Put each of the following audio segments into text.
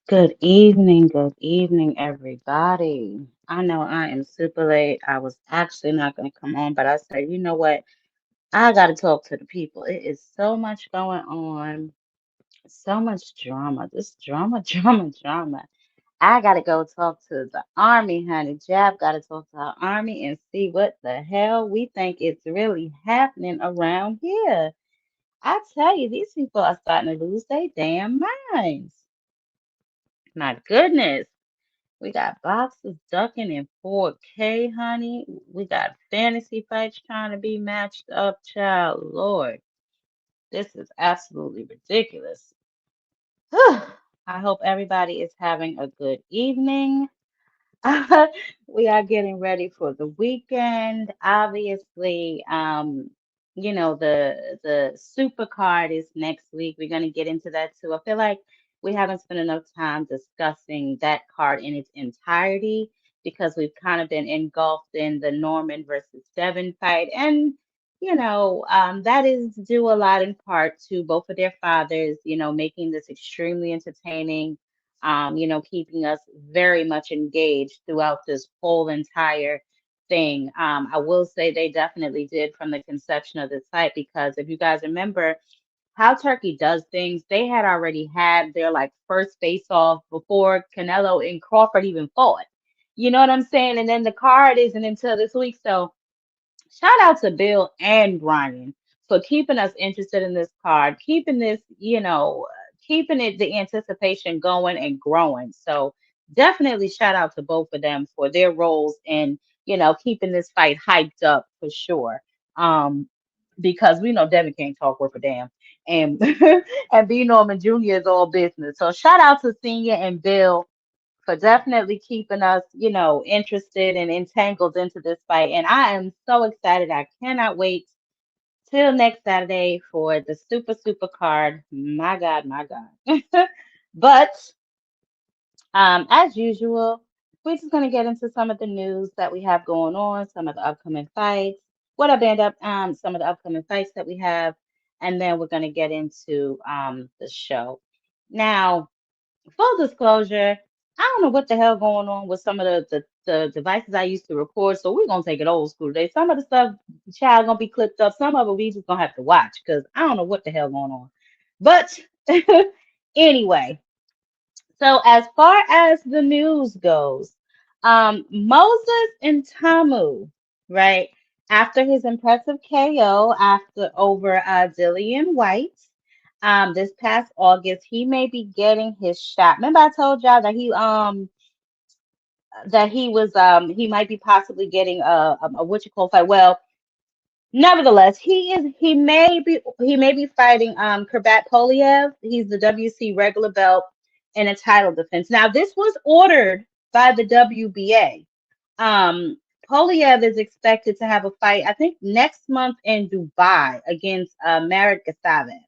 Good evening, everybody. I know I am super late. I was actually not going to come on, but I said, you know what? I got to talk to the people. It is so much going on, so much drama. This drama, drama. I got to go talk to the army, honey. Jab got to talk to our army and see what the hell we think is really happening around here. I tell you, these people are starting to lose their damn minds. My goodness. We got boxers ducking in 4K, honey. We got fantasy fights trying to be matched up, child. Lord, this is absolutely ridiculous. I hope everybody is having a good evening. We are getting ready for the weekend. Obviously, the super card is next week. We're gonna get into that too. I feel like we haven't spent enough time discussing that card in its entirety because we've kind of been engulfed in the Norman versus Devin fight, and that is due a lot in part to both of their fathers, making this extremely entertaining, keeping us very much engaged throughout this whole entire thing. I will say they definitely did from the conception of the site because if you guys remember how Turkey does things, they had already had their like first face off before Canelo and Crawford even fought. You know what I'm saying? And then the card isn't until this week. So shout out to Bill and Brian for keeping us interested in this card, keeping this, keeping it the anticipation going and growing. So definitely shout out to both of them for their roles in, keeping this fight hyped up for sure. Because we know Devin can't talk worth a damn. And and B Norman Jr. is all business. So shout out to Senior and Bill for definitely keeping us, interested and entangled into this fight. And I am so excited. I cannot wait till next Saturday for the super card. My God, my God. But as usual, we're just gonna get into some of the news that we have going on, some of the upcoming fights, what I band up, some of the upcoming fights that we have, and then we're gonna get into the show. Now, full disclosure, I don't know what the hell going on with some of the devices I used to record, so we're gonna take it old school today. Some of the stuff, child, gonna be clipped up. Some of it we just gonna have to watch because I don't know what the hell going on. But anyway, so as far as the news goes, Moses and Tamu, right? After his impressive KO after over Dillian White, this past August, he may be getting his shot. Remember, I told y'all that he might be possibly getting a what you call fight. Well, nevertheless, he may be fighting Kurbat Poliev. He's the WC regular belt in a title defense. Now, this was ordered by the WBA. Um, Poliev is expected to have a fight, I think, next month in Dubai against Marat Gasayev.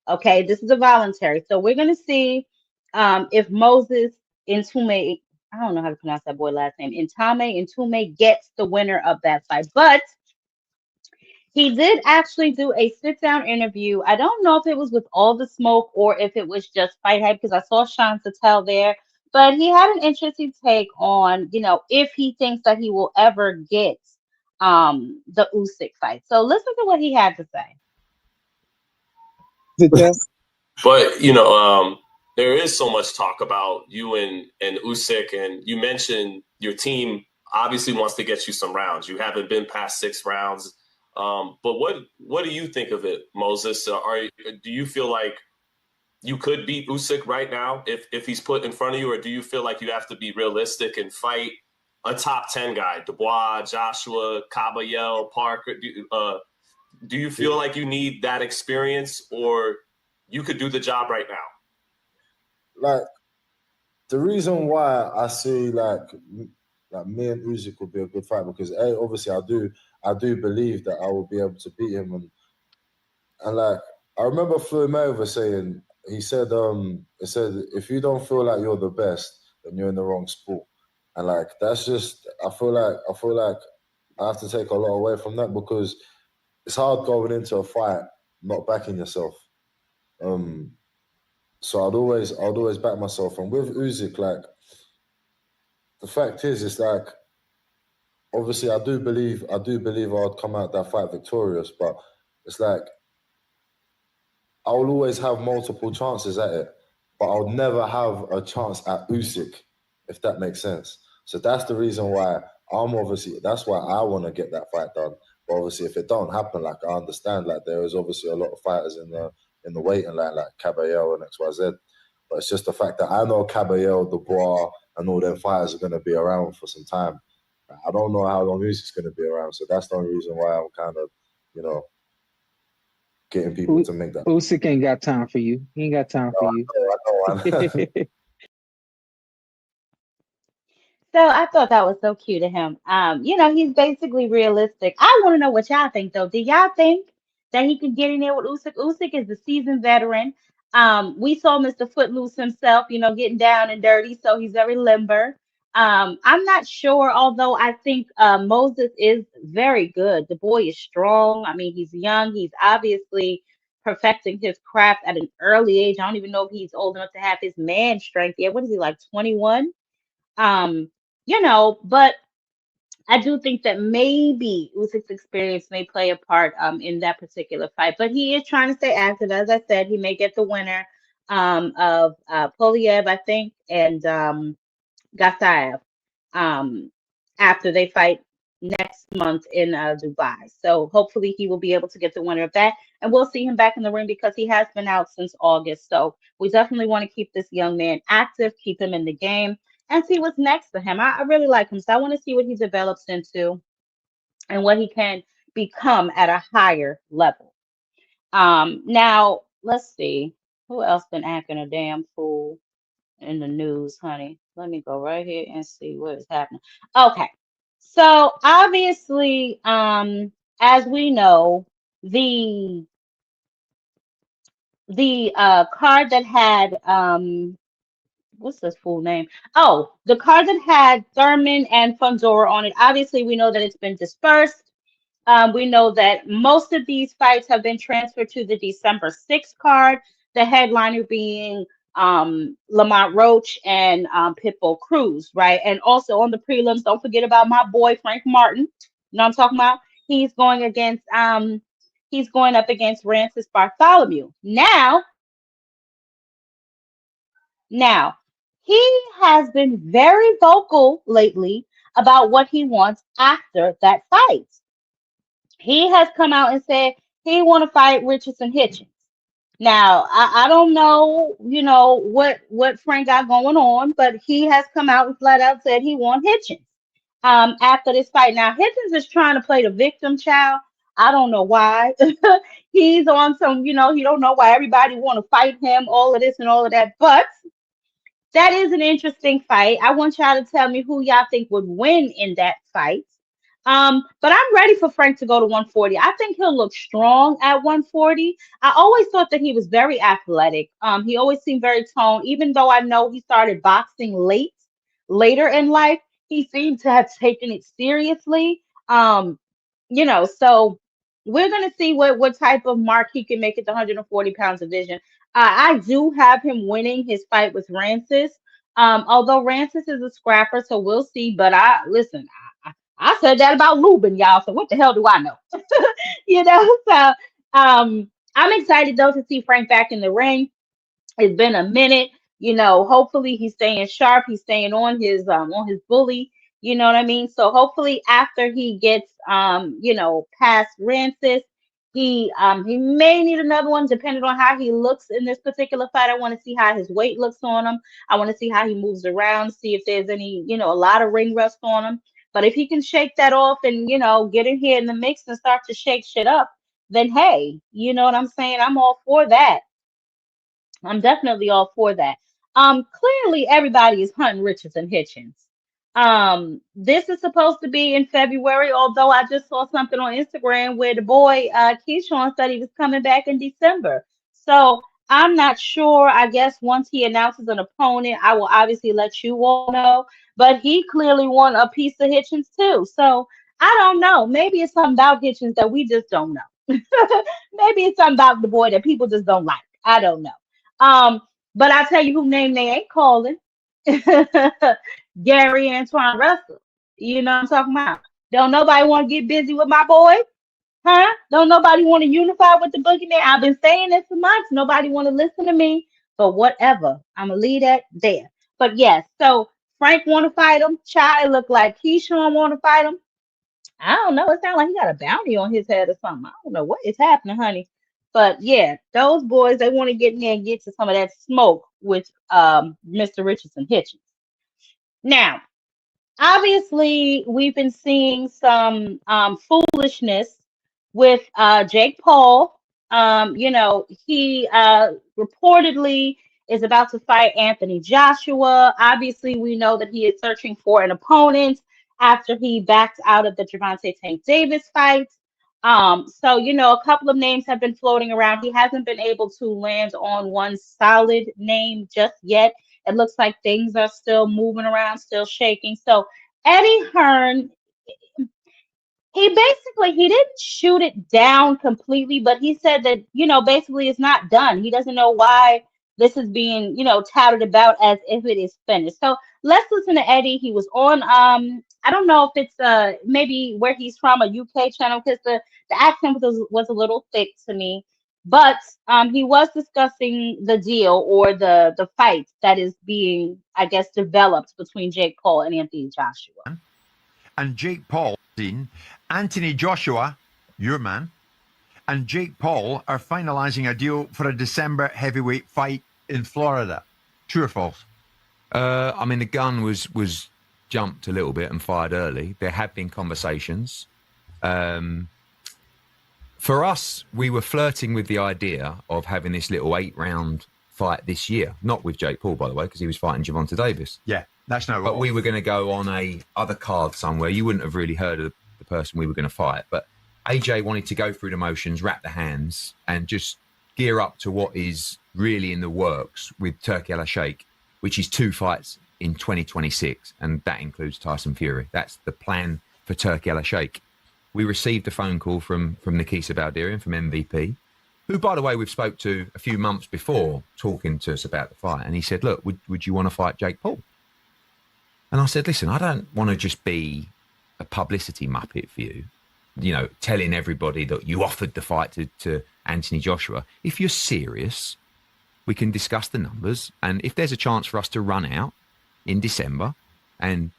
Okay, this is a voluntary. So we're gonna see if Moses Intume, I don't know how to pronounce that boy last name, Intame Intume gets the winner of that fight. But he did actually do a sit down interview. I don't know if it was with all the smoke or if it was just fight hype because I saw Sean Sattel there. But he had an interesting take on, if he thinks that he will ever get the Usyk fight. So listen to what he had to say. But there is so much talk about you and Usyk, and you mentioned your team obviously wants to get you some rounds. You haven't been past 6 rounds, but what do you think of it, Moses? Do you feel like you could beat Usyk right now if he's put in front of you, or do you feel like you have to be realistic and fight a top 10 guy, Dubois, Joshua, Caballel, Parker? Do you feel like you need that experience, or you could do the job right now? Like, the reason why I say like me and Usyk would be a good fight because obviously I do believe that I will be able to beat him, and like I remember Floyd Mayweather saying, he said it said if you don't feel like you're the best, then you're in the wrong sport. And like that's just I feel like I have to take a lot away from that because it's hard going into a fight not backing yourself. So I'd always back myself. And with Usyk, like the fact is, it's like obviously I do believe I'd come out that fight victorious, but it's like I'll always have multiple chances at it, but I'll never have a chance at Usyk, if that makes sense. So that's the reason why that's why I want to get that fight done. But obviously, if it don't happen, like I understand, like there is obviously a lot of fighters in the waiting line, like Caballero and XYZ. But it's just the fact that I know Caballero, Dubois, and all them fighters are going to be around for some time. I don't know how long Usyk's going to be around, so that's the only reason why I'm kind of, you know, getting people U- to make that. Usyk ain't got time for you. He ain't got time for you. I know. So I thought that was so cute of him. He's basically realistic. I want to know what y'all think though. Do y'all think that he could get in there with Usyk? Usyk is the seasoned veteran. We saw Mr. Footloose himself, getting down and dirty, so he's very limber. I'm not sure, although I think Moses is very good. The boy is strong. I mean, he's young. He's obviously perfecting his craft at an early age. I don't even know if he's old enough to have his man strength yet. What is he, like 21? Um, but I do think that maybe Usyk's experience may play a part in that particular fight. But he is trying to stay active. As I said, he may get the winner of Poliev, I think, and Gasayev um, after they fight next month in Dubai. So hopefully he will be able to get the winner of that. And we'll see him back in the ring because he has been out since August. So we definitely want to keep this young man active, keep him in the game, and see what's next for him. I really like him. So I want to see what he develops into and what he can become at a higher level. Now, let's see. Who else been acting a damn fool in the news, honey? Let me go right here and see what is happening. Okay. So obviously, as we know, the the card that had what's this full name? Oh, the card that had Thurman and Fundora on it. Obviously, we know that it's been dispersed. We know that most of these fights have been transferred to the December 6th card, the headliner being Lamont Roach and Pitbull Cruz, right? And also on the prelims, don't forget about my boy Frank Martin. You know what I'm talking about? He's going against he's going up against Rancis Bartholomew. Now, he has been very vocal lately about what he wants after that fight. He has come out and said he want to fight Richardson Hitchens. Now, I don't know, what Frank got going on, but he has come out and flat out said he want Hitchens after this fight. Now, Hitchens is trying to play the victim child. I don't know why. He's on some, he don't know why everybody want to fight him, all of this and all of that. But that is an interesting fight. I want y'all to tell me who y'all think would win in that fight. But I'm ready for Frank to go to 140. I think he'll look strong at 140. I always thought that he was very athletic. He always seemed very toned, even though I know he started boxing later in life. He seemed to have taken it seriously. So we're gonna see what type of mark he can make at the 140 pounds division. I do have him winning his fight with Rancis. Although Rancis is a scrapper, so we'll see. But I listen, I said that about Lubin, y'all. So what the hell do I know? So I'm excited though to see Frank back in the ring. It's been a minute. Hopefully he's staying sharp. He's staying on his bully. You know what I mean? So hopefully after he gets past Rancis, he may need another one depending on how he looks in this particular fight. I want to see how his weight looks on him. I want to see how he moves around, see if there's any, a lot of ring rust on him. But if he can shake that off and, get in here in the mix and start to shake shit up, then hey, you know what I'm saying? I'm all for that. I'm definitely all for that. Clearly everybody is hunting Richardson Hitchens. This is supposed to be in February, although I just saw something on Instagram where the boy Keyshawn said he was coming back in December. So I'm not sure. I guess once he announces an opponent, I will obviously let you all know. But he clearly won a piece of Hitchens too. So I don't know. Maybe it's something about Hitchens that we just don't know. Maybe it's something about the boy that people just don't like. I don't know. Um, But I tell you who name they ain't calling. Gary Antoine Russell. You know what I'm talking about? Don't nobody want to get busy with my boy? Huh? Don't nobody want to unify with the boogeyman? I've been saying this for months. Nobody want to listen to me. But whatever. I'm gonna leave that there. But yes, so Frank want to fight him. Child look like Keyshawn want to fight him. I don't know. It sounds like he got a bounty on his head or something. I don't know what is happening, honey. But yeah, those boys they want to get in there and get to some of that smoke with Mr. Richardson Hitchens. Now, obviously we've been seeing some foolishness with Jake Paul. He reportedly is about to fight Anthony Joshua. Obviously, we know that he is searching for an opponent after he backed out of the Gervonta Tank Davis fight. A couple of names have been floating around. He hasn't been able to land on one solid name just yet. It looks like things are still moving around, still shaking. So Eddie Hearn, he didn't shoot it down completely, but he said that, basically it's not done. He doesn't know why this is being, touted about as if it is finished. So let's listen to Eddie. He was on I don't know if it's maybe where he's from, a UK channel, because the accent was a little thick to me. But he was discussing the deal or the fight that is being, I guess, developed between Jake Paul and Anthony Joshua. And Jake Paul, Anthony Joshua, your man, and Jake Paul are finalizing a deal for a December heavyweight fight in Florida. True or false? I mean, the gun was jumped a little bit and fired early. There have been conversations. For us, we were flirting with the idea of having this little 8-round fight this year. Not with Jake Paul, by the way, because he was fighting Gervonta Davis. Yeah, that's no. But we were going to go on a other card somewhere. You wouldn't have really heard of the person we were going to fight. But AJ wanted to go through the motions, wrap the hands, and just gear up to what is really in the works with Turki Al-Sheikh, which is 2 fights in 2026, and that includes Tyson Fury. That's the plan for Turki Al-Sheikh. We received a phone call from Nikisa Baldirian, from MVP, who, by the way, we've spoke to a few months before talking to us about the fight. And he said, look, would you want to fight Jake Paul? And I said, listen, I don't want to just be a publicity muppet for you, telling everybody that you offered the fight to Anthony Joshua. If you're serious, we can discuss the numbers. And if there's a chance for us to run out in December and,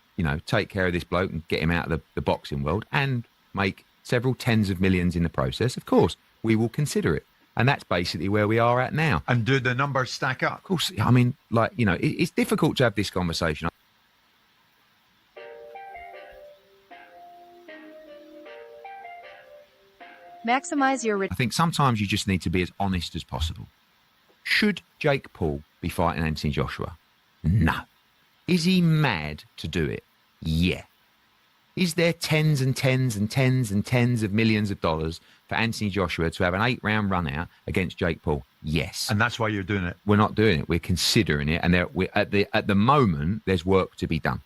take care of this bloke and get him out of the boxing world and make several tens of millions in the process, of course, we will consider it. And that's basically where we are at now. And do the numbers stack up? Of course, I mean, it's difficult to have this conversation. Maximize your... I think sometimes you just need to be as honest as possible. Should Jake Paul be fighting Anthony Joshua? No. Is he mad to do it? Yeah. Is there tens and tens and tens and tens of millions of dollars for Anthony Joshua to have an 8-round run out against Jake Paul? Yes. And that's why you're doing it. We're not doing it. We're considering it. And at the moment, there's work to be done.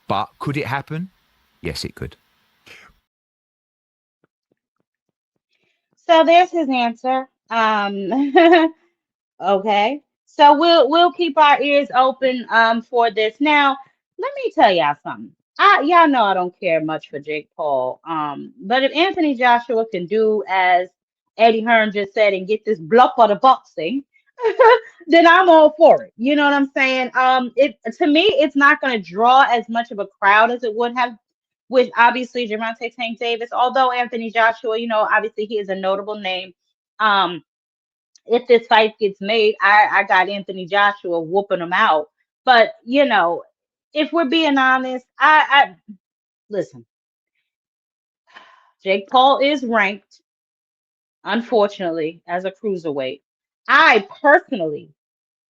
But could it happen? Yes, it could. So there's his answer. Okay. So we'll keep our ears open for this. Now, let me tell y'all something. Y'all know I don't care much for Jake Paul. But if Anthony Joshua can do as Eddie Hearn just said and get this bluff of the boxing, then I'm all for it. You know what I'm saying? To me, it's not going to draw as much of a crowd as it would have with obviously Gervonta Tank Davis. Although Anthony Joshua, obviously he is a notable name. If this fight gets made, I got Anthony Joshua whooping him out. But if we're being honest, I listen. Jake Paul is ranked, unfortunately, as a cruiserweight. I personally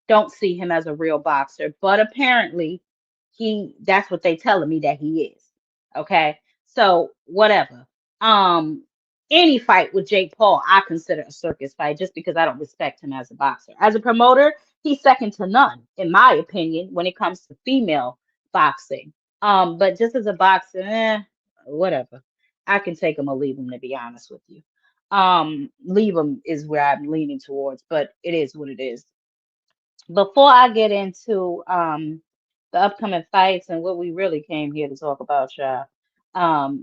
don't see him as a real boxer, but apparently that's what they telling me that he is. Okay. So whatever. Any fight with Jake Paul, I consider a circus fight just because I don't respect him as a boxer. As a promoter, he's second to none, in my opinion, when it comes to female boxing. But just as a boxer, whatever. I can take him or leave him, to be honest with you. Leave him is where I'm leaning towards, but it is what it is. before I get into the upcoming fights and what we really came here to talk about, y'all,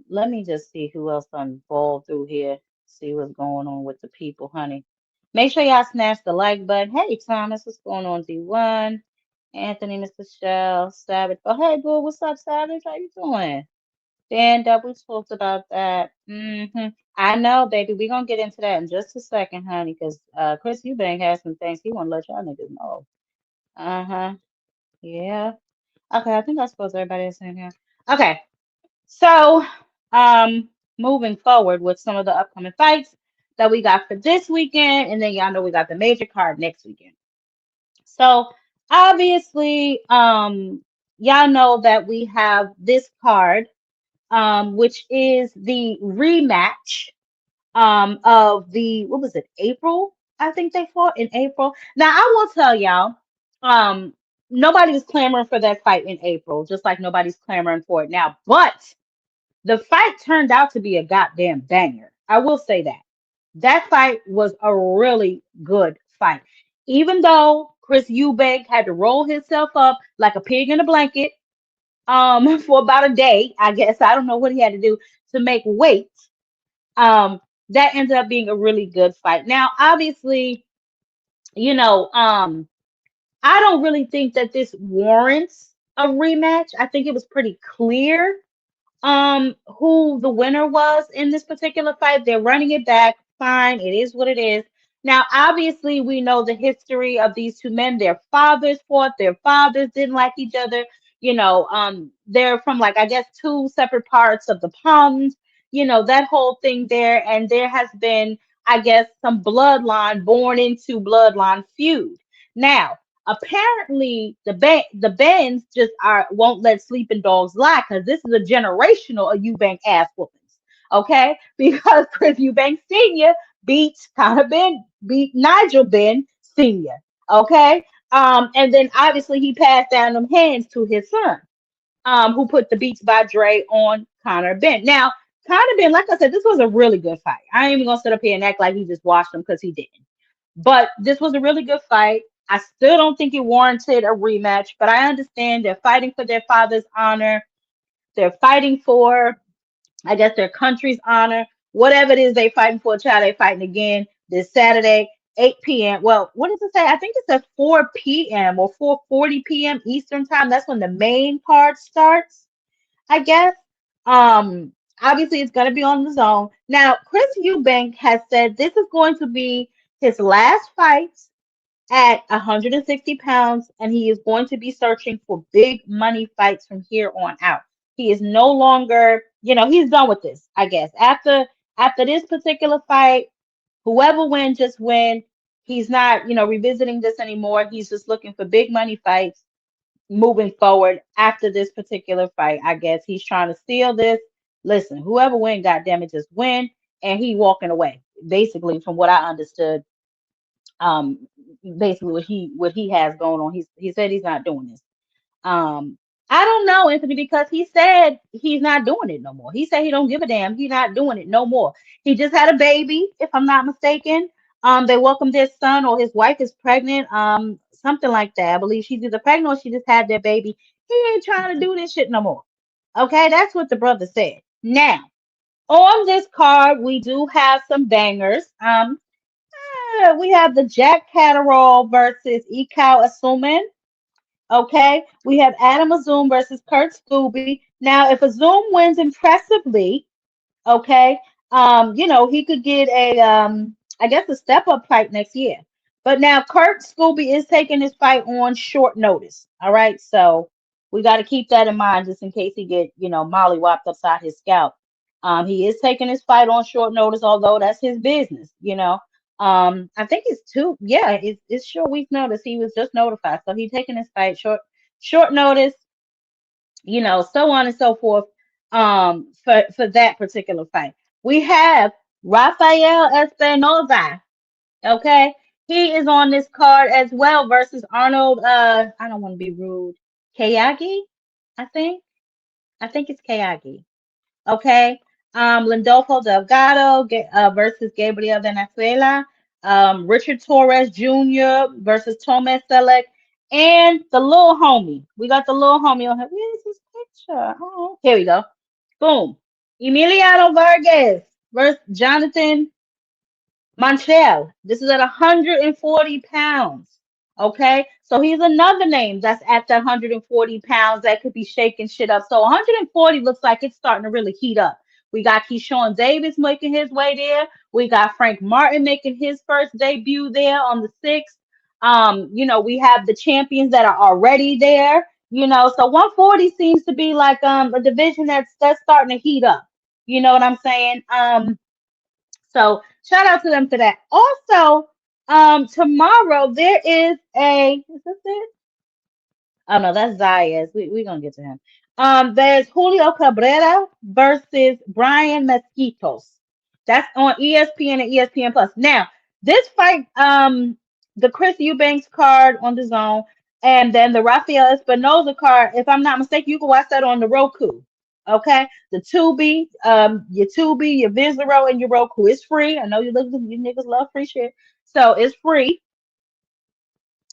let me just see who else involved through here. See what's going on with the people, honey. Make sure y'all smash the like button. Hey, Thomas, what's going on, D1? Anthony, Mr. Shell, Savage. Oh, hey, boo, what's up, Savage? How you doing? Stand up. We talked about that. I know, baby. We're gonna get into that in just a second, honey, because Chris Eubank has some things he wanna let y'all niggas know. Uh-huh. Yeah. Okay, I think I suppose everybody is in here. Okay. So, moving forward with some of the upcoming fights that we got for this weekend, and then y'all know we got the major card next weekend. So obviously, y'all know that we have this card, which is the rematch of the, what was it, April? I think they fought in April. Now I will tell y'all, um, nobody was clamoring for that fight in April, just like nobody's clamoring for it now. But the fight turned out to be a goddamn banger. I will say that. That fight was a really good fight. Even though Chris Eubank had to roll himself up like a pig in a blanket for about a day, I guess. I don't know what he had to do to make weight. Um, that ended up being a really good fight. Now, obviously, you know, I don't really think that this warrants a rematch. I think it was pretty clear who the winner was in this particular fight. They're running it back. Fine, it is what it is. Now, obviously, we know the history of these two men. Their fathers fought, their fathers didn't like each other. They're from, like, I guess, two separate parts of the pond, that whole thing there. And there has been, I guess, some bloodline born into bloodline feud. Now, apparently the Bens just won't let sleeping dogs lie, because this is a generational of Eubank ass whoopings, okay? Because Chris Eubank Sr. beat Nigel Ben Sr., okay? And then obviously he passed down them hands to his son, who put the Beats by Dre on Conor Ben. Now, Conor Ben, like I said, this was a really good fight. I ain't even gonna sit up here and act like he just watched him, because he didn't. But this was a really good fight. I still don't think it warranted a rematch, but I understand they're fighting for their father's honor. They're fighting for, I guess, their country's honor. Whatever it is they fighting for, child, they fighting again this Saturday, 8 p.m. Well, what does it say? I think it's at 4 p.m. or 4:40 p.m. Eastern time. That's when the main part starts, I guess. Obviously it's going to be on the zone. Now, Chris Eubank has said this is going to be his last fight at 160 pounds, and he is going to be searching for big money fights from here on out. He is no longer, he's done with this, I guess. After this particular fight, whoever wins, just win. He's not, revisiting this anymore. He's just looking for big money fights moving forward after this particular fight. I guess he's trying to steal this. Listen, whoever win, goddamn it, just win. And he walking away, basically, from what I understood. Um, Basically what he has going on. He said he's not doing this. I don't know, Anthony, because he said he's not doing it no more. He said he don't give a damn. He's not doing it no more. He just had a baby, if I'm not mistaken. They welcomed their son, or his wife is pregnant. Something like that. I believe she's either pregnant or she just had their baby. He ain't trying to do this shit no more. Okay, that's what the brother said. Now, on this card, we do have some bangers. We have the Jack Catterall versus Ikao Asuman. Okay, we have Adam Azum versus Kurt Scooby. Now, if Azum wins impressively, okay, he could get I guess a step up fight next year. But now Kurt Scooby is taking his fight on short notice. All right, so we got to keep that in mind just in case he get molly whopped upside his scalp. He is taking his fight on short notice, although that's his business. I think it's it's short week notice. He was just notified, so he's taking his fight short notice, so on and so forth. For that particular fight, we have Rafael Espinoza. Okay, he is on this card as well versus Arnold. I don't want to be rude. Kayagi, I think it's Kayagi. Okay. Lindolfo Delgado versus Gabriel Venezuela. Richard Torres Jr. versus Tomas Selleck. and the little homie. We got the little homie on here. Where's his picture? Oh, here we go. Boom. Emiliano Vargas versus Jonathan Montiel. This is at 140 pounds. Okay. So he's another name that's at that 140 pounds that could be shaking shit up. So 140 looks like it's starting to really heat up. We got Keyshawn Davis making his way there. We got Frank Martin making his first debut there on the 6th. We have the champions that are already there. So 140 seems to be like a division that's starting to heat up. You know what I'm saying? So shout out to them for that. Also, tomorrow there is is this it? Oh no, that's Zayas. We gonna get to him. There's Julio Cabrera versus Brian Mosquitos. That's on ESPN and ESPN Plus. Now, this fight, the Chris Eubanks card on the Zone, and then the Rafael Espinoza card, if I'm not mistaken, you can watch that on the Roku. Okay, the Tubi, your Vizero, and your Roku. It's free. I know you niggas love free shit, so it's free.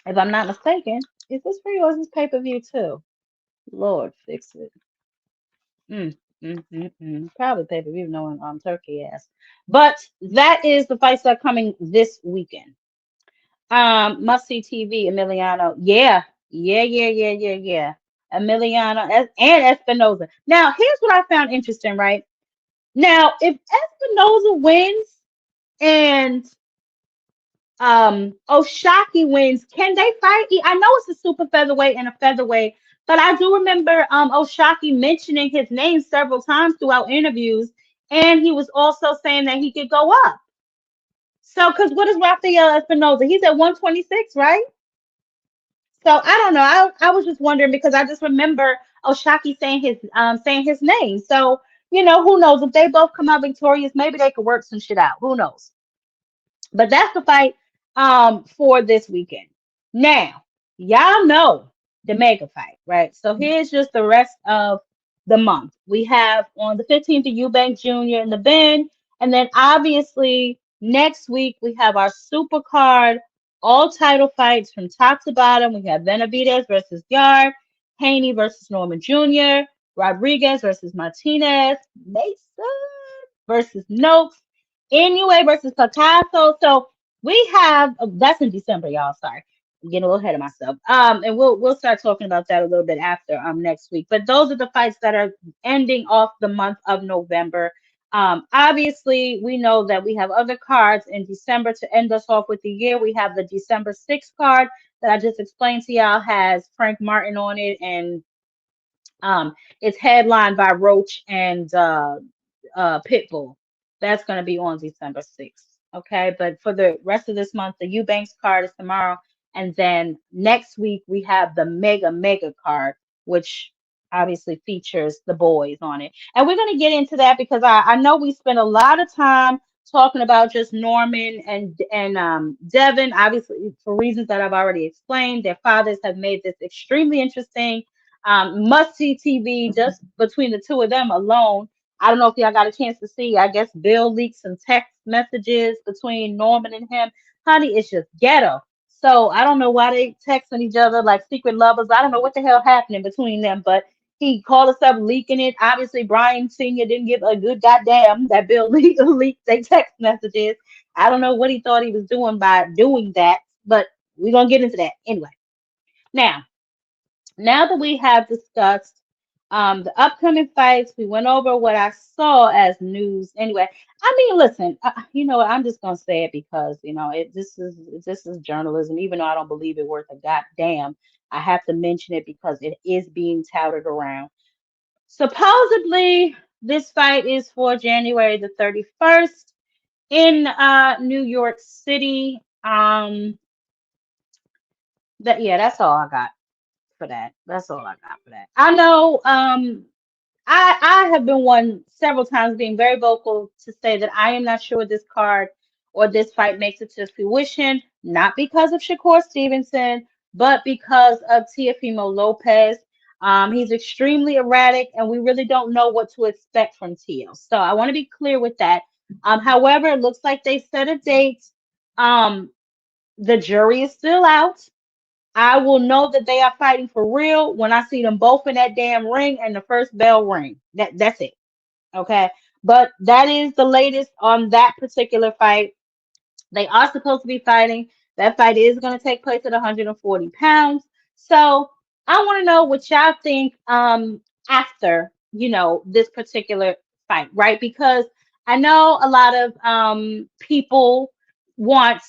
If I'm not mistaken, is this free or is this pay-per-view too? Lord, fix it. Probably pay-per-view, knowing turkey ass. But that is the fights that are coming this weekend. Must see TV, Emiliano. Yeah. Emiliano and Espinoza. Now, here's what I found interesting, right? Now, if Espinoza wins and Oshaki wins, can they fight? I know it's a super featherweight and a featherweight, but I do remember Oshaki mentioning his name several times throughout interviews, and he was also saying that he could go up. So, because what is Rafael Espinoza? He's at 126, right? So I don't know. I was just wondering because I just remember Oshaki saying his name. So who knows if they both come out victorious, maybe they could work some shit out. Who knows? But that's the fight for this weekend. Now, y'all know the mega fight, right? So here's just the rest of the month. We have on the 15th, the Eubank Jr. in the Bend. And then obviously next week we have our super card, all title fights from top to bottom. We have Benavidez versus Yard, Haney versus Norman Jr., Rodriguez versus Martinez, Mason versus Noakes, Inoue versus Picasso. So we have that's in December, y'all. Sorry, I'm getting a little ahead of myself. And we'll start talking about that a little bit after next week. But those are the fights that are ending off the month of November. Obviously, we know that we have other cards in December to end us off with the year. We have the December 6th card that I just explained to y'all has Frank Martin on it, and it's headlined by Roach and Pitbull. That's going to be on December 6th. Okay, but for the rest of this month, the Eubanks card is tomorrow, and then next week we have the mega card, which obviously features the boys on it. And we're going to get into that because I know we spent a lot of time talking about just Norman and Devin, obviously for reasons that I've already explained. Their fathers have made this extremely interesting. Must see TV just between the two of them alone. I don't know if y'all got a chance to see. I guess Bill leaked some text messages between Norman and him. Honey, it's just ghetto. So I don't know why they texting each other like secret lovers. I don't know what the hell happening between them, but he called us up leaking it. Obviously, Brian Sr. didn't give a good goddamn that Bill leaked their text messages. I don't know what he thought he was doing by doing that, but we're going to get into that anyway. Now that we have discussed the upcoming fights, we went over what I saw as news. Anyway, I mean, listen, you know what? I'm just gonna say it because this is journalism. Even though I don't believe it worth a goddamn, I have to mention it because it is being touted around. Supposedly, this fight is for January the 31st in New York City. That's all I got for that. That's all I got for that. I know I have been one several times being very vocal to say that I am not sure this card or this fight makes it to fruition, not because of Shakur Stevenson, but because of Teofimo Lopez. He's extremely erratic, and we really don't know what to expect from Teo. So I want to be clear with that. However, it looks like they set a date. The jury is still out. I will know that they are fighting for real when I see them both in that damn ring and the first bell ring. That's it. Okay. But that is the latest on that particular fight. They are supposed to be fighting. That fight is going to take place at 140 pounds. So I want to know what y'all think after, this particular fight, right? Because I know a lot of people want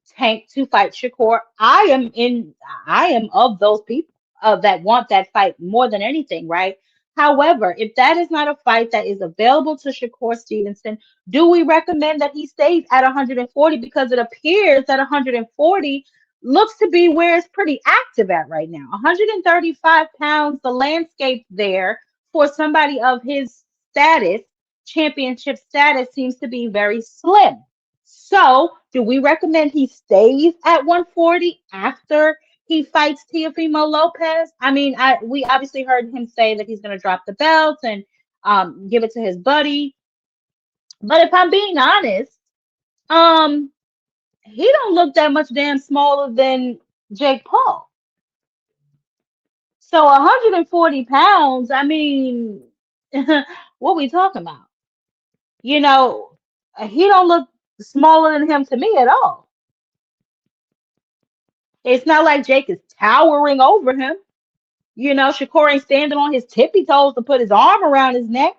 Tank to fight Shakur. I am of those people that want that fight more than anything, right? However, if that is not a fight that is available to Shakur Stevenson, do we recommend that he stays at 140? Because it appears that 140 looks to be where it's pretty active at right now. 135 pounds, the landscape there for somebody of his status, championship status, seems to be very slim. So, do we recommend he stays at 140 after he fights Teofimo Lopez? I mean, we obviously heard him say that he's going to drop the belt and give it to his buddy. But if I'm being honest, um, he don't look that much damn smaller than Jake Paul. So 140 pounds, I mean, what we talking about? He don't look smaller than him to me at all. It's not like Jake is towering over him. Shakur ain't standing on his tippy toes to put his arm around his neck.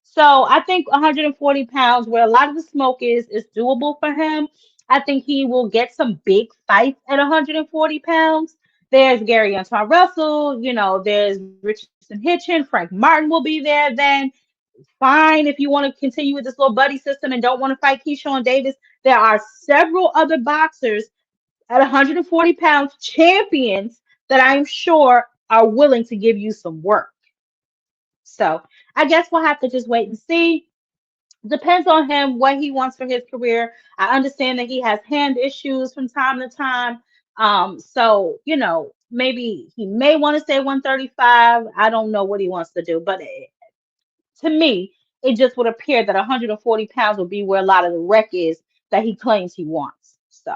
So I think 140 pounds, where a lot of the smoke is doable for him. I think he will get some big fights at 140 pounds. There's Gary Antoine Russell, there's Richardson Hitchin, Frank Martin will be there then. Fine, if you want to continue with this little buddy system and don't want to fight Keyshawn Davis, there are several other boxers at 140 pounds, champions, that I'm sure are willing to give you some work. So I guess we'll have to just wait and see. Depends on him, what he wants for his career. I understand that he has hand issues from time to time. So, maybe he may want to stay 135. I don't know what he wants to do. But to me, it just would appear that 140 pounds would be where a lot of the wreck is that he claims he wants. So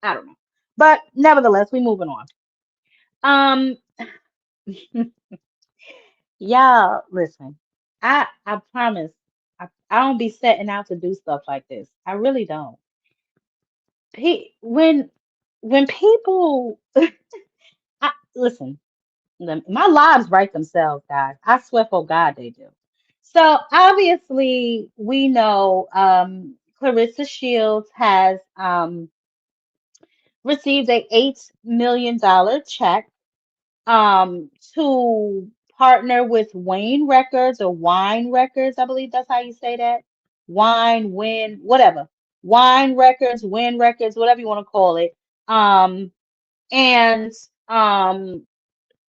I don't know. But nevertheless, we're moving on. Um, Y'all, listen. I promise, I don't be setting out to do stuff like this. I really don't. When people, listen, my lives write themselves, guys. I swear for God they do. So obviously we know Clarissa Shields has received a $8 million check to partner with Wayne Records or Wine Records. I believe that's how you say that. Whatever. Wine Records, Win Records, whatever you want to call it. And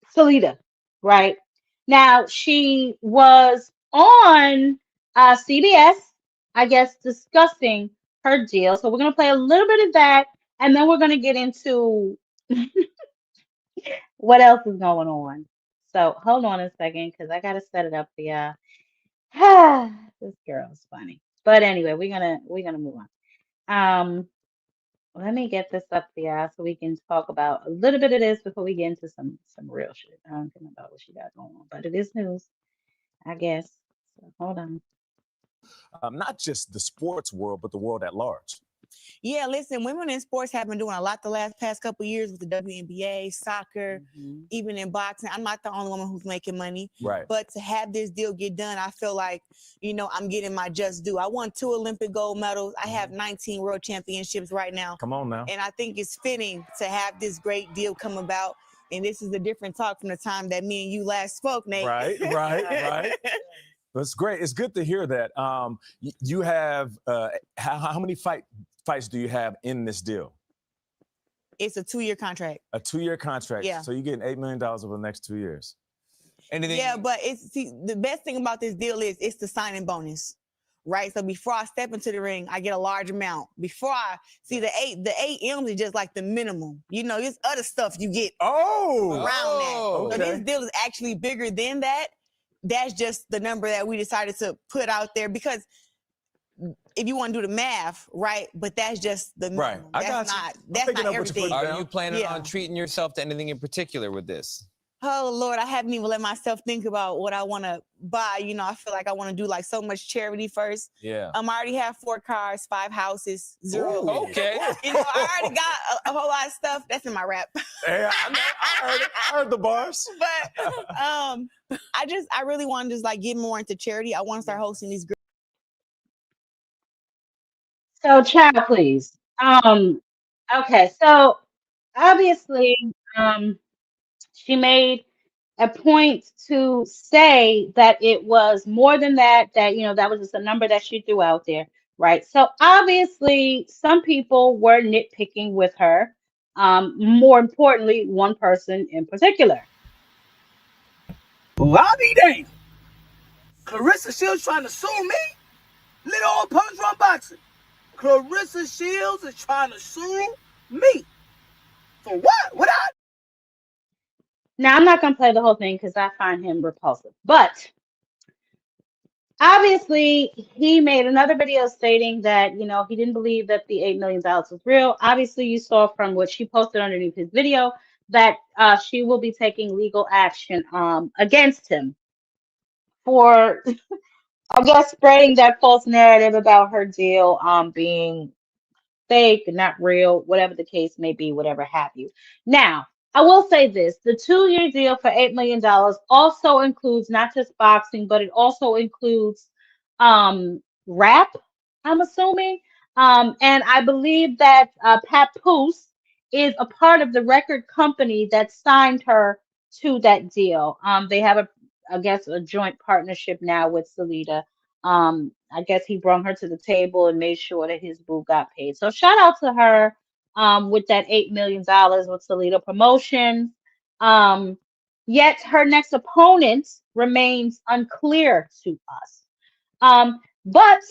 Salida, right? Now she was on CBS, I guess, discussing her deal. So we're gonna play a little bit of that, and then we're gonna get into what else is going on. So hold on a second, because I gotta set it up for y'all. This girl is funny. But anyway, we're gonna move on. Let me get this up for y'all so we can talk about a little bit of this before we get into some real shit. I don't know about what she got going on, but it is news, I guess. So hold on. Not just the sports world, but the world at large. Yeah, listen, women in sports have been doing a lot the past couple of years with the WNBA, soccer, even in boxing. I'm not the only woman who's making money. Right. But to have this deal get done, I feel like, I'm getting my just due. I won 2 Olympic gold medals. I have 19 world championships right now. Come on now. And I think it's fitting to have this great deal come about. And this is a different talk from the time that me and you last spoke, Nate. Right. That's great. It's good to hear that. You have, how many fights do you have in this deal? It's a 2-year contract. A 2-year contract. Yeah. So you're getting $8 million over the next 2 years. And then but the best thing about this deal is it's the signing bonus, right? So before I step into the ring, I get a large amount. Before I see the 8 M's is just like the minimum. There's other stuff you get around that. So this deal is actually bigger than that. That's just the number that we decided to put out there because if you want to do the math, right? But that's just the Right. minimum. I That's got you. not I'm that's picking not up what you're everything. putting Are you planning Yeah. on treating yourself to anything in particular with this? Oh Lord, I haven't even let myself think about what I want to buy. You know, I feel like I want to do like so much charity first. Yeah. I already have 4 cars, 5 houses, 0. Ooh, okay. You know, I already got a whole lot of stuff. That's in my rap. Hey, I know. I heard it. I heard the bars. But I really want to just like get more into charity. I want to start hosting these groups. So, child, please. Okay, so obviously, she made a point to say that it was more than that, that, that was just a number that she threw out there, right? So obviously, some people were nitpicking with her. More importantly, one person in particular. Well, I'll be dang. Clarissa Shields trying to sue me? Little old punch run boxing. Clarissa Shields is trying to sue me. For what? What I? Now, I'm not going to play the whole thing because I find him repulsive, but obviously, he made another video stating that, he didn't believe that the $8 million was real. Obviously, you saw from what she posted underneath his video that she will be taking legal action against him for, I guess, spreading that false narrative about her deal being fake, not real, whatever the case may be, whatever have you. Now, I will say this, the 2-year deal for $8 million also includes not just boxing, but it also includes rap, I'm assuming. And I believe that Papoose is a part of the record company that signed her to that deal. They have I guess, a joint partnership now with Salida. I guess he brought her to the table and made sure that his boo got paid. So shout out to her with that $8 million with Salida Promotions. Yet her next opponent remains unclear to us. But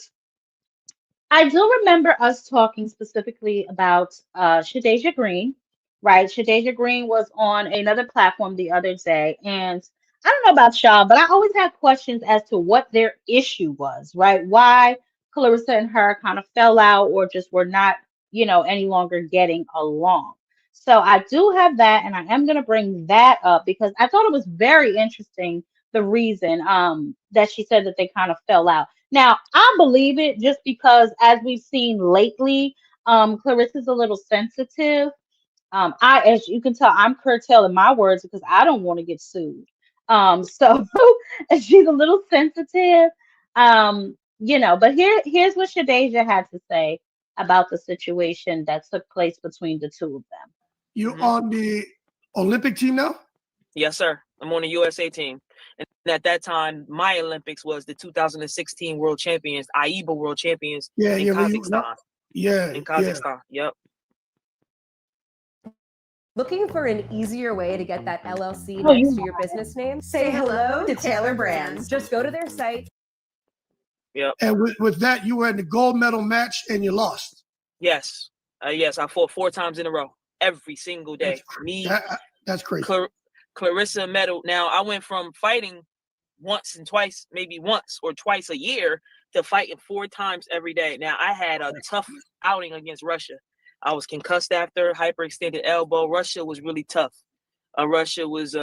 I do remember us talking specifically about Shadeja Green, right? Shadeja Green was on another platform the other day, and I don't know about y'all, but I always had questions as to what their issue was, right? Why Clarissa and her kind of fell out or just were not, any longer getting along. So I do have that, and I am going to bring that up because I thought it was very interesting the reason that she said that they kind of fell out. Now, I believe it just because, as we've seen lately, Clarissa's a little sensitive. As you can tell, I'm curtailing my words because I don't want to get sued. So she's a little sensitive. But here's what Shadeja had to say about the situation that took place between the two of them. You on the Olympic team now? Yes, sir. I'm on the USA team. And at that time, my Olympics was the 2016 World Champions, AIBA World Champions in Kazakhstan. In Kazakhstan. Yep. Looking for an easier way to get that LLC next to your business name? Say hello to Taylor Brands. Just go to their site. Yep. And with that, you were in the gold medal match and you lost. Yes. Yes, I fought 4 times in a row, every single day. That's crazy. Clarissa medal. Now, I went from fighting once and twice, maybe once or twice a year, to fighting 4 times every day. Now, I had a tough outing against Russia. I was concussed after, hyperextended elbow. Russia was really tough. Russia was,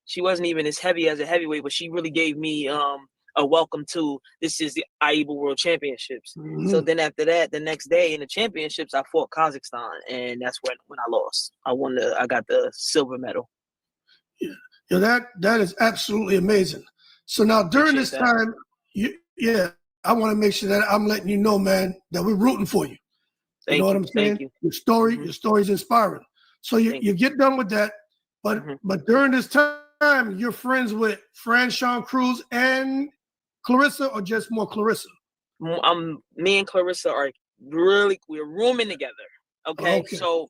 she wasn't even as heavy as a heavyweight, but she really gave me a welcome to, this is the AIBA World Championships. So then after that, the next day in the championships, I fought Kazakhstan, and that's when I lost. I got the silver medal. Yeah, that is absolutely amazing. So now during this time, I want to make sure that I'm letting you know, man, that we're rooting for you. You know what I'm saying? Thank you. Your story is inspiring. So you get done with that, but during this time, you're friends with Franchon Cruz and Clarissa, or just more Clarissa? Me and Clarissa are we're rooming together. Okay. So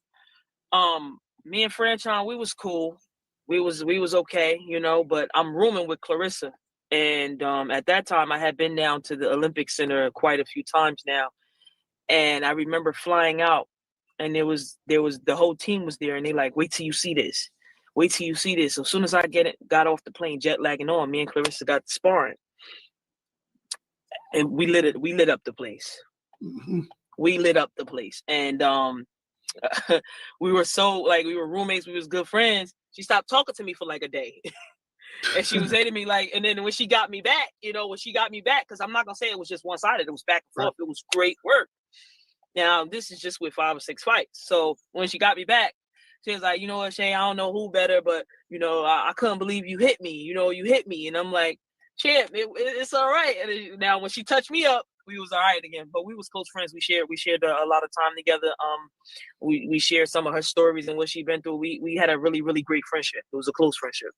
me and Franchon, we was cool. We was okay, but I'm rooming with Clarissa. And at that time I had been down to the Olympic Center quite a few times now. And I remember flying out, and there was the whole team was there, and they like, wait till you see this. Wait till you see this. So as soon as I got off the plane, jet lagging on, me and Clarissa got sparring. and we lit up the place. We lit up the place, and we were so like we were roommates. We was good friends. She stopped talking to me for like a day. And she was saying to me like, and then when she got me back, because I'm not gonna say it was just one-sided, it was back and forth. It was great work. Now this is just with 5 or 6 fights. So when she got me back, she was like, you know what, Shay, I don't know who better, but I couldn't believe you hit me. You hit me, and I'm like, champ, it's all right. And now when she touched me up, we was all right again. But we was close friends. We shared a lot of time together. We shared some of her stories and what she'd been through. We had a really, really great friendship. It was a close friendship.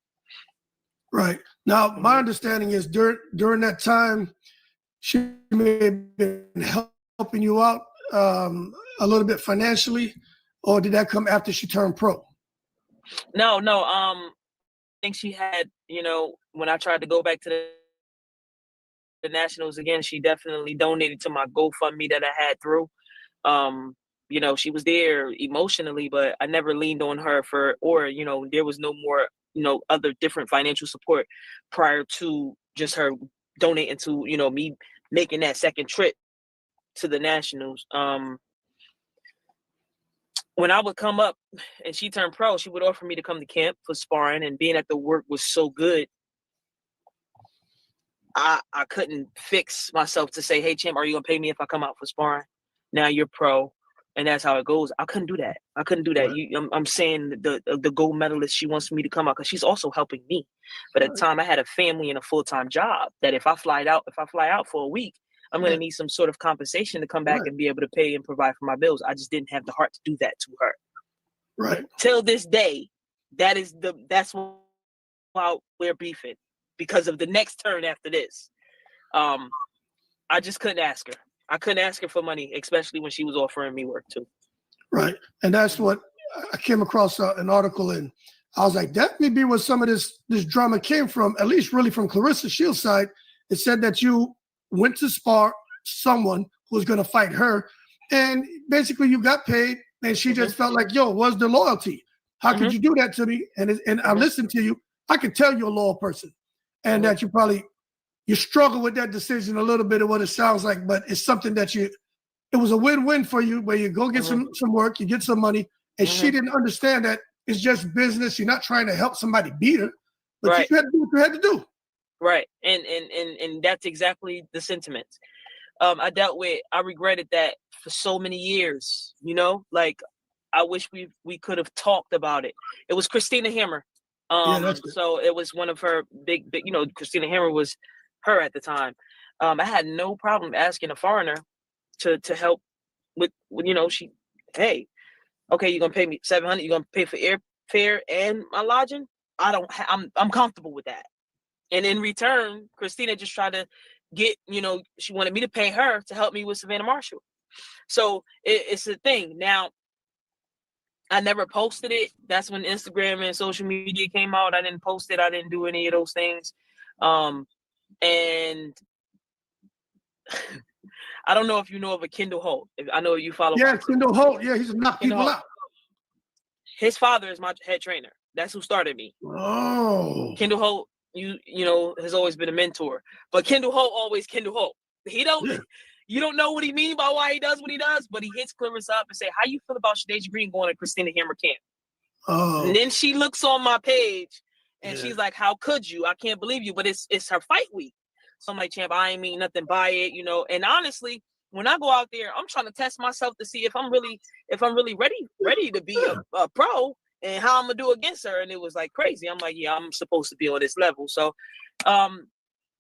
Right. Now, my understanding is during that time, she may have been helping you out a little bit financially, or did that come after she turned pro? No. I think she had, when I tried to go back to the Nationals again, she definitely donated to my GoFundMe that I had through. She was there emotionally, but I never leaned on her there was no more other different financial support prior to just her donating to, me making that second trip to the Nationals. When I would come up and she turned pro, she would offer me to come to camp for sparring, and being at the work was so good. I couldn't fix myself to say, hey, champ, are you going to pay me if I come out for sparring? Now you're pro. And that's how it goes. I couldn't do that. Right. I'm saying the gold medalist, she wants me to come out because she's also helping me. But at the time, I had a family and a full-time job that if I fly out for a week, I'm going to need some sort of compensation to come back and be able to pay and provide for my bills. I just didn't have the heart to do that to her. Right. Till this day, that's why we're beefing, because of the next turn after this. I just couldn't ask her. I couldn't ask her for money, especially when she was offering me work too. Right. And that's what I came across an article in. I was like, that may be where some of this drama came from, at least really from Clarissa Shields' side. It said that you went to spar someone who was going to fight her, and basically you got paid, and she just felt like, yo, what's the loyalty? How could you do that to me? And I listened to you. I could tell you're a loyal person, and that you struggle with that decision a little bit of what it sounds like, but it's something that it was a win-win for you, where you go get some work, you get some money, and she didn't understand that it's just business. You're not trying to help somebody beat her, but you had to do what you had to do. Right. And that's exactly the sentiment. I regretted that for so many years, like I wish we could have talked about it. It was Christina Hammer. So it was one of her big, Christina Hammer was her at the time. I had no problem asking a foreigner to help with hey, okay, you're gonna pay me $700, you're gonna pay for airfare and my lodging. I'm comfortable with that. And in return, Christina just tried to get, she wanted me to pay her to help me with Savannah Marshall. So it's a thing. Now, I never posted it. That's when Instagram and social media came out. I didn't post it. I didn't do any of those things. And I don't know if you know of a Kendall Holt. I know you follow. Yeah, Kendall Holt. Yeah, he's knocked people out. His father is my head trainer. That's who started me. Oh. Kendall Holt, has always been a mentor. But Kendall Holt always Kendall Holt. You don't know what he means by why he does what he does, but he hits Clarissa up and say, how you feel about Shadeja Green going to Christina Hammer camp? Oh. And then she looks on my page and she's like, how could you? I can't believe you. But it's her fight week. So I'm like, champ, I ain't mean nothing by it, And honestly, when I go out there, I'm trying to test myself to see if I'm really ready to be a pro and how I'm gonna do against her. And it was like crazy. I'm like, yeah, I'm supposed to be on this level. So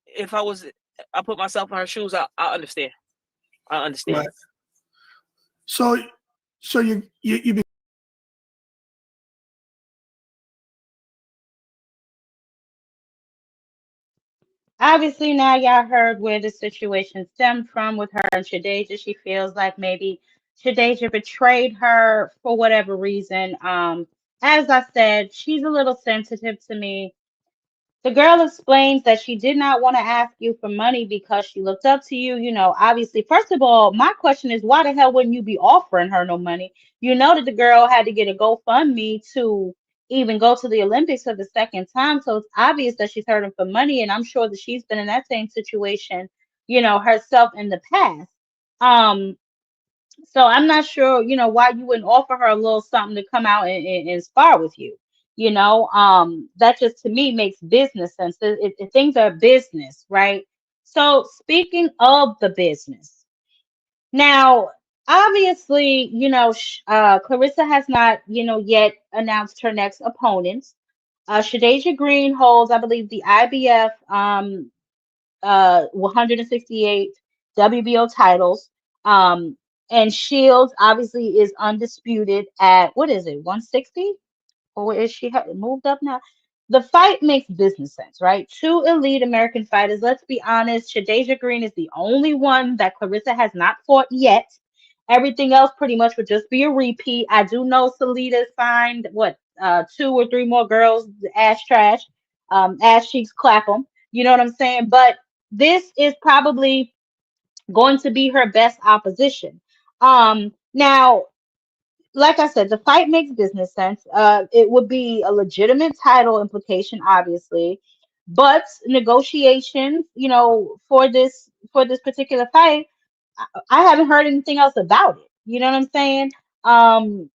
if I put myself in her shoes, I understand. I understand. Right. So you Obviously, now y'all heard where the situation stemmed from with her and Shadeja. She feels like maybe Shadeja betrayed her for whatever reason. As I said, she's a little sensitive to me. The girl explains that she did not want to ask you for money because she looked up to you. Obviously, first of all, my question is, why the hell wouldn't you be offering her no money? You know that the girl had to get a GoFundMe to even go to the Olympics for the second time. So it's obvious that she's hurting for money. And I'm sure that she's been in that same situation herself in the past. Um, so I'm not sure, why you wouldn't offer her a little something to come out and spar with you. That just to me makes business sense. Things are business, right? So speaking of the business, now obviously, Clarissa has not, yet announced her next opponent. Shadeja Green holds, I believe, the IBF 168 WBO titles. And Shields obviously is undisputed at what is it, 160? Or is she moved up now? The fight makes business sense, right? Two elite American fighters. Let's be honest, Shadeja Green is the only one that Clarissa has not fought yet. Everything else pretty much would just be a repeat. I do know Salita signed what 2 or 3 more girls, ass trash, ass cheeks clap them. You know what I'm saying? But this is probably going to be her best opposition. Now, like I said, the fight makes business sense. It would be a legitimate title implication, obviously, but negotiations, for this particular fight, I haven't heard anything else about it. You know what I'm saying? Um,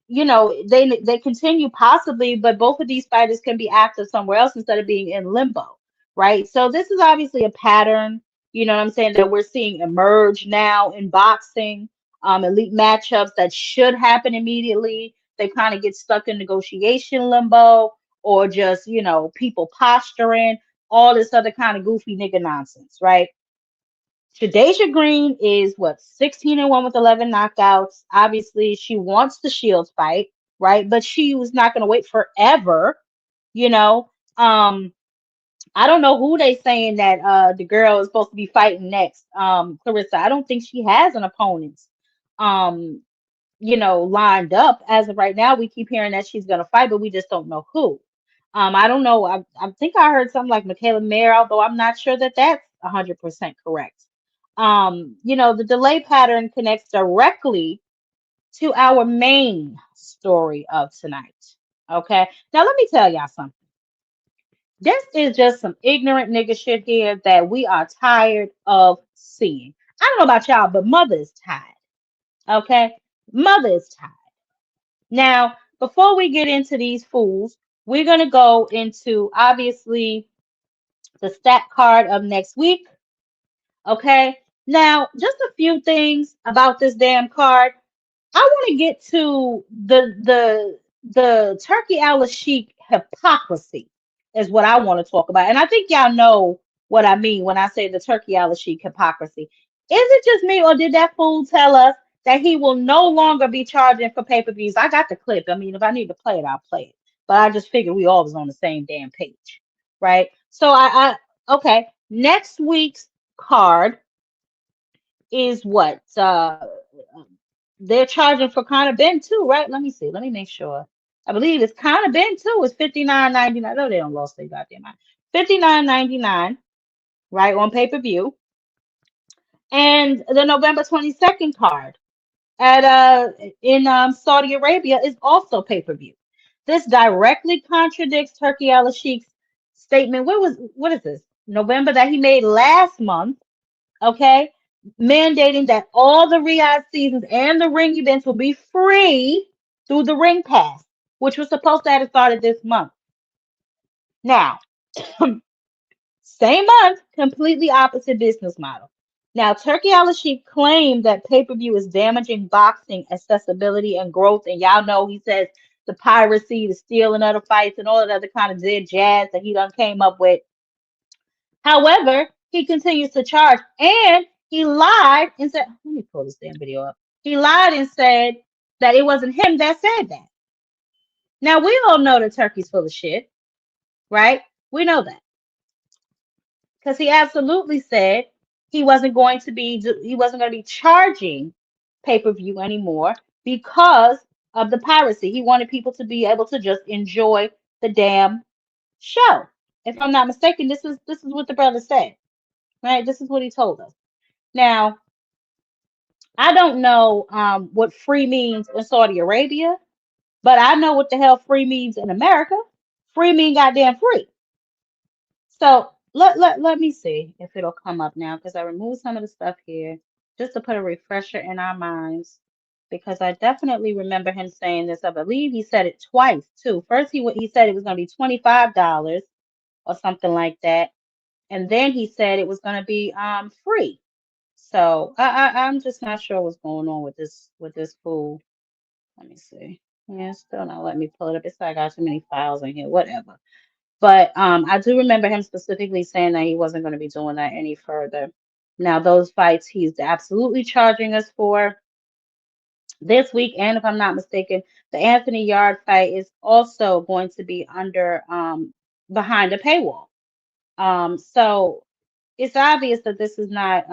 they continue possibly, but both of these fighters can be active somewhere else instead of being in limbo, right? So this is obviously a pattern, what I'm saying, that we're seeing emerge now in boxing. Elite matchups that should happen immediately, they kind of get stuck in negotiation limbo, or just, people posturing, all this other kind of goofy nigga nonsense, right? Shadeja Green is what, 16-1 with 11 knockouts. Obviously, she wants the Shields fight, right? But she was not going to wait forever, you know. I don't know who they saying that the girl is supposed to be fighting next. Clarissa, I don't think she has an opponent, um, lined up as of right now. We keep hearing that she's going to fight, but we just don't know who. I don't know. I think I heard something like Michaela Mayer, although I'm not sure that that's 100% correct. The delay pattern connects directly to our main story of tonight. Okay. Now let me tell y'all something. This is just some ignorant nigga shit here that we are tired of seeing. I don't know about y'all, but mother is tired. Okay. Mother is tired. Now, before we get into these fools, we're going to go into obviously the stat card of next week. Okay. Now, just a few things about this damn card. I want to get to the Turkey Al Sheikh hypocrisy is what I want to talk about. And I think y'all know what I mean when I say the Turkey Al Sheikh hypocrisy. Is it just me, or did that fool tell us that he will no longer be charging for pay-per-views? I got the clip. I mean, if I need to play it, I'll play it. But I just figured we all was on the same damn page, right? So okay. Next week's card is what? They're charging for Conor Ben too, right? Let me see. Let me make sure. I believe it's Conor Ben too. It's $59.99. No, they don't lost their goddamn mind. $59.99, right, on pay-per-view. And the November 22nd card in Saudi Arabia is also pay-per-view. This directly contradicts Turkey Al Sheikh's statement. What is this? November that he made last month, okay? Mandating that all the Riyadh seasons and the ring events will be free through the Ring Pass, which was supposed to have started this month. Now, same month, completely opposite business model. Now, Turkey Al Sheikh claimed that pay-per-view is damaging boxing accessibility and growth. And y'all know he says the piracy, the stealing of the fights, and all that other kind of dead jazz that he done came up with. However, he continues to charge, and he lied and said, let me pull this damn video up. He lied and said that it wasn't him that said that. Now, we all know that Turkey's full of shit, right? We know that. Because he absolutely said he wasn't going to be charging pay-per-view anymore because of the piracy. He wanted people to be able to just enjoy the damn show. If I'm not mistaken, this is what the brother said. Right? This is what he told us. Now, I don't know what free means in Saudi Arabia, but I know what the hell free means in America. Free mean goddamn free. So let me see if it'll come up now because I removed some of the stuff here just to put a refresher in our minds because I definitely remember him saying this. I believe he said it twice too. First he said it was going to be $25 or something like that, and then he said it was going to be free. So I'm just not sure what's going on with this fool. Let me see. Yeah, it's still not letting me pull it up. It's like I got too many files in here. Whatever. But I do remember him specifically saying that he wasn't going to be doing that any further. Now, those fights he's absolutely charging us for this week, and if I'm not mistaken, the Anthony Yard fight is also going to be under behind a paywall. So it's obvious that this is not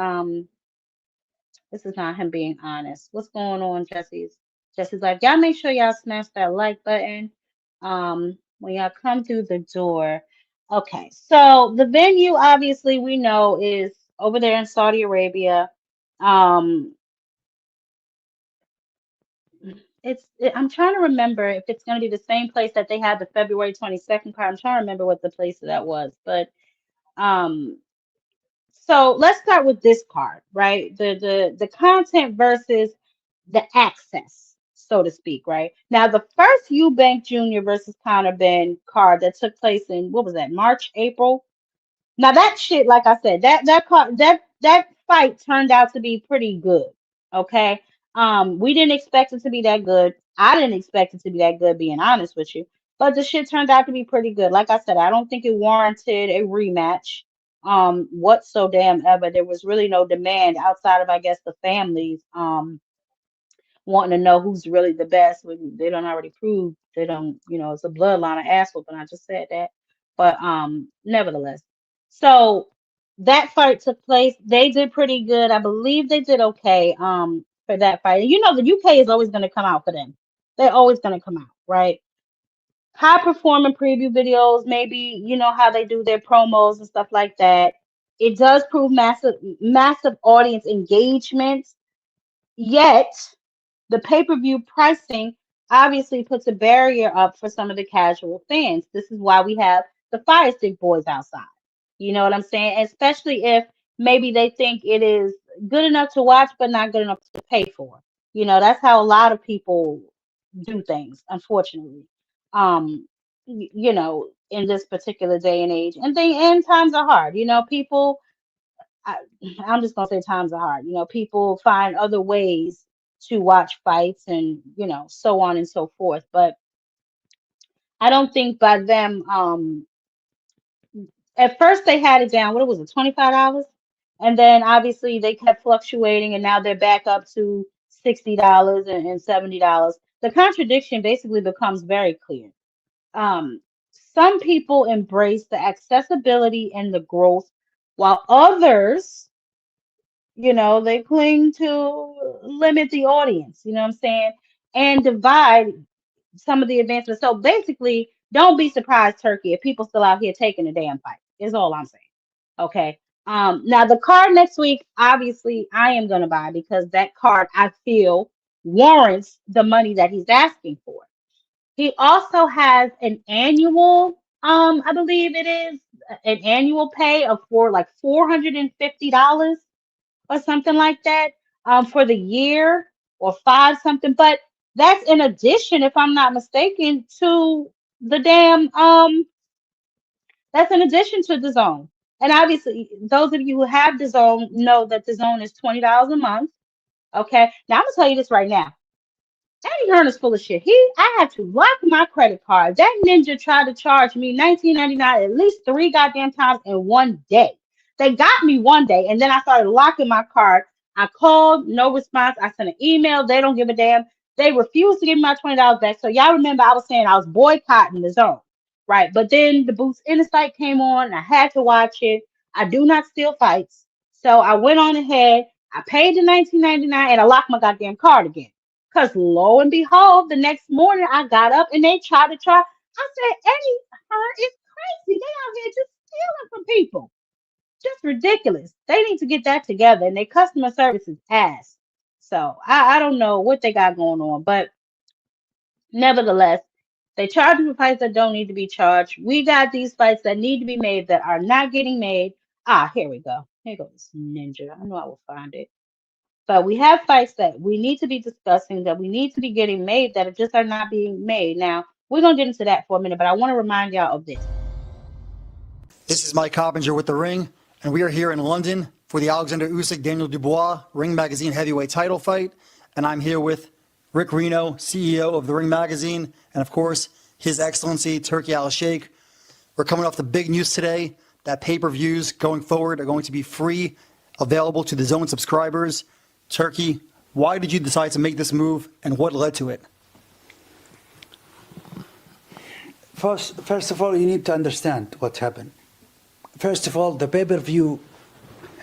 him being honest. What's going on, Jesse's like, y'all make sure y'all smash that like button when y'all come through the door. Okay, so the venue obviously we know is over there in Saudi Arabia. Um, I'm trying to remember if it's going to be the same place that they had the February 22nd card. I'm trying to remember what the place that was, but um, so let's start with this card, right? The content versus the access, so to speak, right? Now, the first Eubank Jr. versus Conor Ben card that took place in what was that, March, April? Now that shit, like I said, that fight turned out to be pretty good. Okay. We didn't expect it to be that good. I didn't expect it to be that good, being honest with you. But the shit turned out to be pretty good. Like I said, I don't think it warranted a rematch. What so damn ever. There was really no demand outside of I guess the families wanting to know who's really the best when they don't already prove they don't, it's a bloodline of ass whooping. I just said that. But nevertheless. So that fight took place. They did pretty good. I believe they did okay for that fight. And the UK is always going to come out for them. They're always going to come out, right? High performing preview videos, maybe how they do their promos and stuff like that. It does prove massive audience engagement. Yet the pay-per-view pricing obviously puts a barrier up for some of the casual fans. This is why we have the Fire Stick Boys outside. You know what I'm saying? Especially if maybe they think it is good enough to watch, but not good enough to pay for. That's how a lot of people do things, unfortunately. In this particular day and age. And times are hard. People I, I'm just gonna say times are hard. People find other ways to watch fights and so on and so forth. But I don't think by them at first they had it down, what was it, $25? And then obviously they kept fluctuating and now they're back up to $60 and $70. The contradiction basically becomes very clear. Some people embrace the accessibility and the growth while others they cling to limit the audience, you know what I'm saying? And divide some of the advancements. So basically, don't be surprised, Turkey, if people still out here taking a damn fight, is all I'm saying. Okay. Now the card next week, obviously, I am gonna buy because that card I feel warrants the money that he's asking for. He also has an annual, I believe it is an annual pay of like $450 or something like that for the year or five something. But that's in addition, if I'm not mistaken, to the damn that's in addition to the zone. And obviously, those of you who have the zone know that the zone is $20 a month. Okay. Now I'm gonna tell you this right now. Eddie Hearn is full of shit. I had to lock my credit card. That ninja tried to charge me $19.99 at least 3 goddamn times in one day. They got me one day, and then I started locking my card. I called, no response. I sent an email. They don't give a damn. They refused to give me my $20 back. So y'all remember I was saying I was boycotting the zone, right? But then the Boots Insight came on, and I had to watch it. I do not steal fights, so I went on ahead. I paid the $19.99, and I locked my goddamn card again. Because lo and behold, the next morning I got up and they tried to charge. I said, Eddie Hearn is crazy. They out here just stealing from people. Just ridiculous. They need to get that together. And their customer service is ass. So I don't know what they got going on. But nevertheless, They charge for fights that don't need to be charged. We got these fights that need to be made that are not getting made. Here we go. Here goes Ninja. I know I will find it. But we have fights that we need to be discussing, that we need to be getting made, that just are not being made. Now, we're going to get into that for a minute, but I want to remind y'all of this. This is Mike Coppinger with The Ring, and we are here in London for the Alexander Usyk-Daniel Dubois Ring Magazine heavyweight title fight. And I'm here with Rick Reno, CEO of The Ring Magazine, and of course, His Excellency Turki Al-Sheikh. We're coming off the big news today that pay-per-views going forward are going to be free, available to the Zone subscribers. Turki, why did you decide to make this move, and what led to it? First of all, you need to understand what happened. First of all, the pay-per-view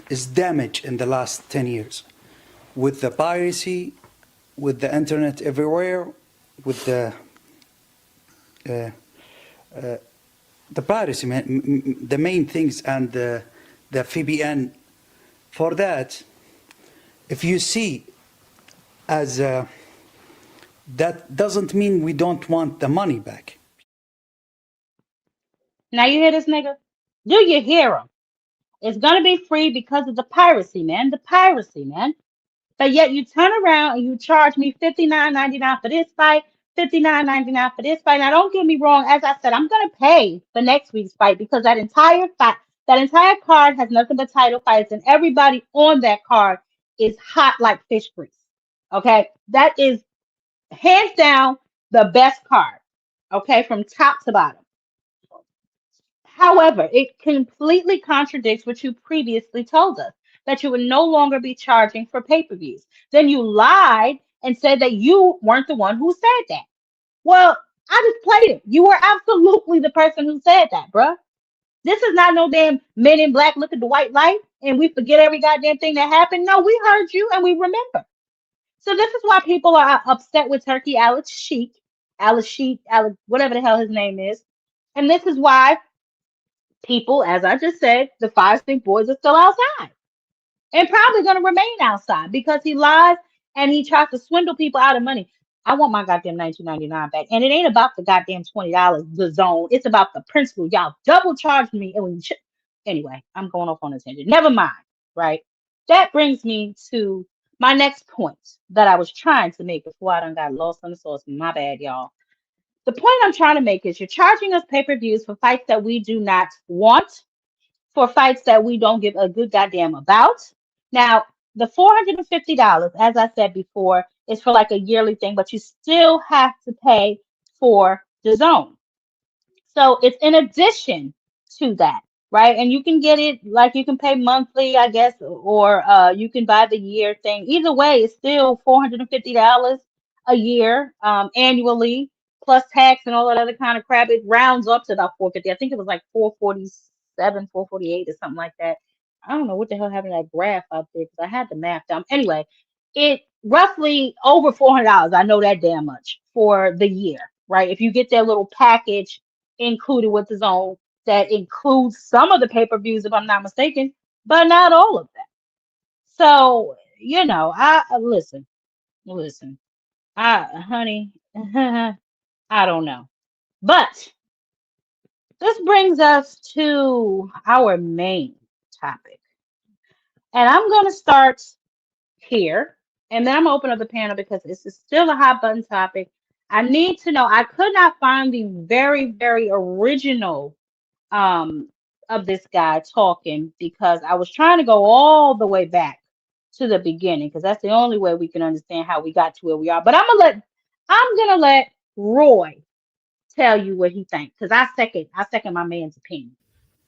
is damaged in the last 10 years with the piracy, with the internet everywhere, with the piracy, the main things, and the VPN. For that, if you see as that doesn't mean we don't want the money back. Now you hear this nigga? Do you hear him? It's going to be free because of the piracy, man. The piracy, man. But yet you turn around and you charge me $59.99 for this fight, $59.99 for this fight. Now don't get me wrong. As I said, I'm going to pay for next week's fight because that entire card has nothing but title fights, and everybody on that card is hot like fish grease. Okay? That is hands down the best card. Okay? From top to bottom. However, it completely contradicts what you previously told us, that you would no longer be charging for pay-per-views. Then you lied and said that you weren't the one who said that. Well, I just played it. You were absolutely the person who said that, bruh. This is not no damn Men in Black look at the white light and we forget every goddamn thing that happened. No, we heard you and we remember. So this is why people are upset with Turki Al-Sheikh, whatever the hell his name is. And this is why people, as I just said, the Five Stink Boys are still outside and probably going to remain outside because he lies and he tries to swindle people out of money. I want my goddamn $19.99 back. And it ain't about the goddamn $20, the Zone. It's about the principle. Y'all double charged me. And when anyway, I'm going off on a tangent. Never mind, right? That brings me to my next point that I was trying to make before I done got lost on the sauce. My bad, y'all. The point I'm trying to make is you're charging us pay-per-views for fights that we do not want, for fights that we don't give a good goddamn about. Now, the $450, as I said before, is for like a yearly thing, but you still have to pay for the Zone. So it's in addition to that, right? And you can get it like you can pay monthly, I guess, or you can buy the year thing. Either way, it's still $450 a year annually, plus tax and all that other kind of crap. It rounds up to about $450. I think it was like $447, $448 or something like that. I don't know what the hell happened to that graph up there because I had the math down. Anyway, it roughly over $400. I know that damn much for the year, right? If you get that little package included with the Zone that includes some of the pay-per-views, if I'm not mistaken, but not all of them. So, you know, listen, honey, I don't know. But this brings us to our main topic. And I'm going to start here, and then I'm going to open up the panel because this is still a hot button topic. I need to know, I could not find the very, very original of this guy talking because I was trying to go all the way back to the beginning because that's the only way we can understand how we got to where we are. But I'm gonna let Roy tell you what he thinks because I second my man's opinion.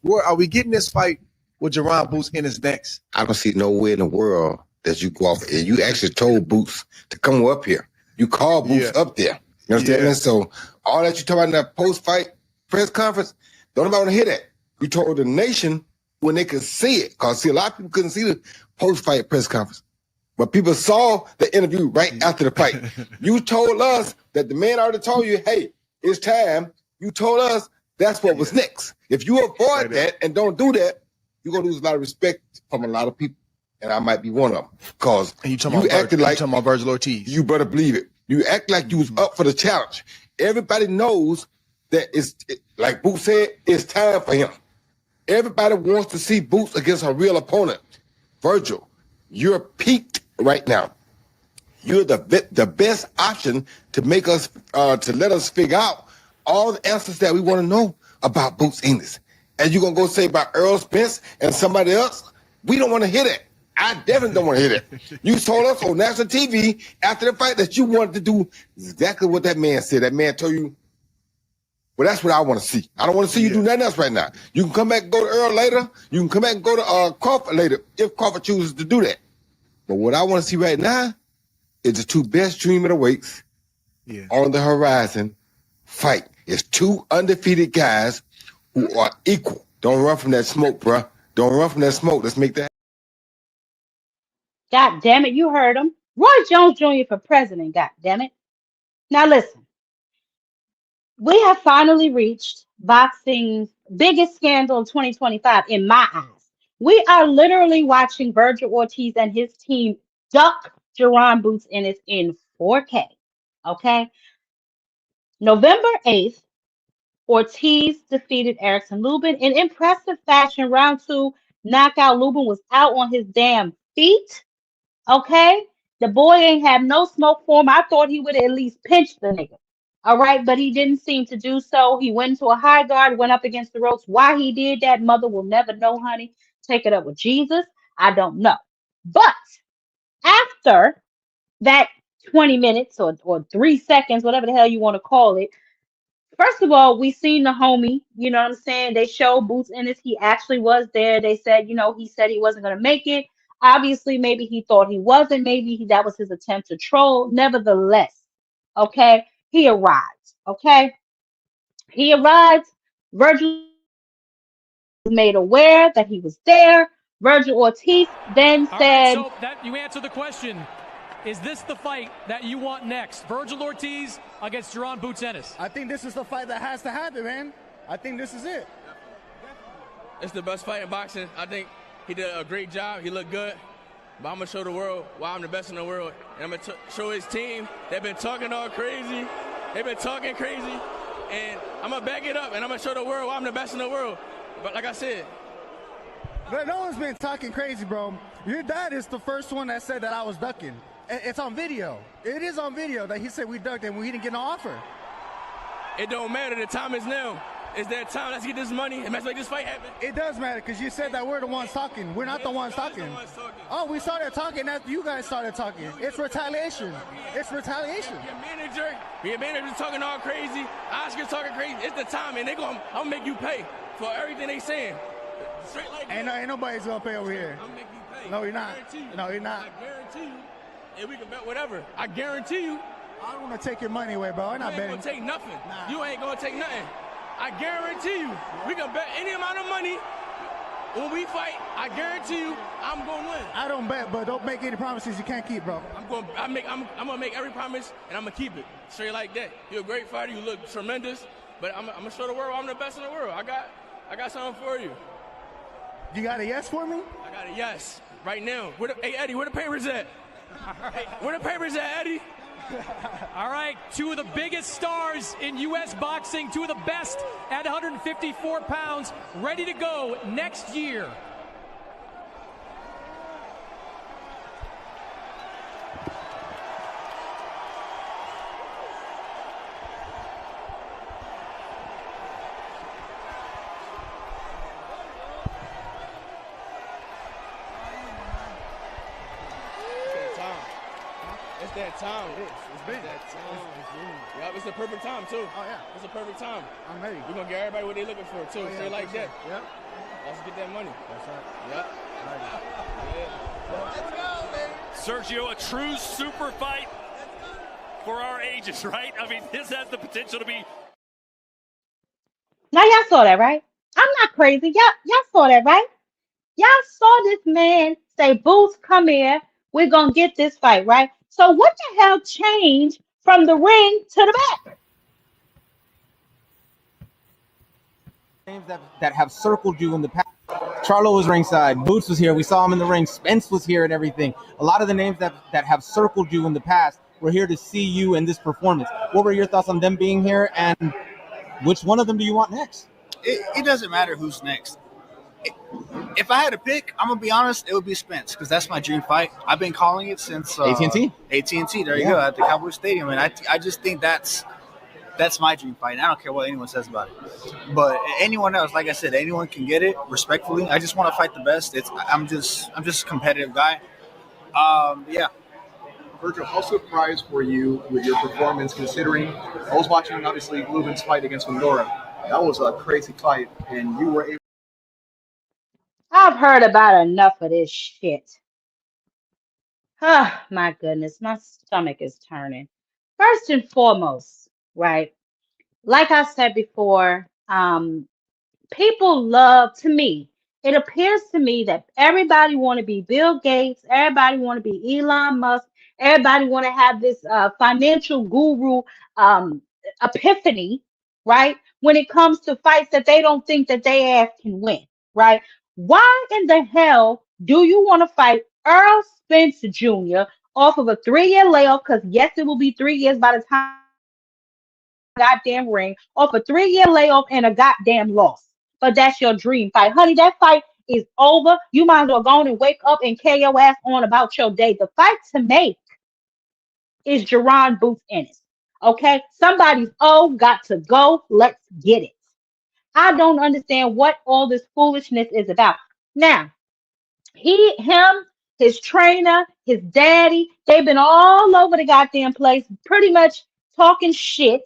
Roy, are we getting this fight with Jerron Boots in his next? I don't see nowhere in the world that you go off and you actually told Boots to come up here. You called Boots up there. You understand? Yeah. So all that you talk about in that post-fight press conference, don't nobody want to hear that. You told the nation when they could see it. Because see, a lot of people couldn't see the post-fight press conference. But people saw the interview right after the fight. You told us that the man already told you, hey, it's time. You told us that's what was next. If you avoid that and don't do that, you're going to lose a lot of respect from a lot of people. And I might be one of them. Because you acted like... You talking about Virgil Ortiz. You better believe it. You act like you was up for the challenge. Everybody knows that like Boots said, it's time for him. Everybody wants to see Boots against a real opponent. Virgil, you're peaked right now. You're the best option to make us to let us figure out all the answers that we want to know about Boots Ennis. And you're gonna go say about Earl Spence and somebody else? We don't want to hear that. I definitely don't want to hear that. You told us on national TV after the fight that you wanted to do exactly what that man said. That man told you, well, that's what I want to see. I don't want to see you do nothing else right now. You can come back and go to Earl later. You can come back and go to Crawford later if Crawford chooses to do that. But what I want to see right now is the two best dream of the weights on the horizon fight. It's two undefeated guys who are equal. Don't run from that smoke, bruh. Don't run from that smoke. Let's make that. God damn it, you heard him. Roy Jones Jr. for president, god damn it. Now listen, we have finally reached boxing's biggest scandal of 2025 in my eyes. We are literally watching Virgil Ortiz and his team duck Jerron Boots Ennis in 4K. Okay? November 8th, Ortiz defeated Erickson Lubin in impressive fashion. Round 2, knockout. Lubin was out on his damn feet. Okay? The boy ain't have no smoke for him. I thought he would at least pinch the nigga. All right, but he didn't seem to do so. He went into a high guard, went up against the ropes. Why he did that, mother will never know, honey. Take it up with Jesus. I don't know. But after that 20 minutes or 3 seconds, whatever the hell you want to call it, first of all, we seen the homie, you know what I'm saying? They showed Boots Ennis. He actually was there. They said, he said he wasn't going to make it. Obviously, maybe he thought he wasn't. Maybe that was his attempt to troll. Nevertheless, okay, he arrived. Okay, he arrived. Virgil was made aware that he was there. Virgil Ortiz then said, so that you answer the question. Is this the fight that you want next? Virgil Ortiz against Jerron Boots Ennis. I think this is the fight that has to happen, man. I think this is it. It's the best fight in boxing. I think he did a great job. He looked good. But I'm going to show the world why I'm the best in the world. And I'm going to show his team. They've been talking all crazy. They've been talking crazy. And I'm going to back it up, and I'm going to show the world why I'm the best in the world. But like I said, but no one's been talking crazy, bro. Your dad is the first one that said that I was ducking. It's on video. It is on video that he said we ducked and we didn't get no offer. It don't matter. The time is now. It's that time. Let's get this money and let's make this fight happen. It does matter because you said that we're the ones talking. We're not the ones talking. Oh, we started talking after you guys started talking. It's retaliation. It's retaliation. Your manager's talking all crazy. Oscar's talking crazy. It's the time, and I'll make you pay for everything they saying. Straight like that. Ain't nobody's gonna pay over here. I'll make you pay. No, you're not. No, you're not. I guarantee you. And we can bet whatever. I guarantee you. I don't want to take your money away, bro. I'm not betting. You ain't gonna take nothing. Nah. You ain't gonna take nothing. I guarantee you. We can bet any amount of money. When we fight, I guarantee you, I'm gonna win. I don't bet, but don't make any promises you can't keep, bro. I'm gonna make every promise, and I'm gonna keep it straight like that. You're a great fighter. You look tremendous, but I'm gonna show the world I'm the best in the world. I got something for you. You got a yes for me? I got a yes right now. Hey Eddie, where the papers at? Hey, where the papers at, Eddie? All right, two of the biggest stars in U.S. boxing, two of the best at 154 pounds, ready to go next year. It's that time. It's been that time. Yeah, it's the perfect time too. Oh yeah, it's the perfect time. I'm ready. We're gonna get everybody what they're looking for too. Oh, yeah, Straight like that. Yep. Let's get that money. That's right. Yep. Let's go, man. Sergio, a true super fight for our ages, right? I mean, this has the potential to be. Now y'all saw that, right? I'm not crazy. Y'all saw that, right? Y'all saw this man say, Boots, come here. We're gonna get this fight, right? So what the hell changed from the ring to the back? Names that have circled you in the past. Charlo was ringside. Boots was here. We saw him in the ring. Spence was here and everything. A lot of the names that have circled you in the past were here to see you in this performance. What were your thoughts on them being here, and which one of them do you want next? It doesn't matter who's next. If I had to pick, I'm gonna be honest, it would be Spence because that's my dream fight. I've been calling it since AT&T. AT&T. There you go, at the Cowboys Stadium, and I just think that's my dream fight. And I don't care what anyone says about it. But anyone else, like I said, anyone can get it respectfully. I just want to fight the best. I'm just a competitive guy. Yeah. Virgil, how surprised were you with your performance? Considering I was watching obviously Lubin's fight against Fundora. That was a crazy fight, and you were able. I've heard about enough of this shit. Ah, my goodness, my stomach is turning. First and foremost, right? Like I said before, people love, to me, it appears to me that everybody want to be Bill Gates, everybody want to be Elon Musk, everybody want to have this financial guru epiphany, right? When it comes to fights that they don't think that they ass can win, right? Why in the hell do you want to fight Earl Spence Jr. off of a 3-year layoff? Because yes, it will be 3 years by the time goddamn ring, off a 3-year layoff and a goddamn loss. But that's your dream fight. Honey, that fight is over. You might as well go on and wake up and carry your ass on about your day. The fight to make is Jerron Boots Ennis. Okay? Somebody's got to go. Let's get it. I don't understand what all this foolishness is about. Now, him, his trainer, his daddy, they've been all over the goddamn place, pretty much talking shit.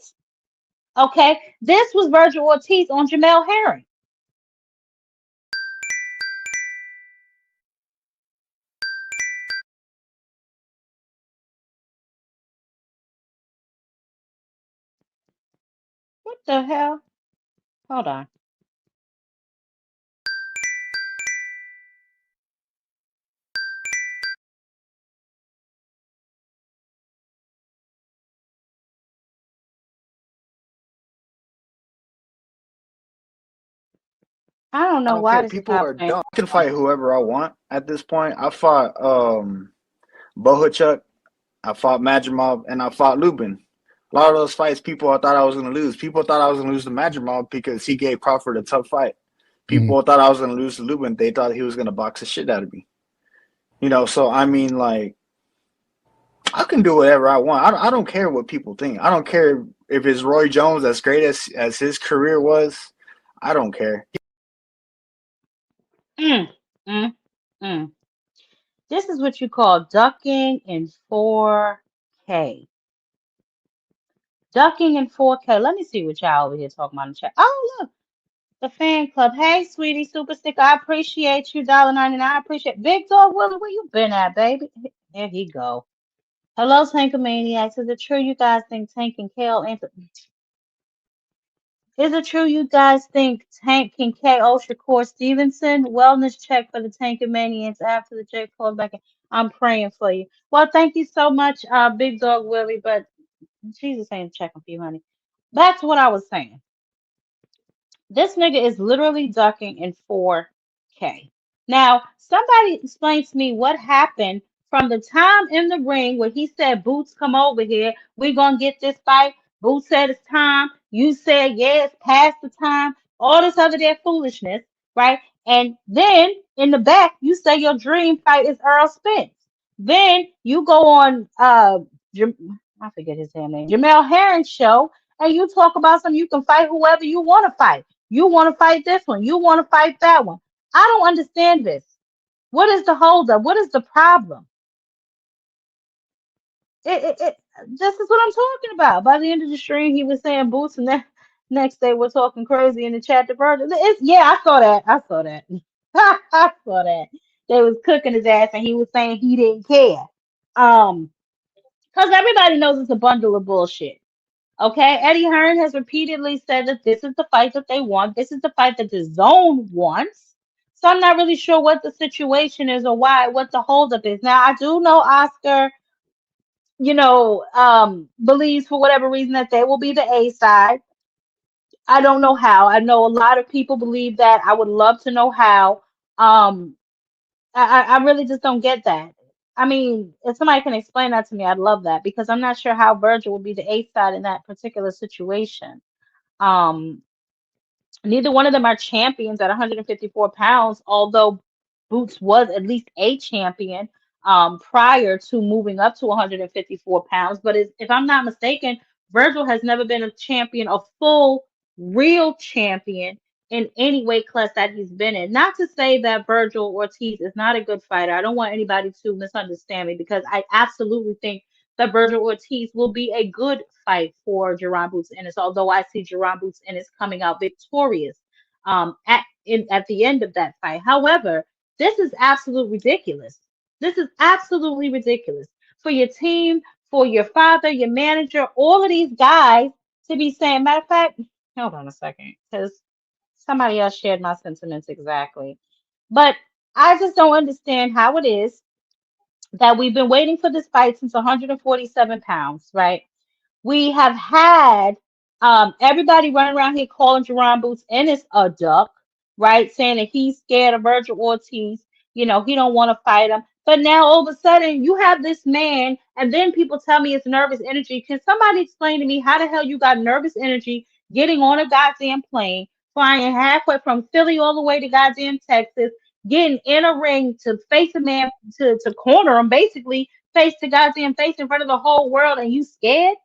Okay, this was Virgil Ortiz on Jamel Herring. What the hell? Hold on. I don't know why this is People not are playing. dumb. I can fight whoever I want at this point. I fought Bohachuk, I fought Madrimov, and I fought Lubin. A lot of those fights, people thought I was going to lose. People thought I was going to lose to Madrimov because he gave Crawford a tough fight. People thought I was going to lose to Lubin. They thought he was going to box the shit out of me. You know, so I mean, like, I can do whatever I want. I don't care what people think. I don't care if it's Roy Jones, as great as his career was. I don't care. This is what you call ducking in 4K. Ducking in 4K. Let me see what y'all over here talking about in the chat. Oh, look. The fan club. Hey, sweetie, super sticker. I appreciate you. $1.99. I appreciate Big Dog Willie. Where you been at, baby? There he go. Hello, Tankamaniacs. Is it true you guys think Tank and Kale ain't? Is it true you guys think Tank can KO Shakur Stevenson? Wellness check for the Tankamaniacs after the Jake Paul back. I'm praying for you. Well, thank you so much, Big Dog Willie. But Jesus ain't checking for you, honey. Back to what I was saying. This nigga is literally ducking in 4K. Now, somebody explain to me what happened from the time in the ring where he said, Boots, come over here. We're going to get this fight. Boots said it's time. You said, yeah, it's past the time. All this other there foolishness, right? And then in the back, you say your dream fight is Earl Spence. Then you go on, I forget his damn name, Jamel Herring's show, and you talk about something. You can fight whoever you want to fight. You want to fight this one. You want to fight that one. I don't understand this. What is the holdup? What is the problem? This is what I'm talking about. By the end of the stream, he was saying Boots, and then next day we're talking crazy in the chat to Virgil. Yeah, I saw that. I saw that. I saw that. They was cooking his ass, and he was saying he didn't care. Because everybody knows it's a bundle of bullshit. Okay, Eddie Hearn has repeatedly said that this is the fight that they want. This is the fight that the zone wants. So I'm not really sure what the situation is or what the holdup is. Now, I do know Oscar, believes for whatever reason that they will be the A side. I don't know how. I know a lot of people believe that. I would love to know how. I really just don't get that. I mean, if somebody can explain that to me, I'd love that because I'm not sure how Virgil would be the A side in that particular situation. Um, Neither one of them are champions at 154 pounds, although Boots was at least a champion prior to moving up to 154 pounds. But if I'm not mistaken, Virgil has never been a champion, a full, real champion in any weight class that he's been in. Not to say that Virgil Ortiz is not a good fighter. I don't want anybody to misunderstand me because I absolutely think that Virgil Ortiz will be a good fight for Jerron Boots Ennis, although I see Jerron Boots Ennis coming out victorious at the end of that fight. However, this is absolutely ridiculous. This is absolutely ridiculous for your team, for your father, your manager, all of these guys to be saying. Matter of fact, hold on a second, because somebody else shared my sentiments exactly. But I just don't understand how it is that we've been waiting for this fight since 147 pounds, right? We have had everybody running around here calling Jerron Boots Ennis a duck, right? Saying that he's scared of Virgil Ortiz. You know, he don't want to fight him. But now all of a sudden you have this man, and then people tell me it's nervous energy. Can somebody explain to me how the hell you got nervous energy getting on a goddamn plane, flying halfway from Philly all the way to goddamn Texas, getting in a ring to face a man to corner him, basically face to goddamn face in front of the whole world, and you scared?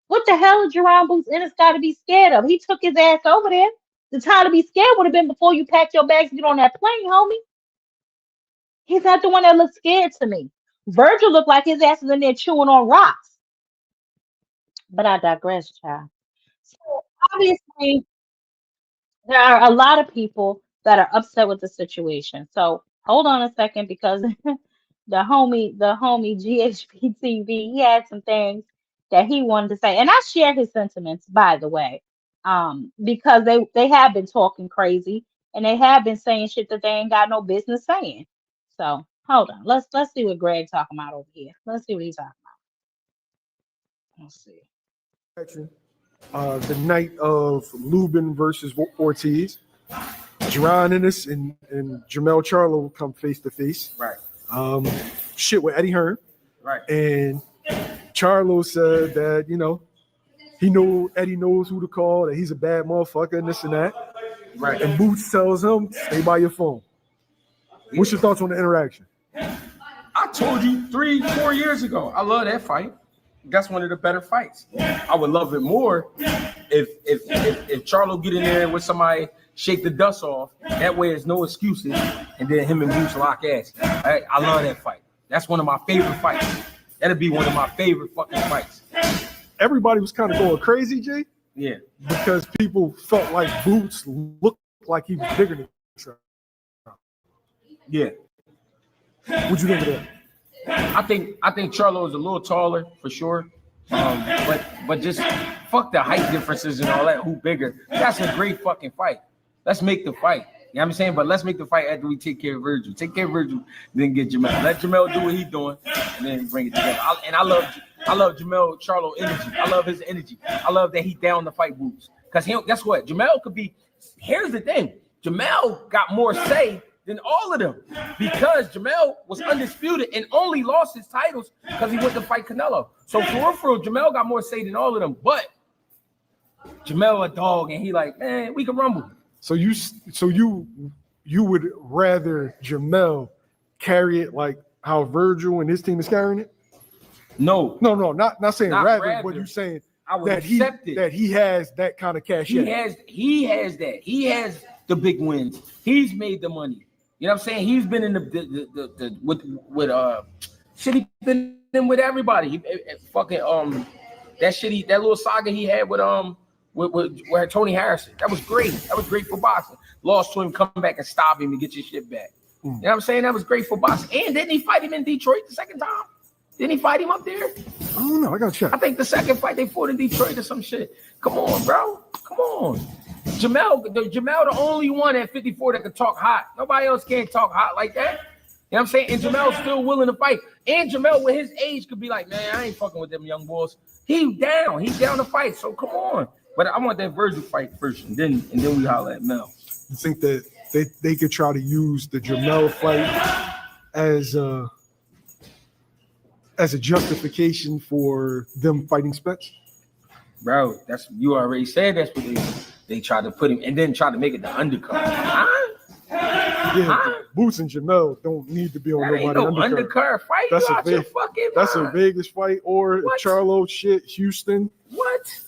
What the hell is Jerron Boots Ennis got to be scared of? He took his ass over there. The time to be scared would have been before you packed your bags and get on that plane, homie. He's not the one that looks scared to me. Virgil looked like his ass is in there chewing on rocks. But I digress, child. So obviously, there are a lot of people that are upset with the situation. So hold on a second, because the homie GHP TV, he had some things that he wanted to say, and I share his sentiments, by the way, because they have been talking crazy and they have been saying shit that they ain't got no business saying. So hold on, let's see what Greg talking about over here. Let's see what he's talking about. Let's see. The night of Lubin versus Ortiz, Jerron Ennis and Jermell Charlo will come face to face. Right. Shit with Eddie Hearn. Right. And Charlo said that, you know, Eddie knows who to call, that he's a bad motherfucker and this and that. Right. And Boots tells him, stay by your phone. What's your thoughts on the interaction? I told you 3-4 years ago, I love that fight. That's one of the better fights. I would love it more if Charlo get in there with somebody, shake the dust off. That way there's no excuses. And then him and Boots lock ass. I love that fight. That's one of my favorite fights. That'll be one of my favorite fucking fights. Everybody was kind of going crazy, Jay. Yeah. Because people felt like Boots looked like he was bigger than Charlo. Yeah. What'd you think of that? I think Charlo is a little taller for sure. But just fuck the height differences and all that. Who bigger? That's a great fucking fight. Let's make the fight. You know what I'm saying? But let's make the fight after we take care of Virgil. Take care of Virgil, then get Jermell. Let Jermell do what he's doing, and then bring it together. I love Jermell Charlo energy. I love his energy. I love that he down to fight Boots. Because guess what? Jermell could be. Here's the thing. Jermell got more say than all of them, because Jermell was undisputed and only lost his titles because he went to fight Canelo. So for real, Jermell got more say than all of them. But Jermell a dog, and he like, man, we can rumble. So you would rather Jermell carry it like how Virgil and his team is carrying it? No, not saying not rather, but you saying I would that accept it. That he has that kind of cash. He has that. He has the big wins. He's made the money. You know what I'm saying? He's been in the with shit. He's been in with everybody. He fucking that little saga he had with Tony Harrison. That was great. That was great for boxing. Lost to him, come back and stop him and get your shit back. You know what I'm saying? That was great for boxing. And didn't he fight him in Detroit the second time? Didn't he fight him up there? I don't know. I gotta check. I think the second fight they fought in Detroit or some shit. Come on, bro. Come on. Jermell the only one at 54 that can talk hot. Nobody else can't talk hot like that. You know what I'm saying? And Jermell's still willing to fight. And Jermell with his age could be like, man, I ain't fucking with them young boys. He's down to fight. So come on. But I want that Virgil fight first, and then we holler at Mel. You think that they could try to use the Jermell fight as as a justification for them fighting Spence? Bro, that's you already said that's what they tried to put him and then try to make it the undercard. Yeah, Boots and Jamel don't need to be on That ain't nobody no undercard fight. That's You a out your Ve- fucking That's a mind. Vegas fight or Charlo shit, Houston, What?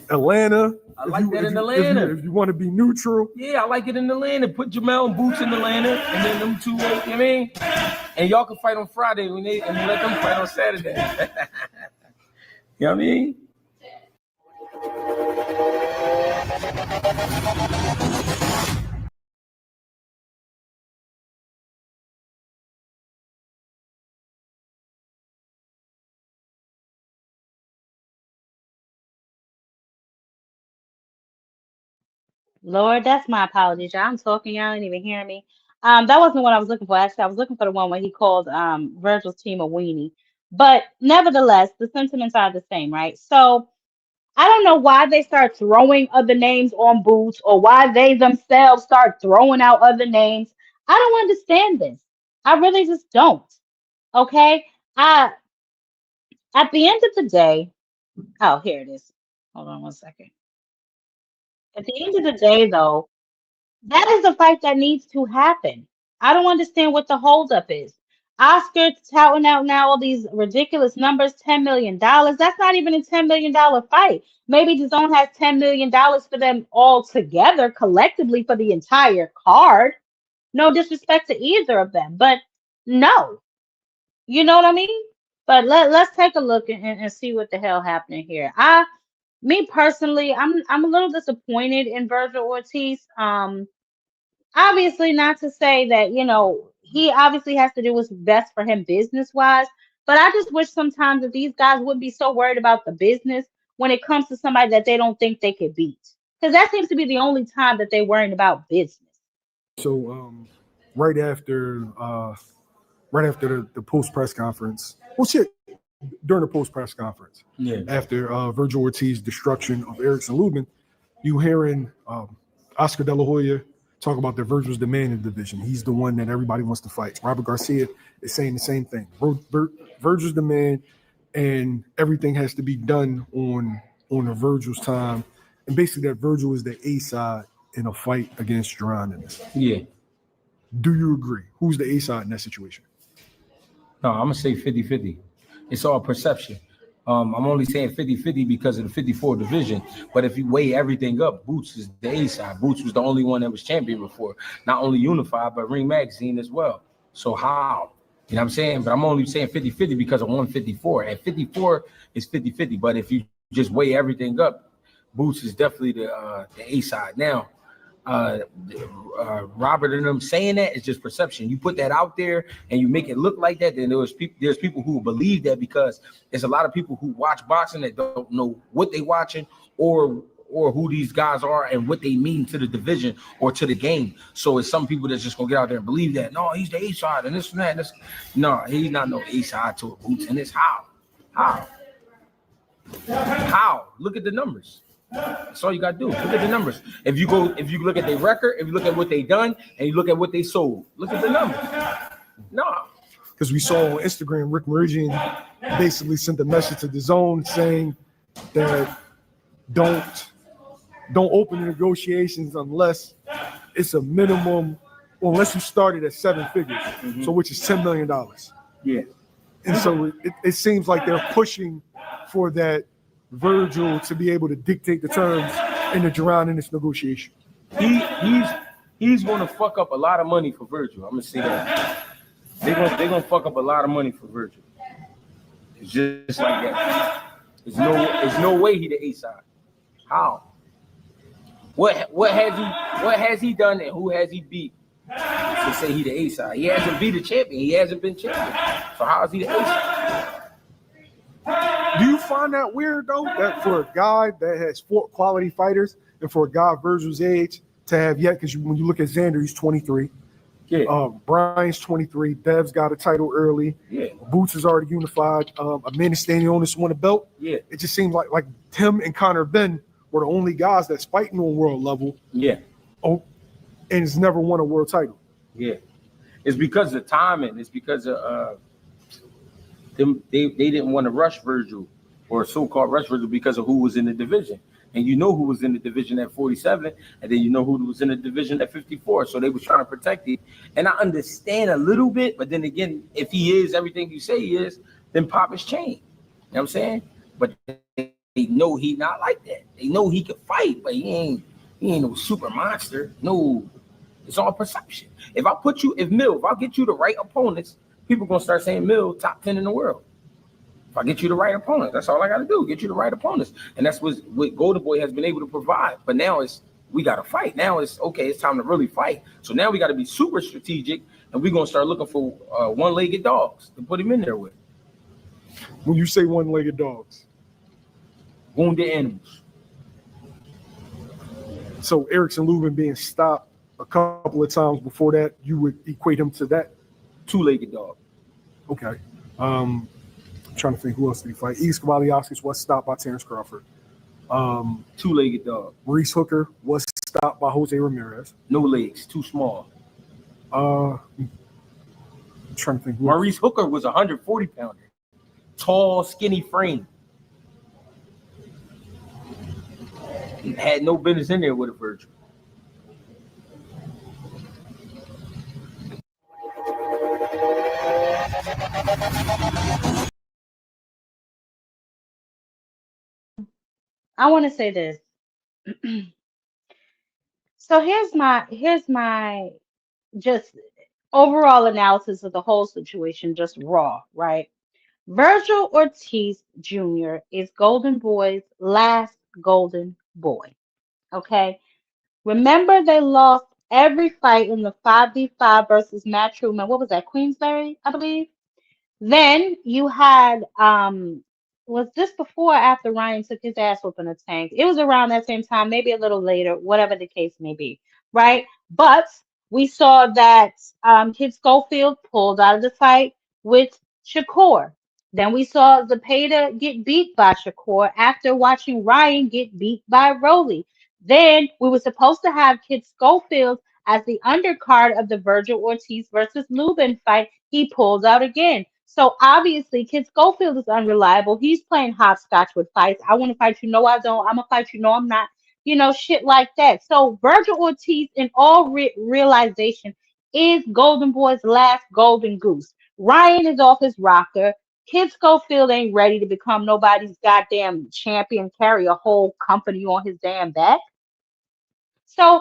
Atlanta. I like that in Atlanta. If you want to be neutral, Yeah, I like it in Atlanta. Put Jamel and Boots in Atlanta, and then them two. You know what I mean? And y'all can fight on Friday and let them fight on Saturday. You know what I mean? Lord, that's my apologies, y'all. I'm talking, y'all ain't even hearing me. That wasn't what I was looking for. Actually, I was looking for the one where he called Virgil's team a weenie. But nevertheless, the sentiments are the same, right? So I don't know why they start throwing other names on Boots or why they themselves start throwing out other names. I don't understand this. I really just don't. Okay. I At the end of the day, oh, here it is. Hold on one second. At the end of the day, though, that is a fight that needs to happen. I don't understand what the holdup is. Oscar touting out now all these ridiculous numbers, $10 million. That's not even a $10 million fight. Maybe DAZN has $10 million for them all together, collectively, for the entire card. No disrespect to either of them, but no. You know what I mean? But let's take a look and see what the hell happening here. Me personally, I'm a little disappointed in Virgil Ortiz. Obviously, not to say that, he obviously has to do what's best for him business wise, but I just wish sometimes that these guys wouldn't be so worried about the business when it comes to somebody that they don't think they could beat. Because that seems to be the only time that they're worrying about business. so right after the post press conference, during the post press conference, after Virgil Ortiz's destruction of Erickson Lubin, you hearing Oscar De La Hoya talk about that Virgil's the man in the division. He's the one that everybody wants to fight. Robert Garcia is saying the same thing. Virgil's the man, and everything has to be done on a Virgil's time. And basically, that Virgil is the A side in a fight against Duran in this. Yeah. Do you agree? Who's the A side in that situation? No, I'm going to say 50-50. It's all perception. I'm only saying 50-50 because of the 54 division. But if you weigh everything up, Boots is the A side. Boots was the only one that was champion before. Not only Unified, but Ring Magazine as well. So how? You know what I'm saying? But I'm only saying 50-50 because of 154. And 54 is 50-50. But if you just weigh everything up, Boots is definitely the A side. Now, Robert and them saying that is just perception. You put that out there and you make it look like that, then there's people who believe that, because there's a lot of people who watch boxing that don't know what they watching or who these guys are and what they mean to the division or to the game. So it's some people that's just gonna get out there and believe that no, he's the A side and this and that. No, he's not no A side to a Boots. And it's how look at the numbers. That's all you gotta do. Look at the numbers. If you look at their record, if you look at what they done, and you look at what they sold, look at the numbers. No, because we saw on Instagram, Rick Meridian basically sent a message to DAZN saying that don't open the negotiations unless it's a minimum, or unless you started at 7 figures, so which is $10 million. Yeah, and so it seems like they're pushing for that Virgil to be able to dictate the terms in the Duran in this negotiation. He's gonna fuck up a lot of money for Virgil. I'm gonna say that. They're gonna fuck up a lot of money for Virgil. It's just like that. There's no way he the A side. How? What has he done and who has he beat to say he the A side? He hasn't beat a champion. He hasn't been champion. So how is he the A side? Do you find that weird though, that for a guy that has 4 quality fighters and for a guy Virgil's age to have yet? Because when you look at Xander, he's 23. Yeah. Brian's 23. Dev's got a title early. Yeah. Boots is already unified. Amanda Stanionis won a belt. Yeah. It just seems like Tim and Connor Ben were the only guys that's fighting on world level. Yeah. Oh, and has never won a world title. Yeah. It's because of timing. It's because of they didn't want to rush Virgil or so-called rush Virgil because of who was in the division. And you know who was in the division at 47, and then you know who was in the division at 54. So they was trying to protect it. And I understand a little bit, but then again, if he is everything you say he is, then Pop is changed. You know what I'm saying? But they know he not like that. They know he can fight, but he ain't no super monster. No, it's all perception. If I get you the right opponents, people gonna start saying Mill top 10 in the world. If I get you the right opponents, that's all I got to do. Get you the right opponents, and that's what Golden Boy has been able to provide. But now we got to fight. Now it's okay. It's time to really fight. So now we got to be super strategic, and we're gonna start looking for one-legged dogs to put him in there with. When you say one-legged dogs, wounded animals. So Erickson Lubin being stopped a couple of times before that, you would equate him to that two-legged dog. Okay. Trying to think who else did he fight. East Kavaliauskas was stopped by Terrence Crawford. Two-legged dog. Maurice Hooker was stopped by Jose Ramirez. No legs, too small. Trying to think. Maurice Hooker was a 140-pounder. Tall, skinny frame. He had no business in there with a Virgil. I want to say this. So here's my just overall analysis of the whole situation, just raw, right? Virgil Ortiz Jr. is Golden Boy's last Golden Boy. Okay. Remember, they lost every fight in the 5v5 versus Matt Truman. What was that? Queensberry, I believe. Then you had was this before or after Ryan took his ass whooping the tank? It was around that same time, maybe a little later, whatever the case may be, right? But we saw that Kid Schofield pulled out of the fight with Shakur. Then we saw Zepeda get beat by Shakur after watching Ryan get beat by Rolly. Then we were supposed to have Kid Schofield as the undercard of the Virgil Ortiz versus Lubin fight. He pulls out again. So obviously, Kid Schofield is unreliable. He's playing hopscotch with fights. I want to fight you. No, I don't. I'm going to fight you. No, I'm not. Shit like that. So Virgil Ortiz, in all realization, is Golden Boy's last golden goose. Ryan is off his rocker. Kid Schofield ain't ready to become nobody's goddamn champion, carry a whole company on his damn back. So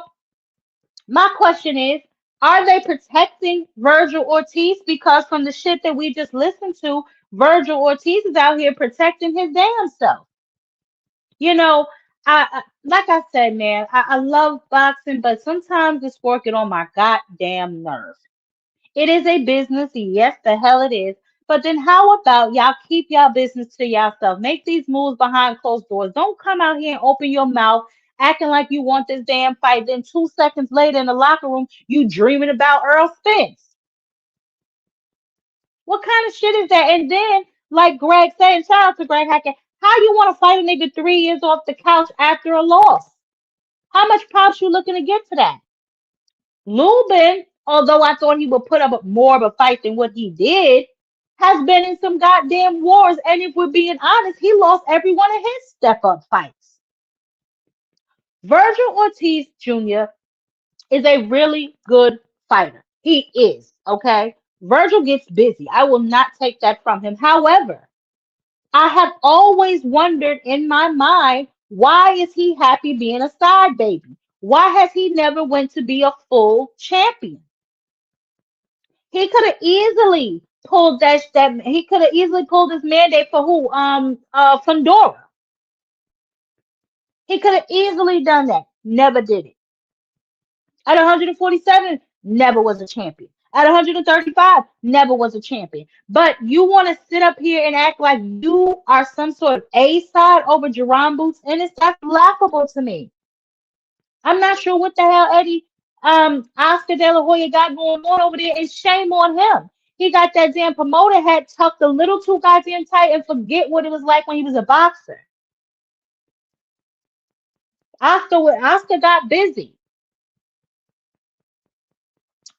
my question is, are they protecting Virgil Ortiz? Because from the shit that we just listened to, Virgil Ortiz is out here protecting his damn self. I like I said, man, I love boxing, but sometimes it's working on my goddamn nerve. It is a business, yes, the hell it is. But then how about y'all keep y'all business to yourself? Make these moves behind closed doors. Don't come out here and open your mouth acting like you want this damn fight. Then 2 seconds later in the locker room, you dreaming about Earl Spence. What kind of shit is that? And then, like Greg said, shout out to Greg Hackett, how you want to fight a nigga 3 years off the couch after a loss? How much props you looking to get to that? Lubin, although I thought he would put up more of a fight than what he did, has been in some goddamn wars. And if we're being honest, he lost every one of his step-up fights. Virgil Ortiz Jr. is a really good fighter. He is, okay? Virgil gets busy. I will not take that from him. However, I have always wondered in my mind, why is he happy being a side baby? Why has he never went to be a full champion? He could have easily pulled he could have easily pulled his mandate for who? Fundora. He could have easily done that. Never did it. At 147, never was a champion. At 135, never was a champion. But you want to sit up here and act like you are some sort of A-side over Jerome Boots Ennis? That's laughable to me. I'm not sure what the hell Eddie Oscar De La Hoya got going on over there, and shame on him. He got that damn promoter head tucked a little too goddamn tight and forget what it was like when he was a boxer. Oscar got busy.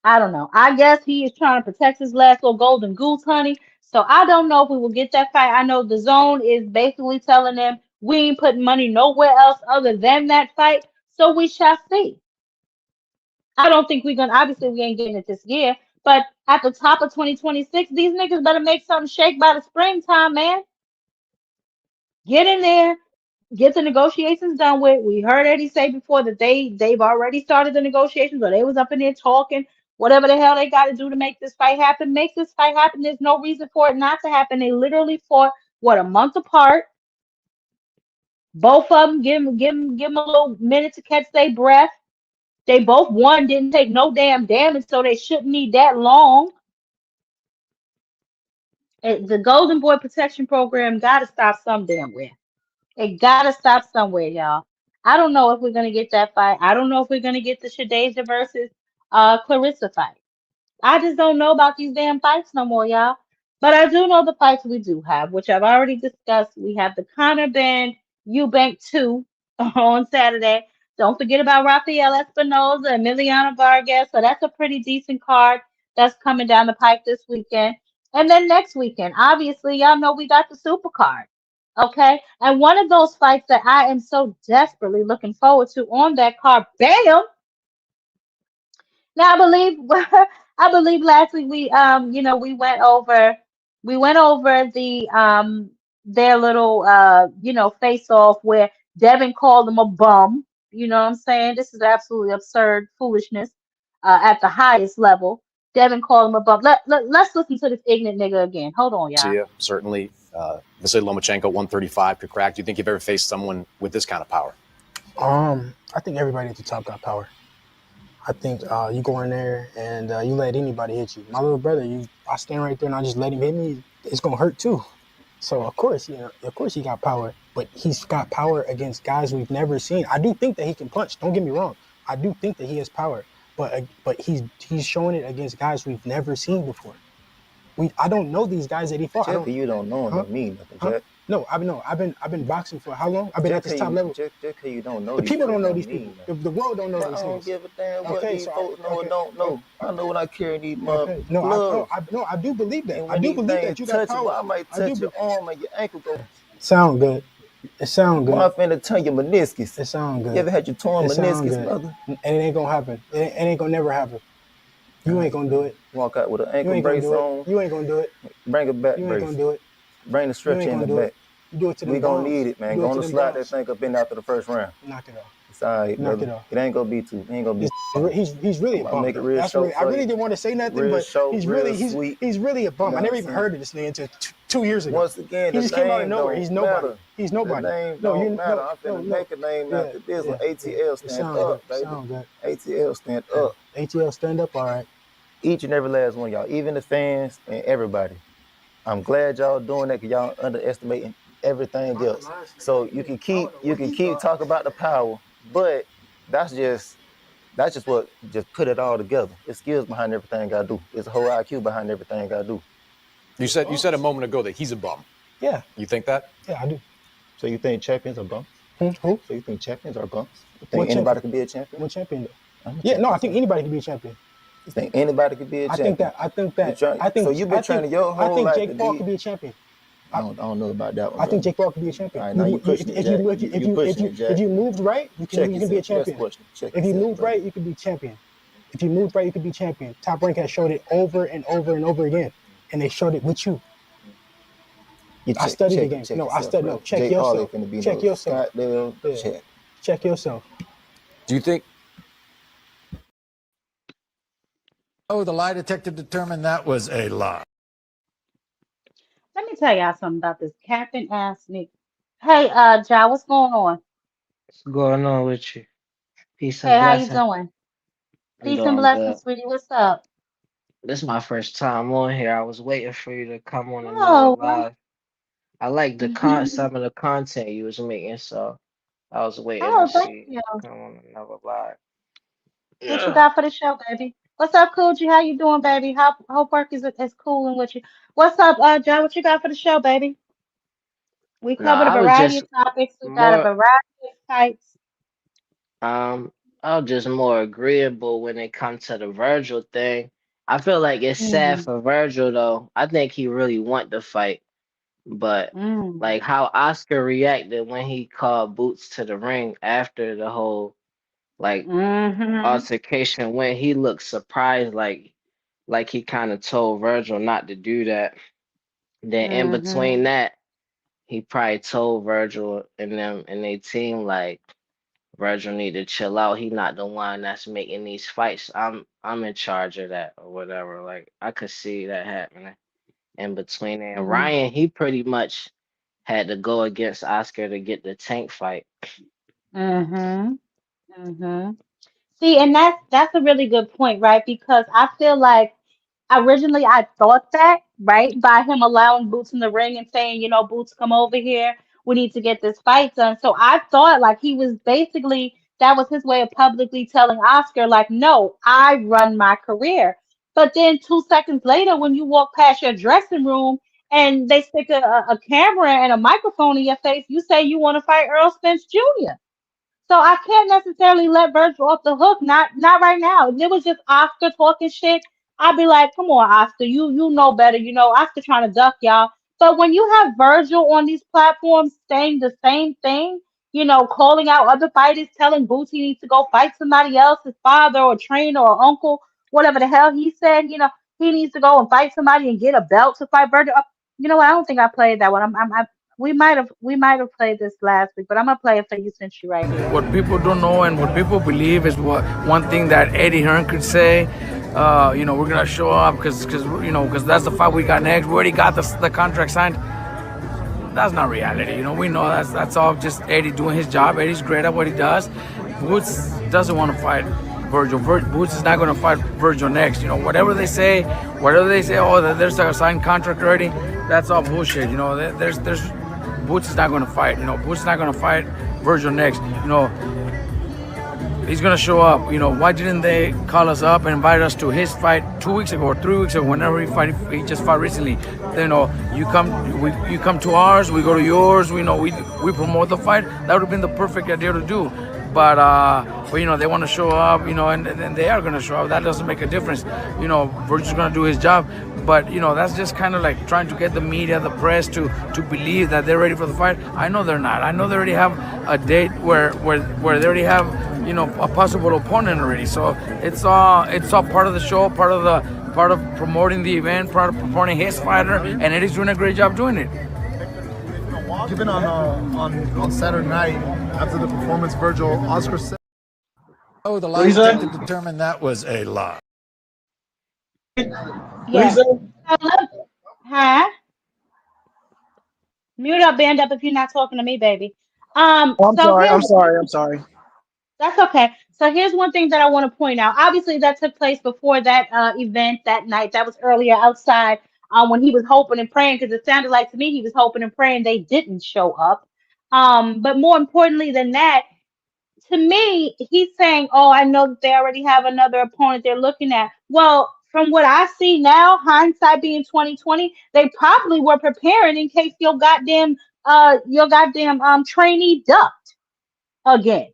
I don't know. I guess he is trying to protect his last little golden goose, honey. So I don't know if we will get that fight. I know the zone is basically telling them we ain't putting money nowhere else other than that fight. So we shall see. I don't think we're gonna obviously we ain't getting it this year, but at the top of 2026, these niggas better make something shake by the springtime, man. Get in there, get the negotiations done with. We heard Eddie say before that they've already started the negotiations, or they was up in there talking, whatever the hell they got to do to make this fight happen. Make this fight happen. There's no reason for it not to happen. They literally fought what, a month apart. Both of them give them a little minute to catch their breath. They both won, didn't take no damn damage, so they shouldn't need that long. The Golden Boy Protection Program got to stop some damn where. It gotta stop somewhere, y'all. I don't know if we're gonna get that fight. I don't know if we're gonna get the Shadeja versus Clarissa fight. I just don't know about these damn fights no more, y'all. But I do know the fights we do have, which I've already discussed. We have the Conor Ben Eubank 2 on Saturday. Don't forget about Rafael Espinoza and Emiliano Vargas. So that's a pretty decent card that's coming down the pike this weekend. And then next weekend, obviously, y'all know we got the super card. Okay. And one of those fights that I am so desperately looking forward to on that card, bam. Now I believe I believe last week we went over their little face off where Devin called him a bum. You know what I'm saying? This is absolutely absurd foolishness at the highest level. Devin called him a bum. Let's listen to this ignorant nigga again. Hold on, y'all. Yeah, certainly. Vasily Lomachenko, 135 could crack. Do you think you've ever faced someone with this kind of power? I think everybody at the top got power. I think you go in there and you let anybody hit you. My little brother, I stand right there and I just let him hit me. It's gonna hurt too. So of course he got power, but he's got power against guys we've never seen. I do think that he can punch. Don't get me wrong. I do think that he has power, but he's showing it against guys we've never seen before. I don't know these guys that he fought. You don't know him, don't mean nothing, Jack. No, I've been boxing for how long? I've been at this top level. Just because you don't know The these people don't know folks these people. The world don't know these I don't things. give a damn what Okay, these so folks know or don't know. I know when I carry these Okay. I do believe that. I do believe that you got power. I might touch your arm and your ankle go. Sound good. It sound good. I'm finna turn your meniscus. It sound good. You ever had your torn It sound meniscus, good. brother? And it ain't gonna happen. It ain't gonna never happen. You ain't gonna do it. Walk out with an You ankle ain't gonna brace do on. it. You ain't gonna do it. Bring a back You ain't brace. gonna do it. Bring the You stretcher ain't in gonna the do back. it. You do it to them We gonna bombs. need it, man. You do it Gonna to them slide that bombs. thing up in after the first round. Knock it off. It's all right, Knock brother. it off. It ain't gonna be too. It ain't gonna be. He's really a I'll bum. make it though. real That's short really, I for really you. didn't want to say nothing, Real but short, he's real really sweet. he's really a bum. You I know never what even I'm heard of this nigga until 2 years ago. Once again, He the just came out of name nowhere. don't He's nobody. matter. He's nobody. The name No, don't you matter. no, I'm finna no, make a name yeah, after this one. yeah, ATL It stand sound up, good. baby. Sound good. ATL stand up. ATL stand up, all right. Each and every last one of y'all, even the fans and everybody. I'm glad y'all doing that because y'all underestimating everything else. So you can keep talking about the power, but that's just what just put it all together. It's skills behind everything I do. It's a whole IQ behind everything I do. You said a moment ago that he's a bum. Yeah. You think that? Yeah, I do. So you think champions are bums? Who? So you think champions are bums? You What think anybody champion? could be a champion? What champion though? I'm a Yeah, no, I champion, think so. anybody can be a champion. You think anybody could be a I champion? think that So you've been training your I whole think life Jake to Paul be. could be a champion. I don't know about that one. I think brother. Jake Paul could be a champion. All right, now you pushing it, Jack. If you moved right, you can be a Check champion. yourself. Check If you yourself, moved brother. right, you could be champion. If you moved right, you could be champion. Top Rank has showed it over and over and over again, and they showed it with you. I studied the game. No, I studied. No, check yourself. Check yourself. Yeah. Check yourself. Do you think? Oh, the lie detector determined that was a lie. Let me tell y'all something about this capping ass nigga. Hey, Ja, what's going on? What's going on with you? Peace and Hey, how you blessing. doing? I'm Peace and doing blessings, good. sweetie. What's up? This is my first time on here. I was waiting for you to come on another Oh, well. live. I like some of the content you was making, so I was waiting to Oh, thank see you. you come on another live. What you got for the show, baby? What's up, Coogee? How you doing, baby? Hope work is cooling with you. What's up, John? What you got for the show, baby? We No, covered a I was variety just of topics. We got a more variety of types. I was just more agreeable when it comes to the Virgil thing. I feel like it's sad Mm, for Virgil though. I think he really want the fight, but mm, like how Oscar reacted when he called Boots to the ring after the whole like mm-hmm, altercation, when he looked surprised, like he kind of told Virgil not to do that. Then in mm-hmm. between that, he probably told Virgil and them and they team like Virgil need to chill out. He not the one that's making these fights. I'm in charge of that or whatever. Like I could see that happening in between there. And Mm, Ryan, he pretty much had to go against Oscar to get the Tank fight. mm-hmm, mm-hmm. See, and that's a really good point, right? Because I feel like originally I thought that, right, by him allowing Boots in the ring and saying, Boots, come over here. We need to get this fight done. So I thought like he was basically that was his way of publicly telling Oscar, like, no, I run my career. But then 2 seconds later, when you walk past your dressing room and they stick a camera and a microphone in your face, you say you want to fight Earl Spence Jr. So I can't necessarily let Virgil off the hook. Not right now. If it was just Oscar talking shit, I'd be like, come on, Oscar, you know better. Oscar trying to duck y'all. But when you have Virgil on these platforms saying the same thing, calling out other fighters, telling Boots he needs to go fight somebody else, his father or trainer or uncle, whatever the hell he said, he needs to go and fight somebody and get a belt to fight Virgil. You know what? I don't think I played that one. We might have played this last week, but I'm gonna play it for you since you're right here. What people don't know and what people believe is what one thing that Eddie Hearn could say. We're gonna show up because that's the fight we got next. We already got the contract signed. That's not reality. We know that's all just Eddie doing his job. Eddie's great at what he does. Boots doesn't want to fight Virgil. Boots is not going to fight Virgil next. Whatever they say, oh, there's a signed contract already. That's all bullshit. There's Boots is not going to fight. Boots is not going to fight Virgil next. He's going to show up. Why didn't they call us up and invite us to his fight 2 weeks ago or 3 weeks ago, whenever he just fought recently? You come to ours, we go to yours. We promote the fight. That would have been the perfect idea to do. But they want to show up, and they are going to show up. That doesn't make a difference. Virgil's going to do his job. But, that's just kind of like trying to get the media, the press to believe that they're ready for the fight. I know they're not. I know they already have a date where they already have, a possible opponent already. So it's all part of the show, part of promoting the event, part of promoting his fighter, and Eddie's doing a great job doing it. Given on Saturday night after the performance, Virgil, Oscar said, Oh, the lie detector determined that was a lie. Yes. Huh? Mute up, band up if you're not talking to me, baby. Oh, I'm So sorry. here's I'm sorry. I'm sorry. That's okay. So here's one thing that I want to point out. Obviously, that took place before that event that night. That was earlier outside when he was hoping and praying, because it sounded like to me he was hoping and praying they didn't show up. But more importantly than that, to me, he's saying, "Oh, I know that they already have another opponent they're looking at." Well, from what I see now, hindsight being 2020, they probably were preparing in case your goddamn trainee ducked again.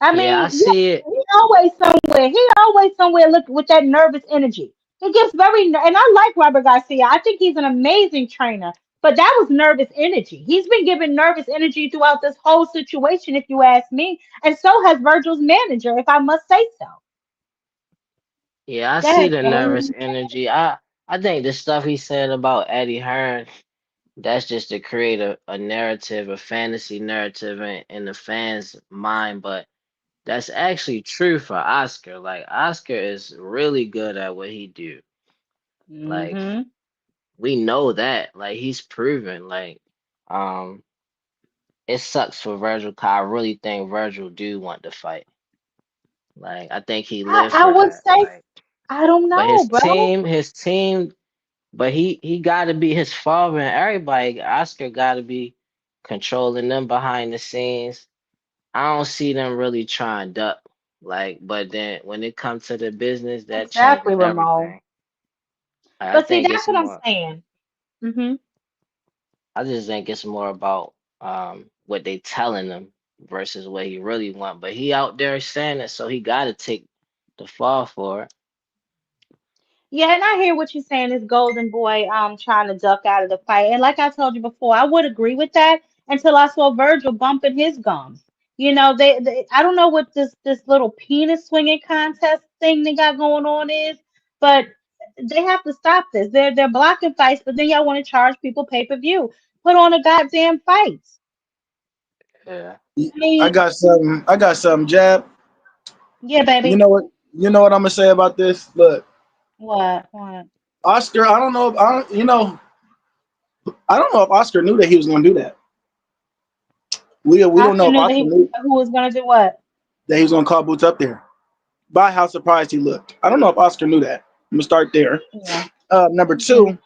I Yeah, I mean, see it. he always somewhere. He always somewhere look with that nervous energy. He gets and I like Robert Garcia. I think he's an amazing trainer. But that was nervous energy. He's been giving nervous energy throughout this whole situation, if you ask me. And so has Virgil's manager, if I must say so. Yeah, I Go see ahead, the Kevin. nervous energy. I think the stuff he said about Eddie Hearn, that's just to create a narrative, a fantasy narrative in the fans' mind. But that's actually true for Oscar. Like Oscar is really good at what he do. Like Mm-hmm. we know that. Like he's proven. Like um, it sucks for Virgil 'cause I really think Virgil do want to fight. Like I think he lived I for would that. say, Like, I don't but know, bro. his team, but he got to be his father and everybody. Oscar got to be controlling them behind the scenes. I don't see them really trying to duck. Like, but then when it comes to the business, that Exactly, changes Ramon. everything. I But see, think that's it's what I'm more. saying. Mm-hmm. I just think it's more about what they telling him versus what he really want. But he out there saying it, so he got to take the fall for it. Yeah, and I hear what you're saying. This Golden Boy trying to duck out of the fight. And like I told you before, I would agree with that until I saw Virgil bumping his gums. You know, they I don't know what this little penis swinging contest thing they got going on is, but they have to stop this. They're blocking fights, but then y'all want to charge people pay-per-view. Put on a goddamn fight. Yeah. I mean, I got some. Jab. yeah, You baby. know what? You know what I'm gonna say about this? Look, What? What? Oscar. I don't know. I don't. You know. I don't know if Oscar knew that he was gonna do that. We don't Oscar know if knew that Oscar he knew who was gonna do what? that he was gonna call Boots up there. By how surprised he looked. I don't know if Oscar knew that. I'm gonna start there. Yeah. Number Mhm. two,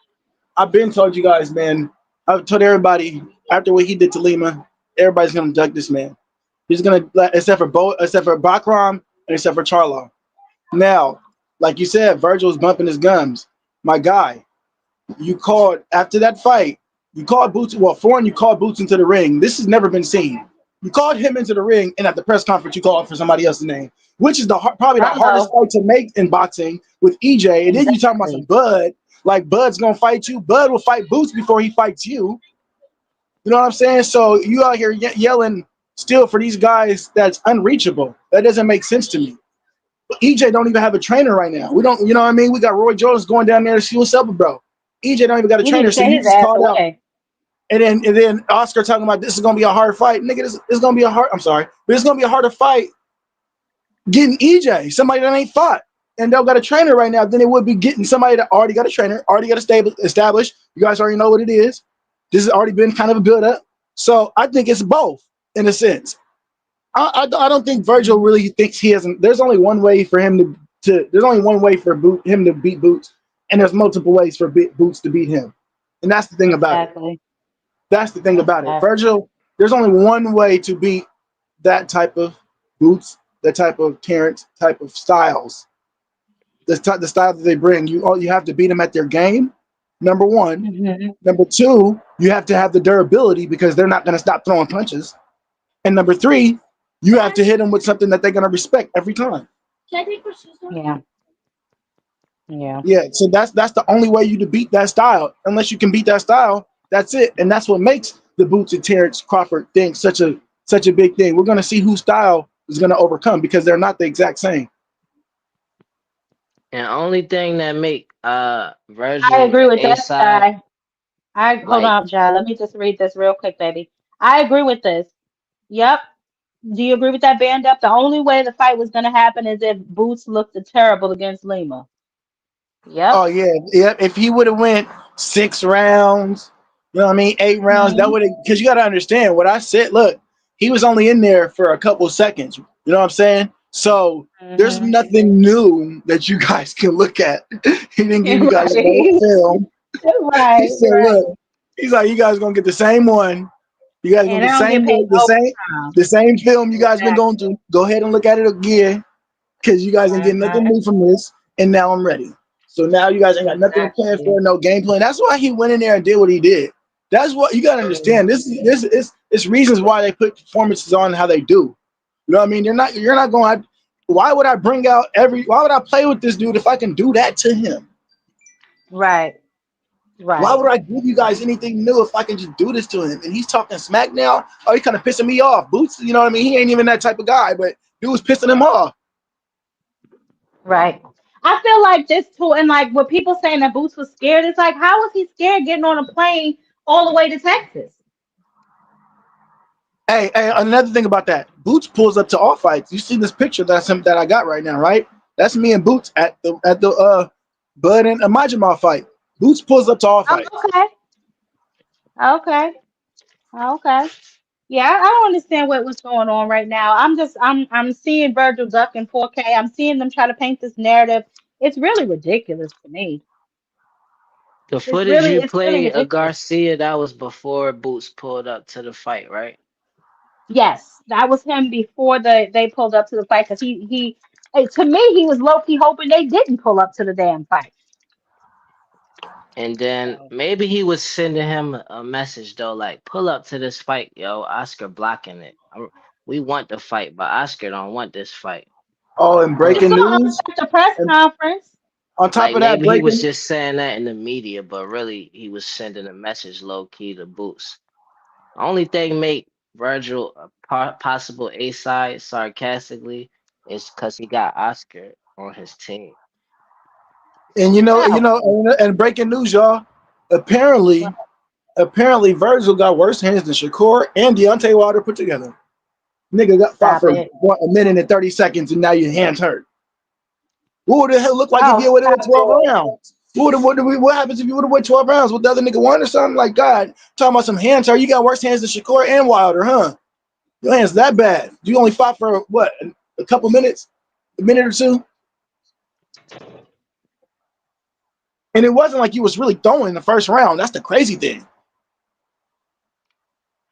I've been told you guys, man. I've told everybody after what he did to Lima, everybody's gonna duck this man. He's gonna, except for Bakram and except for Charlo. Now, like you said, Virgil's bumping his gums. My guy, you called after that fight. You called Boots. Well, foreign, you called Boots into the ring. This has never been seen. You called him into the ring, and at the press conference, you called for somebody else's name, which is probably the hardest Hello. fight to make in boxing with EJ. And then you talking about some Exactly. Bud, like Bud's gonna fight you. Bud will fight Boots before he fights you. You know what I'm saying? So you out here yelling still for these guys that's unreachable. That doesn't make sense to me. EJ don't even have a trainer right now. We don't, you know what I mean? We got Roy Jones going down there to see what's up, bro. EJ don't even got a He need trainer, to so stay you his just ass called out. away. And then Oscar talking about this is gonna be a hard fight. Nigga, this is gonna be a hard, I'm sorry, but it's gonna be a harder fight getting EJ, somebody that ain't fought. And they've got a trainer right now, than it would be getting somebody that already got a trainer, already got a stable established. You guys already know what it is. This has already been kind of a build up. So I think it's both in a sense. I don't think Virgil really thinks he hasn't. There's only one way for him to there's only one way for him to beat Boots, and there's multiple ways for Boots to beat him. And that's the thing about it. Exactly. That's the thing about it. Exactly. Virgil, there's only one way to beat that type of Boots, that type of Terrence, type of styles. The style that they bring. You have to beat them at their game. Number one. Hmm. Number two, you have to have the durability because they're not going to stop throwing punches. And number three, you have to hit them with something that they're going to respect every time. Yeah. Yeah. Yeah, so that's the only way you to beat that style. Unless you can beat that style, that's it. And that's what makes the Boots and Terrence Crawford thing such a big thing. We're going to see whose style is going to overcome because they're not the exact same. And only thing that make I Virgil agree with A that side guy. I hold like on, Jai. Let me just read this real quick, baby. I agree with this. Yep. Do you agree with that, band up? The only way the fight was gonna happen is if Boots looked terrible against Lima. Yep. Oh yeah, yeah. If he would have went 6 rounds, you know what I mean, 8 rounds, that Hmm. would have. Because you got to understand what I said. Look, he was only in there for a couple seconds. You know what I'm saying? So there's Hmm. nothing new that you guys can look at. He didn't give you guys no Right. film. He Right. said, Right. "Look, he's like, you guys gonna get the same one. You guys gonna And get I the don't same get paid overtime. the same film you guys been going Exactly. to. Go ahead and look at it again because you guys ain't getting nothing Uh-huh. new from this. And now I'm ready. So now you guys ain't got nothing to plan Exactly. for, no game plan. That's why he went in there and did what he did. That's what you gotta understand. This is it's reasons why they put performances on how they do. You know what I mean? You're not going. Why would I bring out why would I play with this dude if I can do that to him? Right. Why Right. would I give you guys anything new if I can just do this to him? And he's talking smack now. Oh, he kind of pissing me off. Boots, you know what I mean? He ain't even that type of guy, but dude was pissing him off. Right. I feel like this too, and like what people saying that Boots was scared, it's like, how was he scared getting on a plane all the way to Texas? Hey, another thing about that, Boots pulls up to all fights. You see this picture that I got right now, right? That's me and Boots at the Bud and Majima fight. Boots pulls up to all Oh, fights. okay. Okay. Okay. Yeah, I don't understand what's going on right now. I'm seeing Virgil Duck in 4K. I'm seeing them try to paint this narrative. It's really ridiculous to me. the footage you It's really play of ridiculous. Garcia, that was before Boots pulled up to the fight, right? Yes, that was him before they pulled up to the fight because to me he was low key hoping they didn't pull up to the damn fight. And then maybe he was sending him a message though, like pull up to this fight, yo. Oscar blocking it. We want the fight, but Oscar don't want this fight. Oh, and We But breaking saw us news. at the press And conference. On top Like of that, maybe he was breaking just saying that in the media, but really he was sending a message low key to Boots. Only thing make Virgil a possible A side sarcastically is because he got Oscar on his team. and and breaking news, y'all. Apparently, Virgil got worse hands than Shakur and Deontay Wilder put together. Nigga got fought Stop for it. a minute and 30 seconds, and now your hands hurt. What would the hell look like if Oh, you would have stop went 12 it. rounds? What happens if you would have went 12 rounds? Would the other nigga won or something? Like, God, talking about some hands hurt. You got worse hands than Shakur and Wilder, huh? Your hands that bad. You only fought for what? A couple minutes? A minute or two? And it wasn't like you was really throwing in the first round. That's the crazy thing.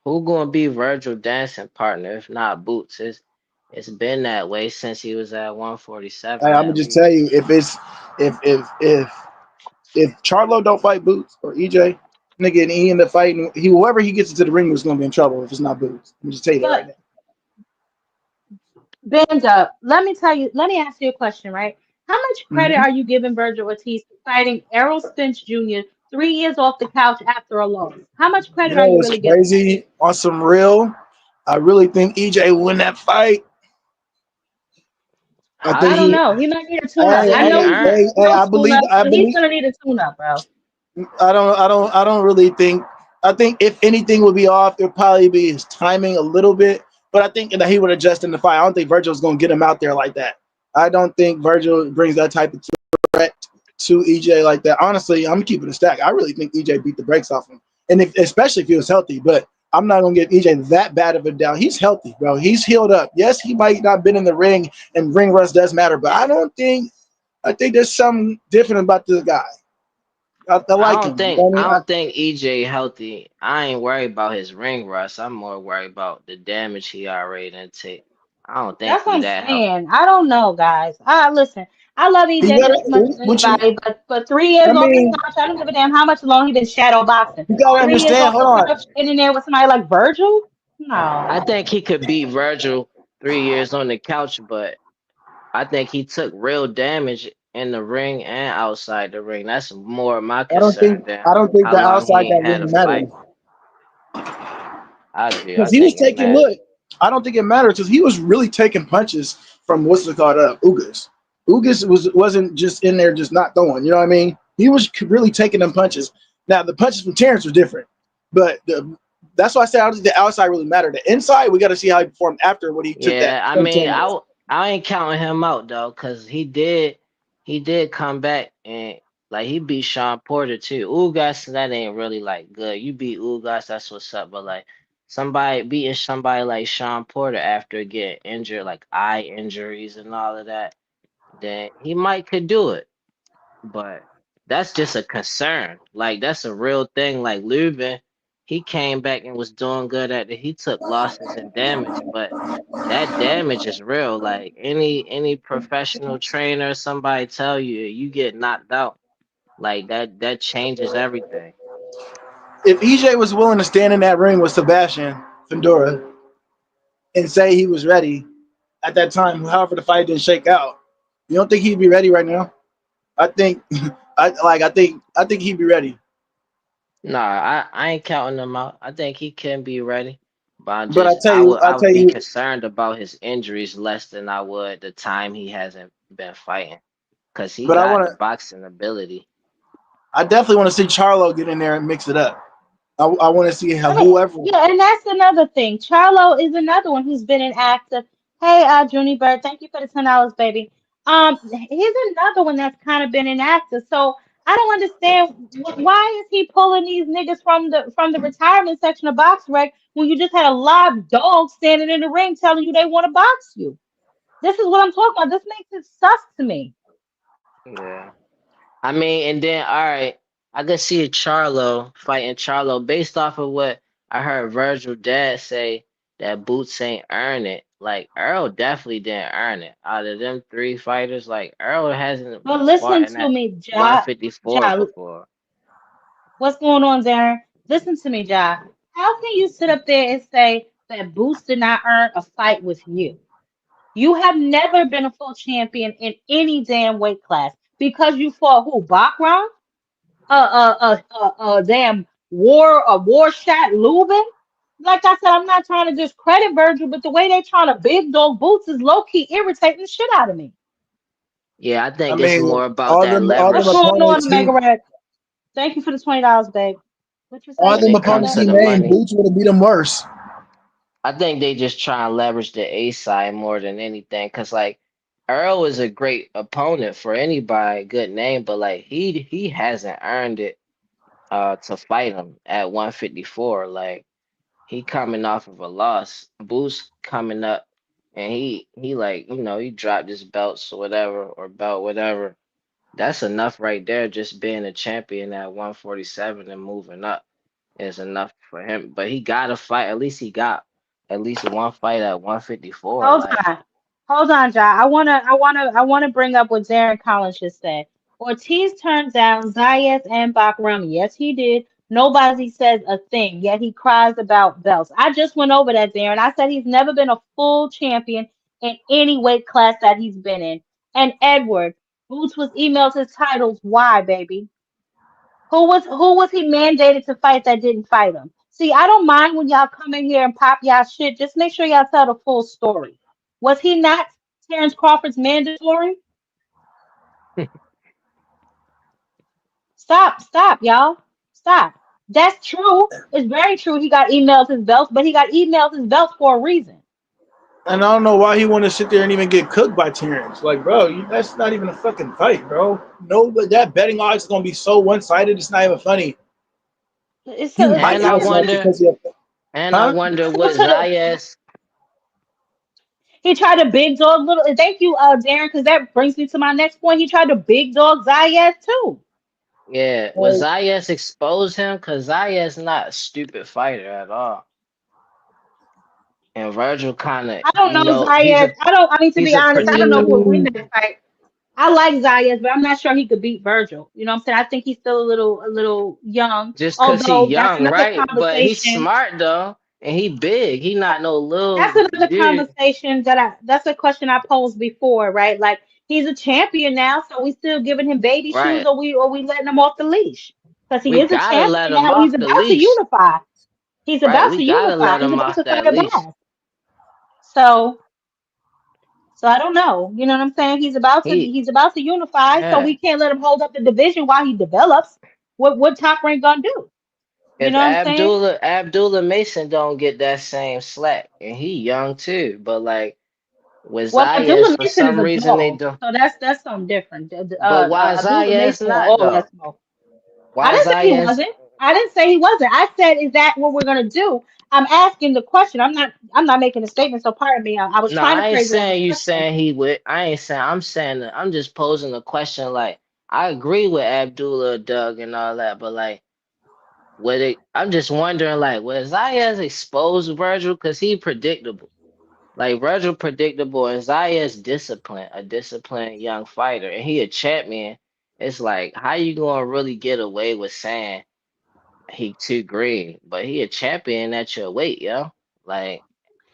Who gonna be Virgil dancing partner if not Boots? It's been that way since he was at 147 I'm gonna at just least. tell you, if Charlo don't fight Boots or EJ, nigga, and he end up fighting, whoever he gets into the ring is gonna be in trouble if it's not Boots. Let me just tell you that right But now. bend up. Let me ask you a question, right? How much credit Mhm. are you giving Virgil Ortiz for fighting Errol Spence Jr. 3 years off the couch after a loss? How much You credit are know you what's really giving him? crazy? On some real, I really think EJ will win that fight. I How think I don't he know. He might need a tune up. hey, did I he know hey, he's earn? hey, hey, no tune up, I but he's believe, gonna need a tune up, bro. I don't really think. I think if anything would be off, it'll probably be his timing a little bit. But I think that he would adjust in the fight. I don't think Virgil's gonna get him out there like that. I don't think Virgil brings that type of threat to EJ like that. Honestly, I'm keeping a stack. I really think EJ beat the brakes off him, and especially if he was healthy. But I'm not gonna give EJ that bad of a down. He's healthy, bro. He's healed up. Yes, he might not been in the ring, and ring rust does matter. But I don't think. I think there's something different about this guy. I like him. You know what I I mean? don't think EJ healthy. I ain't worried about his ring rust. I'm more worried about the damage he already done take. I don't think That's what he I'm that healthy. saying. I don't know, guys. Listen. I love You EJ gotta, just as much as what you, anybody, but 3 years I off the mean, couch, I don't give a damn how much long he been shadow boxing. you gotta 3 years understand. off Hold the on. couch, in there with somebody like Virgil? No. I think he could beat Virgil 3 years on the couch, but I think he took real damage in the ring and outside the ring. That's more my concern than I don't think how the long outside he got ain't had really a matter fight. I agree. I because he was think it taking. matters. Look, I don't think it matters because he was really taking punches from what's it called, Ugas. Ugas wasn't just in there just not throwing. You know what I mean? He was really taking them punches. Now the punches from Terrence were different, but that's why I said I don't think the outside really mattered. The inside, we got to see how he performed after what he took that Yeah, I from mean, Terrence. I ain't counting him out though, cause he did come back and like he beat Sean Porter too. Ugas, that ain't really like good. You beat Ugas, that's what's up. But like somebody beating somebody like Sean Porter after getting injured, like eye injuries and all of that, then he might could do it. But that's just a concern. Like that's a real thing. Like Leuven, he came back and was doing good at it. He took losses and damage, but that damage is real. Like any professional trainer, somebody tell you you get knocked out, like that changes everything. If EJ was willing to stand in that ring with Sebastian Fedora and say he was ready at that time, however the fight didn't shake out, you don't think he'd be ready right now? I think, I think he'd be ready. Nah, I ain't counting him out. I think he can be ready. But But I I tell would be you, concerned about his injuries less than I would the time he hasn't been fighting. Cause he but I got want the to, boxing ability. I definitely want to see Charlo get in there and mix it up. I want to see how I mean, whoever. yeah, and that's another thing. Charlo is another one who's been inactive. Hey, Junie Bird, thank you for the $10, baby. He's another one that's kind of been inactive. So I don't understand why is he pulling these niggas from the retirement section of Box Rec when you just had a live dog standing in the ring telling you they want to box you. This is what I'm talking about. This makes it sus to me. Yeah. I mean, and then all right, I could see Charlo fighting Charlo based off of what I heard Virgil dad say that Boots ain't earn it. Like Earl definitely didn't earn it. Out of them three fighters, like Earl hasn't But fought listen in to that me, Ja. 154 Ja, before. what's going on, Darren? Listen to me, Ja. How can you sit up there and say that Boots did not earn a fight with you? You have never been a full champion in any damn weight class. because you fought who? Bakram? Damn war shot Lubin. Like I said, I'm not trying to discredit Virgil, but the way they trying to big dog Boots is low key irritating the shit out of me. Yeah, I I think it's mean, more about that all What's them leverage. going on, opponents Mega he Red? Thank you for the $20, babe. What you say? all When them it What you comes opponents say? to he the named, money, Boots would have beat him worse. I think they just try and leverage the A side more than anything. Cause like Earl is a great opponent for anybody, good name, but like he hasn't earned it to fight him at 154. Like he coming off of a loss. Boost coming up and he like, he dropped his belts or whatever or belt, whatever. That's enough right there, just being a champion at 147 and moving up is enough for him. But he gotta fight. At least he got at least one fight at 154. Hold Like on. Hold on, John. I wanna bring up what Darren Collins just said. Ortiz turned down Zayas and Bakram. Yes, he did. Nobody says a thing, yet he cries about belts. I just went over that, Darren. I said he's never been a full champion in any weight class that he's been in. And Edward, Boots was emailed his titles. Why, baby? Who was he mandated to fight that didn't fight him? See, I don't mind when y'all come in here and pop y'all shit. Just make sure y'all tell the full story. Was he not Terrence Crawford's mandatory? Stop, y'all. Stop. That's true. It's very true. He got emailed his belts, but he got emailed his belts for a reason. And I don't know why he want to sit there and even get cooked by Terrence. Like, bro, that's not even a fucking fight, bro. No, but that betting odds is gonna be so one sided. It's not even funny. It's He a, might and I have something wonder because he, and I huh? wonder He what coulda- Zayas. he tried to big dog little. Thank you, Darren, because that brings me to my next point. He tried to big dog Zayas too. Yeah, was Zayas expose him? Cause Zayas not a stupid fighter at all. And Virgil kind of, I don't know Zayas. I mean, to he's be a honest, I don't know who would predictable. win that fight. I like Zayas, but I'm not sure he could beat Virgil. You know what I'm saying? I think he's still a little young. Just cause he Although that's young, another right? But he's conversation. smart though, and he big. He not no That's little another dude. conversation that's a question I posed before, right? Like he's a champion now, so we still giving him baby shoes Right. or we letting him off the leash. Because he We is a gotta let champion him now. He's off the about to leash. unify. He's Right. about We to gotta unify. let He's him about off to fight that a leash. blast. So I don't know. You know what I'm saying? He's about to He he's about to unify, so yeah. we can't let him hold up the division while he develops. What Top Rank gonna do? You If know what I'm saying? Abdullah Mason don't get that same slack, and he young too, but like with Well, Zayas, Abdullah for Mason is some a reason they dog, don't. so that's something different. But why Abdullah Zayas Mason and not all that though? smoke. I Why didn't say he Zayas? wasn't. I didn't say he wasn't. I said, is that what we're gonna do? I'm asking the question. I'm not making a statement. So pardon me. I was No, trying to I ain't phrase it as a saying you question. saying he would. I ain't saying. I'm saying that I'm just posing a question. Like I agree with Abdullah, Doug, and all that, but like, would it? I'm just wondering, like, was Zayas exposed Virgil? Cause he predictable. Like Virgil predictable and Zayas disciplined, a disciplined young fighter, and he a champion. It's like, how you gonna really get away with saying he too green, but he a champion at your weight, yo? Like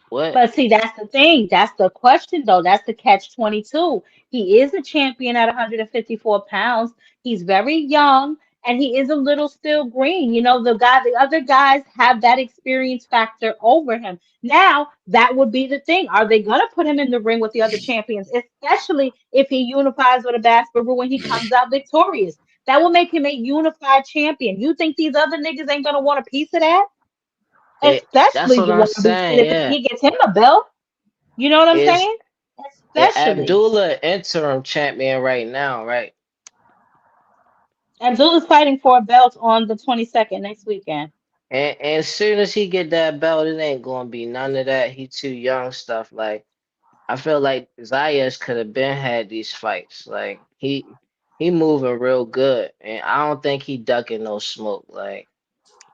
what? But see, that's the thing. That's the question, though. That's the catch 22. He is a champion at 154 pounds. He's very young and he is a little still green. The other guys have that experience factor over him. Now, that would be the thing. Are they going to put him in the ring with the other champions, especially if he unifies with a Basketball when he comes out victorious? That will make him a unified champion. You think these other niggas ain't going to want a piece of that? That's Especially what I'm Jalal Boots. And saying. if Yeah, he gets him a belt, you know what I'm is saying? Especially. Abdullah interim champion right now, right? Abdul is fighting for a belt on the 22nd next weekend. And as soon as he get that belt, it ain't gonna be none of that. He too young stuff. Like I feel like Zayas could have been had these fights. Like he moving real good, and I don't think he ducking no smoke. Like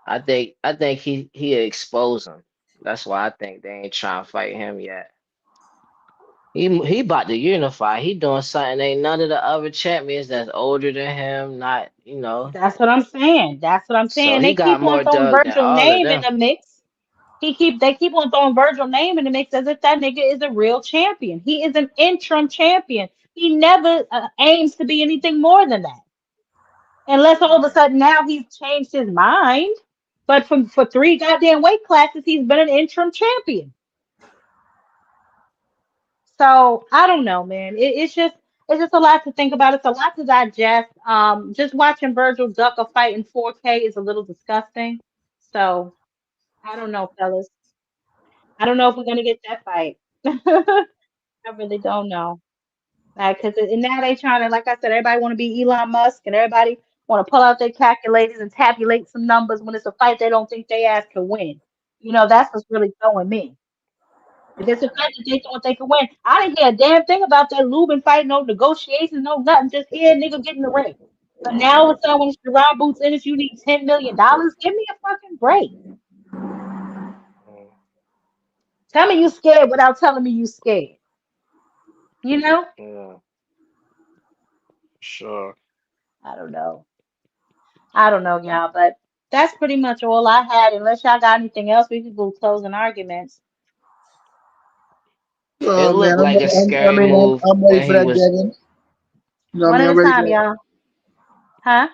I think he expose him. That's why I think they ain't trying to fight him yet. He about to unify. He doing something ain't none of the other champions that's older than him. Not That's what I'm saying. That's what I'm So saying. he They got keep on more throwing dug than Virgil all of name in them. the mix. They keep on throwing Virgil name in the mix as if that nigga is a real champion. He is an interim champion. He never aims to be anything more than that, unless all of a sudden now he's changed his mind. But for 3 goddamn weight classes, he's been an interim champion. So I don't know, man. It's just a lot to think about. It's a lot to digest. Just watching Virgil duck a fight in 4K is a little disgusting. So I don't know, fellas. I don't know if we're gonna get that fight. I really don't know. Like, cause and now they trying to, like I said, everybody want to be Elon Musk, and everybody want to pull out their calculators and tabulate some numbers when it's a fight they don't think they ass can win. That's what's really throwing me. If it's a fight that they thought they could win, I didn't hear a damn thing about that Lubin fight, no negotiations, no nothing. Just here, nigga, get in the ring. But now all of a sudden, when it's Gerard Boots in it, you need $10 million. Give me a fucking break. Tell me you scared without telling me you scared. You know? Yeah, sure. I don't know. I don't know, y'all, but that's pretty much all I had. Unless y'all got anything else, we could go closing arguments. It Man, looked like a scary move I'm ready when for he that, was. Devin. You know what I One mean? at I'm a ready for time, that. y'all. Huh?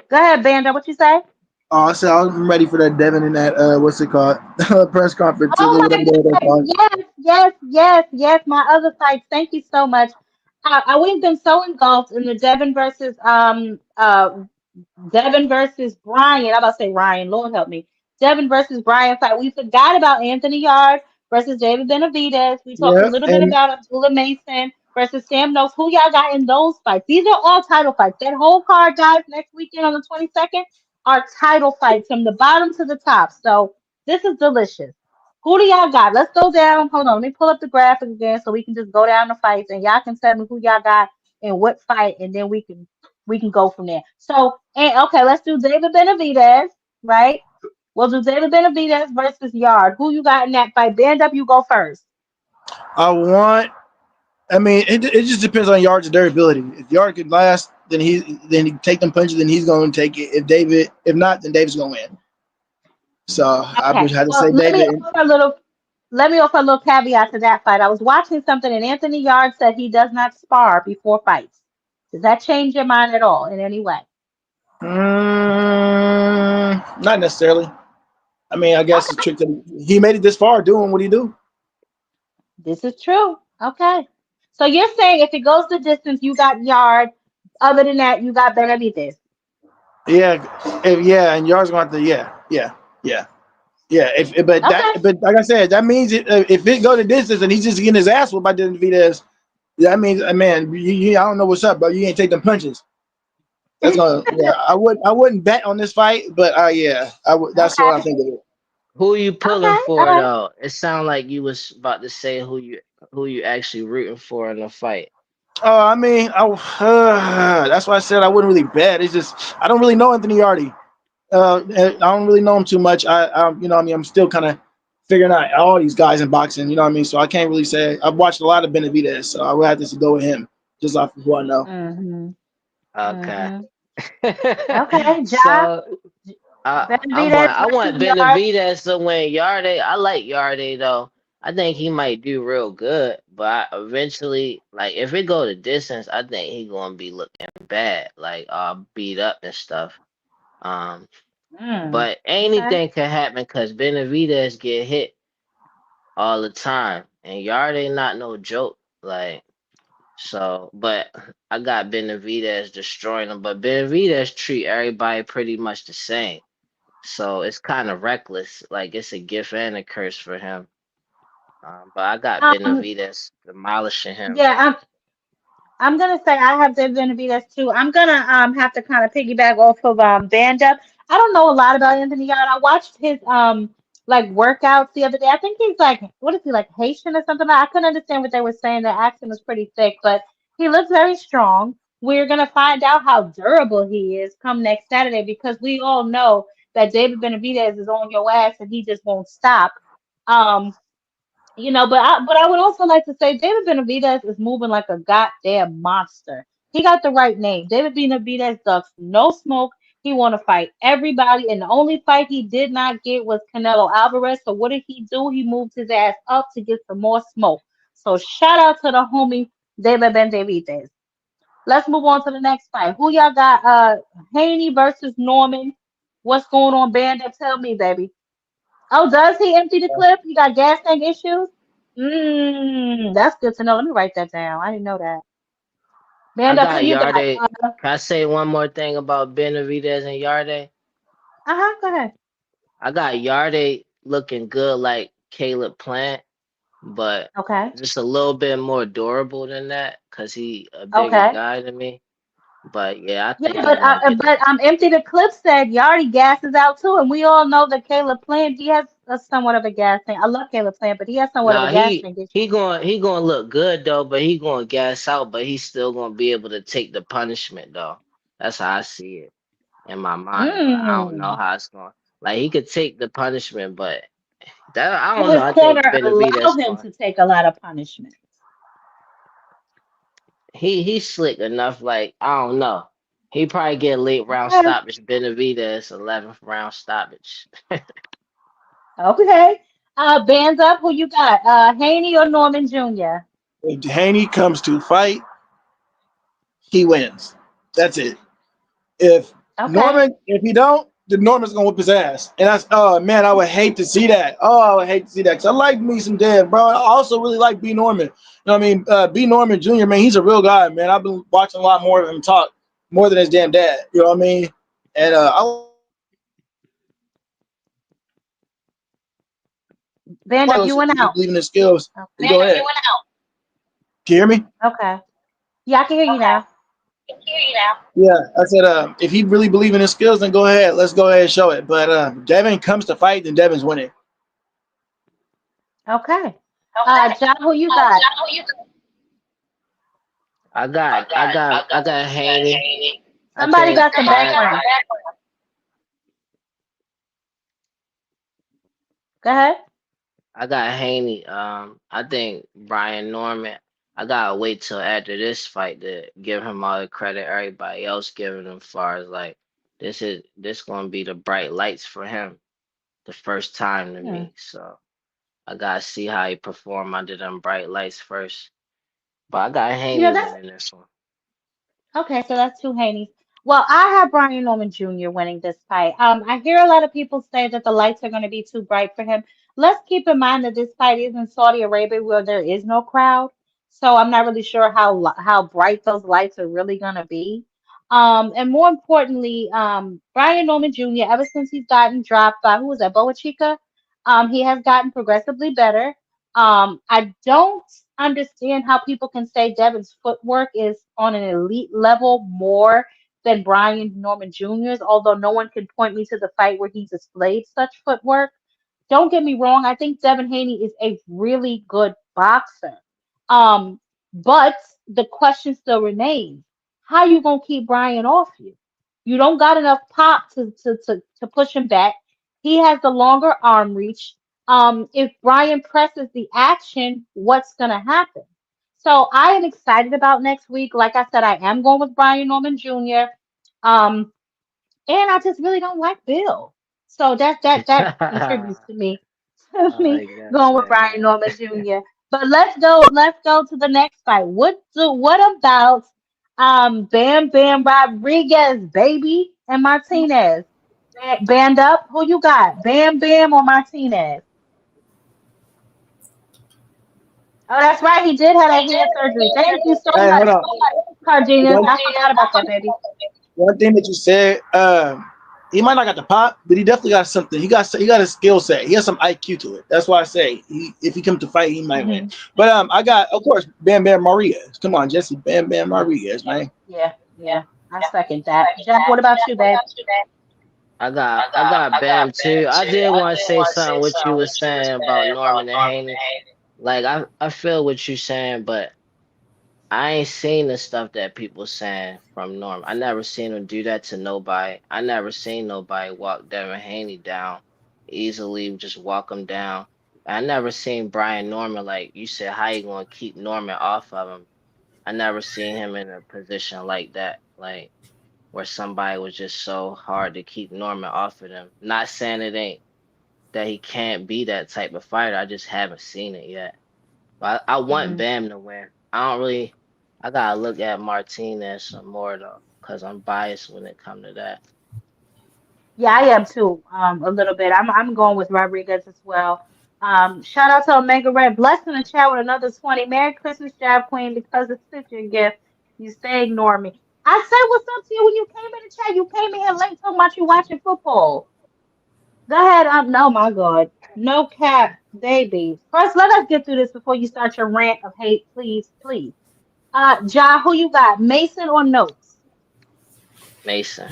Go ahead, Banda. What you say? Oh, I said I'm ready for that, Devin, and that what's it called? Press conferences Oh or my whatever they're God. called. Yes, yes, yes, yes. My other fights. Thank you so much. We've been so engulfed in the Devin versus Brian. I'm about to say Ryan. Lord help me. Devin versus Brian fight. We forgot about Anthony Yard versus David Benavidez. We talked a Yeah, little bit and about Abdullah Mason versus Sam Knows. Who y'all got in those fights? These are all title fights. That whole card, guys, next weekend on the 22nd are title fights from the bottom to the top. So this is delicious. Who do y'all got? Let's go down. Hold on. Let me pull up the graphic again so we can just go down the fights and y'all can tell me who y'all got in what fight, and then we can go from there. So, and okay, let's do David Benavidez, right? We'll do David Benavidez versus Yard. Who you got in that fight? Band up, you go first. I want. I mean, it just depends on Yard's durability. If Yard could last, then he take them punches, then he's going to take it. If not, then David's going to win. So I Okay. would have to Well, say David. let me offer a little caveat to that fight. I was watching something and Anthony Yard said he does not spar before fights. Does that change your mind at all in any way? Not necessarily. I mean, I guess it's trick that he made it this far doing what he do. This is true. Okay. So you're saying if it goes the distance, you got Yard. Other than that, you got Benavidez. Yeah, and Yard's going to have to yeah. Okay. But like I said, that means if it go the distance and he's just getting his ass whooped by Benavidez, that means man, I don't know what's up, bro. You ain't take them punches. That's gonna I wouldn't bet on this fight, but yeah, that's what I Okay. think of it. Who you Okay. pulling All for right. though? It sounded like you was about to say who you actually rooting for in the fight. Oh, I mean, that's why I said I wouldn't really bet. It's just I don't really know Anthony Yardy. I don't really know him too much. You know, what I mean, I'm still kind of figuring out all these guys in boxing. You know what I mean? So I can't really say. I've watched a lot of Benavidez, so I would have to go with him just off of what I know. Mm-hmm. Okay. Mm-hmm. Okay, Ja. So I Benavidez want versus Yard. Benavidez to win. Yarde, I like Yarde though. I think he might do real good, but eventually, like if it go the distance, I think he gonna be looking bad, like beat up and stuff. Um, but Okay. anything could happen because Benavidez get hit all the time, and Yarde not no joke. Like so, but I got Benavidez destroying him, but Benavidez treat everybody pretty much the same. So it's kind of reckless. Like it's a gift and a curse for him. But I got Um. Benavidez demolishing him. Yeah. I'm gonna say I have David Benavidez too. I'm gonna have to kind of piggyback off of Band Up. I don't know a lot about Anthony Yard. I watched his like workouts the other day. I think he's like what is he like Haitian or something? I couldn't understand what they were saying. The accent was pretty thick, but he looks very strong. We're gonna find out how durable he is come next Saturday because we all know that David Benavidez is on your ass and he just won't stop. Um, but I would also like to say David Benavidez is moving like a goddamn monster. He got the right name. David Benavidez ducks no smoke. He want to fight everybody, and the only fight he did not get was Canelo Alvarez. So what did he do? He moved his ass up to get some more smoke. So shout out to the homie David Benavidez. Let's move on to the next fight. Who y'all got? Haney versus Norman. What's going on, Banda? Tell me, baby. Oh, does he empty the clip? He got gas tank issues? That's good to know. Let me write that down. I didn't know that. I Banda, who got you got? Yarde. Can I say one more thing about Benavidez and Yarde? Go ahead. I got Yarde looking good like Caleb Plant, but Okay. just a little bit more durable than that because he a bigger Okay. guy than me. But yeah, I Yeah, think he gonna get it. but empty the clip said Yardy gasses out too, and we all know that Caleb Plant he has a somewhat of a gas tank. I love Caleb Plant, but he has somewhat of a Nah, gas he tank issue. he gonna look good though, but he gonna gas out, but he's still gonna be able to take the punishment though. That's how I see it in my mind, but I don't know Mm. how it's going. Like he could take the punishment, but that I Will don't know. his I corner think allow Benavidez him going. to take a lot of punishment? He's slick enough. Like I don't know. He probably get a late round Okay. stoppage. Benavidez 11th round stoppage. Okay. Bands up. Who you got? Haney or Norman Jr.? If Haney comes to fight, he wins. That's it. If Okay. Norman, if he don't, then Norman's gonna whip his ass. And that's oh man, I would hate to see that. Oh, I would hate to see that because I like me some Dev, bro. I also really like B Norman. You know what I mean? B Norman Jr. Man, he's a real guy, man. I've been watching a lot more of him talk more than his damn dad. You know what I mean? And I Band up. You if went you out. believe in his skills, then Okay. go ahead. Can you hear me? Okay. Yeah, I can hear you now. Yeah, I said, if he really believe in his skills, then go ahead. Let's go ahead and show it. But Devin comes to fight, then Devin's winning. Okay. John, who you got? I got Haney. I Somebody think got some background. Go ahead. I got Haney. I think Brian Norman. I gotta wait till after this fight to give him all the credit everybody else giving him. Far as like this gonna be the bright lights for him the first time to Hmm. me. So I gotta see how he perform under them bright lights first. But I got You Haney know, that's winning this one. okay, so that's two Haney's. Well, I have Brian Norman Jr. winning this fight. I hear a lot of people say that the lights are going to be too bright for him. Let's keep in mind that this fight is in Saudi Arabia where there is no crowd, so I'm not really sure how bright those lights are really going to be. And more importantly, Brian Norman Jr. Ever since he's gotten dropped by who was that, Boa Chica, he has gotten progressively better. I don't understand how people can say Devin's footwork is on an elite level more than Brian Norman Jr.'s, although no one can point me to the fight where he displayed such footwork. Don't get me wrong, I think Devin Haney is a really good boxer. Um, but the question still remains, how you gonna keep Brian off you? You don't got enough pop to push him back. He has the longer arm reach. If Brian presses the action, what's gonna happen? So I am excited about next week. Like I said, I am going with Brian Norman Jr. Um, and I just really don't like Bill. So that contributes to me to I me like that going with saying Brian that. Norman Jr. But let's go to the next fight. What about Bam Bam Rodriguez, baby, and Martinez? Band up. Who you got? Bam Bam or Martinez? Oh, that's right. He did have that hand surgery. Thank you so Hey, hold much, on. Cardenas. One, I forgot about that, baby. one thing that you said, he might not got the pop, but he definitely got something. He got a skill set. He has some IQ to it. That's why I say if he comes to fight, he might win. Hmm. But I got, of course, Bam Bam Rodriguez. Come on, Jesse, Bam Bam Rodriguez, man. Yeah, yeah. I second that. Jeff, what about you, babe? I got Bam too. I did want to say something what you was saying about Norman and Haney. Like I feel what you saying, but I ain't seen the stuff that people saying from Norm. I never seen him do that to nobody. I never seen nobody walk Devin Haney down easily, just walk him down. I never seen Brian Norman like you said. How you gonna keep Norman off of him? I never seen him in a position like that, like where somebody was just so hard to keep Norman off of them. Not saying it ain't that he can't be that type of fighter. I just haven't seen it yet. I want Mm. Bam to win. I don't really. I gotta look at Martinez some more though, cause I'm biased when it come to that. Yeah, I am too. A little bit. I'm going with Rodriguez as well. Shout out to Omega Red. Blessed in the chat with another 20. Merry Christmas, Jab Queen, because it's such a gift. You stay ignore me. I said what's up to you when you came in the chat. You came in here late talking about you watching football. Go ahead. No, my God. No cap, baby. First, let us get through this before you start your rant of hate, please, please. Ja, who you got? Mason or Notes? Mason.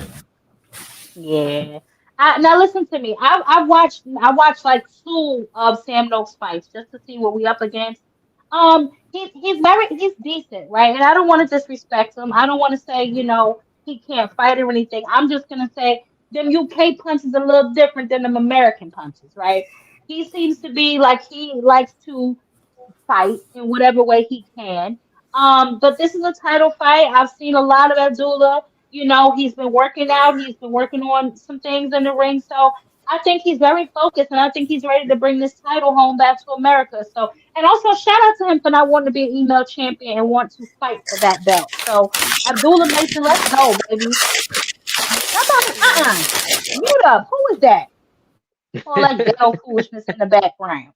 Yeah. Now listen to me. I watched like two of Sam Noakes fights just to see what we up against. He's decent, right? And I don't want to disrespect him. I don't want to say, he can't fight or anything. I'm just gonna say them UK punches a little different than them American punches, right? He seems to be like he likes to fight in whatever way he can. But this is a title fight. I've seen a lot of Abdullah. He's been working out. He's been working on some things in the ring. So I think he's very focused, and I think he's ready to bring this title home back to America. So, and also shout out to him for not wanting to be an email champion and want to fight for that belt. So Abdullah Mason, let's go, baby. Somebody, mute up. Who is that? All that ghetto foolishness in the background.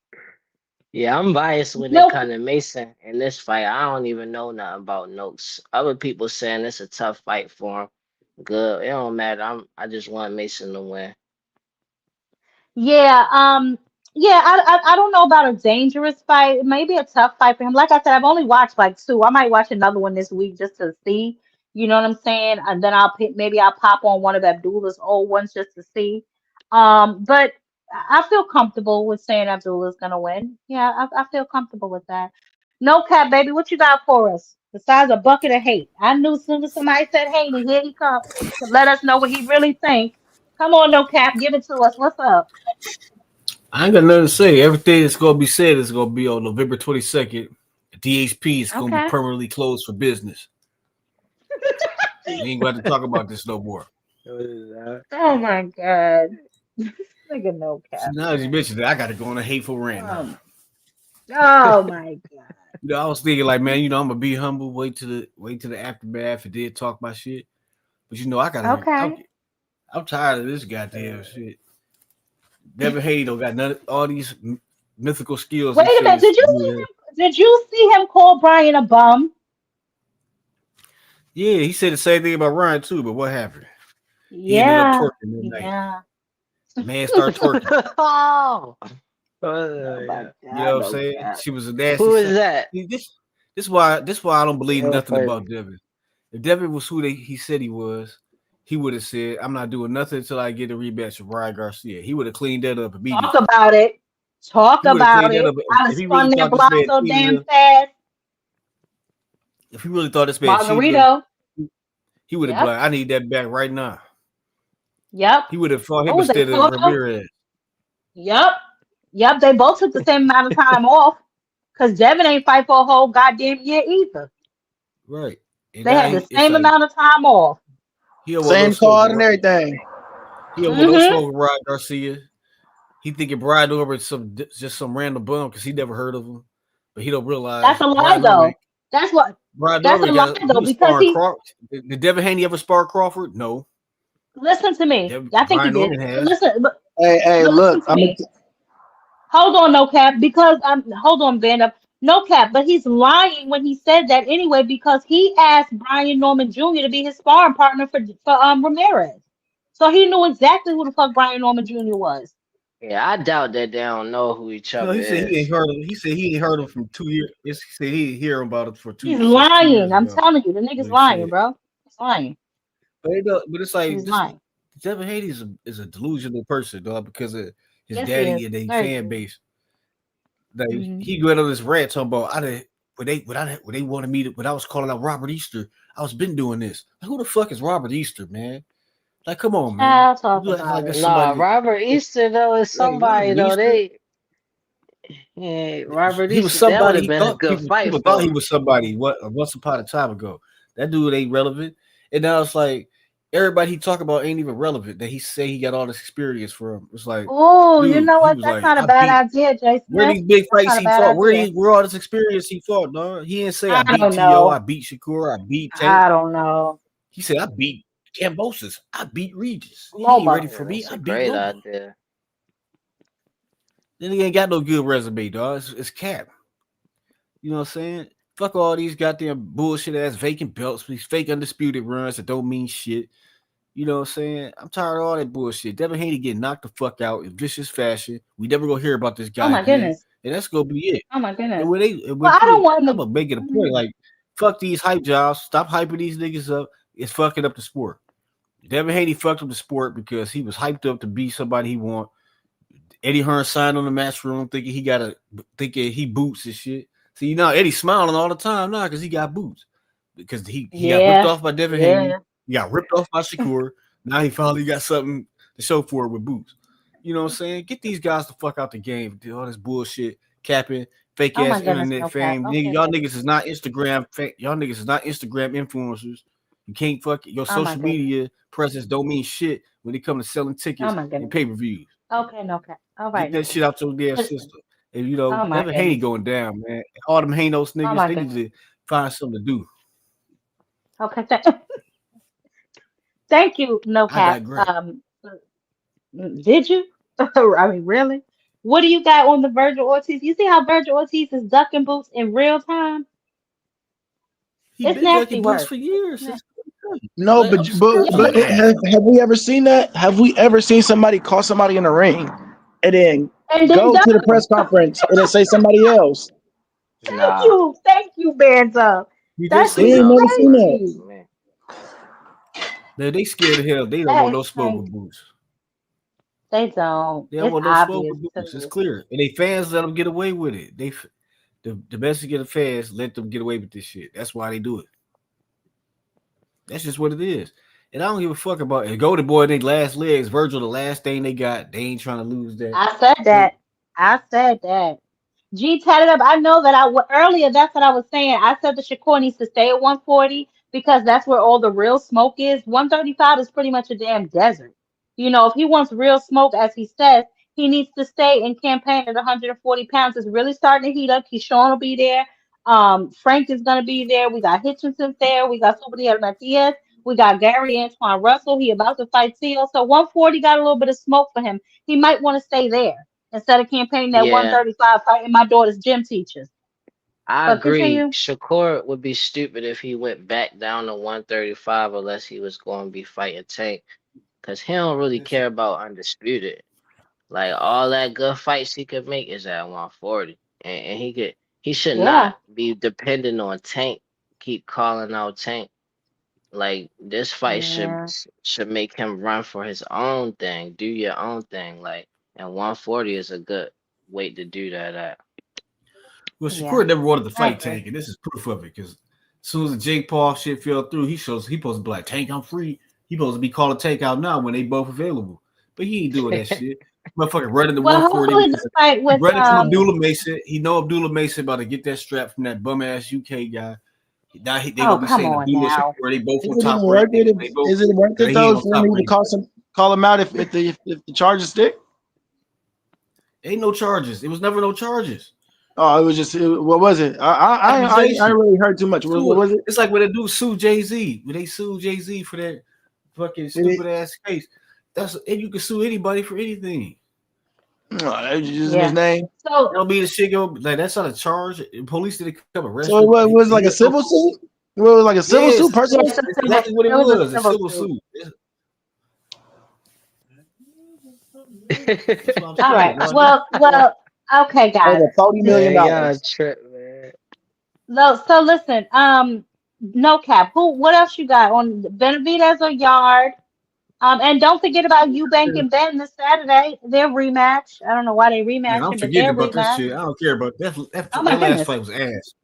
Yeah, I'm biased when it comes to Mason in this fight. I don't even know nothing about Noakes. Other people saying it's a tough fight for him. Good. It don't matter. I just want Mason to win. Yeah, yeah, I don't know about a dangerous fight. Maybe a tough fight for him. Like I said, I've only watched like two. I might watch another one this week just to see. You know what I'm saying? And then maybe I'll pop on one of Abdullah's old ones just to see. But I feel comfortable with saying Abdullah's gonna win. Yeah, I feel comfortable with that. No cap, baby. What you got for us? Besides a bucket of hate. I knew as soon as somebody said hate, and here he come to let us know what he really think. Come on, no cap, give it to us. What's up? I ain't got nothing to say. Everything that's gonna be said is gonna be on November 22nd. DHP is gonna be permanently closed for business. We ain't got to talk about this no more. Oh my god. Nigga, no cap. So now as you mentioned that, I gotta go on a hateful rant now. Oh my god. I was thinking like, man, I'm gonna be humble, wait to the aftermath and then talk my shit. But I gotta I'm tired of this goddamn shit. Devin Haney don't got none all these mythical skills. Wait a minute, did you see him call Brian a bum? Yeah, he said the same thing about Ryan too, but what happened? Yeah. He ended up twerking that night. Man started twerking. Oh my you know what I'm saying? She was a nasty. Who is that? This why I don't believe nothing about Devin. If Devin was who he said he was, he would have said, I'm not doing nothing until I get a rematch with Ryan Garcia. He would have cleaned that up immediately. Talk about it. I spun that block so damn fast. If he really thought this man Margarito. He would have been like, I need that back right now. Yep. He would have fought him instead of Ramirez. Yep. They both took the same amount of time off because Devin ain't fight for a whole goddamn year either. Right. And they had the same amount of time off. Same card and everything. He don't want no smoke with Ryan Garcia. He thinking Brian Orban is just some random bum because he never heard of him. But he don't realize that's a lie though. That's what Brian that's a lie though because did Devin Haney ever spar Crawford? No. Listen to me. I think he did. Listen, but, hey, look. Hold on, no cap. Because hold on, Band No cap, but he's lying when he said that anyway because he asked Brian Norman Jr. to be his sparring partner for Ramirez, so he knew exactly who the fuck Brian Norman Jr. was. Yeah, I doubt that they don't know who each other is. He said he ain't heard him. He said he ain't heard him from 2 years. He said he didn't hear about it for 2 years. He's lying. I'm telling you, the nigga's lying, bro. He's lying. But it's like Devin Haney is a delusional person, dog, because of his daddy and their fan base. Like he went on this rant talking about when they wanted me to when I was calling out Robert Easter, I was been doing this. Like, who the fuck is Robert Easter, man? Like, come on, man. I'll talk about it. Nah, Robert Easter though is somebody though. Robert Easter. He was somebody. Been a good fight. People thought he was somebody once upon a time ago. That dude ain't relevant. And now it's like everybody he talk about ain't even relevant. That he say he got all this experience from. It's like, Oh, you dude, know he what? was That's like, not a I bad beat. idea, Jay Where Smith. these big That's fights not a he bad fought? idea. Where all this experience he fought, dog? He didn't say I I beat don't T.O., I know. beat Shakur, I beat Tank. I don't know. He said I beat Cambosis, I beat Regis. He ain't Loma. ready for me. That's I a beat great Loma. idea. Then he ain't got no good resume, dog. It's cap. You know what I'm saying? Fuck all these goddamn bullshit ass vacant belts, these fake undisputed runs that don't mean shit. You know what I'm saying? I'm tired of all that bullshit. Devin Haney getting knocked the fuck out in vicious fashion. We never gonna hear about this Oh guy my again. goodness. And that's gonna be it. Oh my goodness. And when Well, I don't want I'm to. gonna make it a point. Like, fuck these hype jobs. Stop hyping these niggas up. It's fucking up the sport. Devin Haney fucked up the sport because he was hyped up to be somebody he want. Eddie Hearn signed on the Matchroom thinking he boots and shit. See, you know, Eddie's smiling all the time now because he got boots. Because he got ripped off by Devin Haney. He got ripped off by Shakur. Now he finally got something to show for it with boots. You know what I'm saying? Get these guys the fuck out the game. Do all this bullshit, capping, fake Oh my ass goodness, internet no fame. cap. Nigga, Okay, y'all baby. niggas is not Instagram. Y'all niggas is not Instagram influencers. You can't fuck your Oh my social goodness. media presence don't mean shit when it comes to selling Oh tickets my and goodness. pay-per-views. Okay, no cap. All Get right. that shit out your damn Listen. system. And you know, Oh my Devin Haney goodness. going down, man. All them Hanos Oh niggas, my they need goodness. to find something to do. Okay. Thank you, no I cap. digress. Did you? I mean, really? What do you got on the Virgil Ortiz? You see how Virgil Ortiz is ducking boots in real time? He It's been ducking nasty boots work. for It's years. nasty. No, Like, but have we ever seen that? Have we ever seen somebody call somebody in the ring and then And then go to the duck press 'em. conference and then say somebody else? Nah, Thank you, Banzo. you That's just We seen ain't it. never seen works that. crazy. for me. Man, they scared of hell. They don't That want is no smoke with crazy. boots. They don't. They don't It's want no smoke obvious with boots. It's too. clear. And they fans let them get away with it. The message of the fans let them get away with this shit. That's why they do it. That's just what it is. And I don't give a fuck about it. Golden Boy, they last legs. Virgil, the last thing they got. They ain't trying to lose that. I said that. I said that. G tatted up. I know that earlier. That's what I was saying. I said the Shakur needs to stay at 140 because that's where all the real smoke is. 135 is pretty much a damn desert. You know, if he wants real smoke, as he says, he needs to stay in campaign at 140 pounds. It's really starting to heat up. Keyshawn will be there. Frank is gonna be there. We got Hitchinson there. We got Super Matias. We got Gary Antoine Russell. He about to fight Seal. So 140 got a little bit of smoke for him. He might want to stay there instead of campaigning at Yeah, 135 fighting my daughter's gym teachers. I But agree. continue. Shakur would be stupid if he went back down to 135 unless he was going to be fighting Tank. Because he don't really care about undisputed. Like all that good fights he could make is at 140. And he should Yeah. not be dependent on Tank, keep calling out Tank. Like this fight Yeah. should make him run for his own thing, do your own thing. Like and 140 is a good weight to do that at. Well, Yeah. Shakur never wanted to I fight agree. Tank, and this is proof of it. Because as soon as the Jake Paul shit fell through, he supposed to be like, Tank, I'm free. He supposed to be calling Tank out now when they both available. But he ain't doing that shit. Motherfucker running to Well, 140 hopefully the because fight he with running from Abdullah Mason. He know Abdullah Mason about to get that strap from that bum ass UK guy. Now they oh, gonna be come saying on Abdullah now. Shakur, they both Is on it even top worth rankings. it? They both Is it worth it he though ain't on for top me to rankings. call him out if the charges stick? Ain't no charges. It was never no charges. Oh, it was just what was it? I Accusation. really heard too much. What was it? It's like when they do sue Jay-Z. When they sue Jay-Z for that fucking stupid ass case. And you can sue anybody for anything. Using his name. So That'll be the shit go like that's not a charge. Police didn't come arrest So him. it was like a civil suit. It was like a civil suit. Personal. it's a That's civil, exactly what it it was a was. A civil civil suit. suit. All right. Well, okay, guys. Over $40 million. Y'all trip, man. So listen, no cap. What else you got on Benavidez or Yard? And don't forget about Eubank and Ben this Saturday. Their rematch. I don't know why they Man, I'm rematching, but forgetting their about this rematch. shit. I don't care about that. Oh my That last goodness. fight was ass.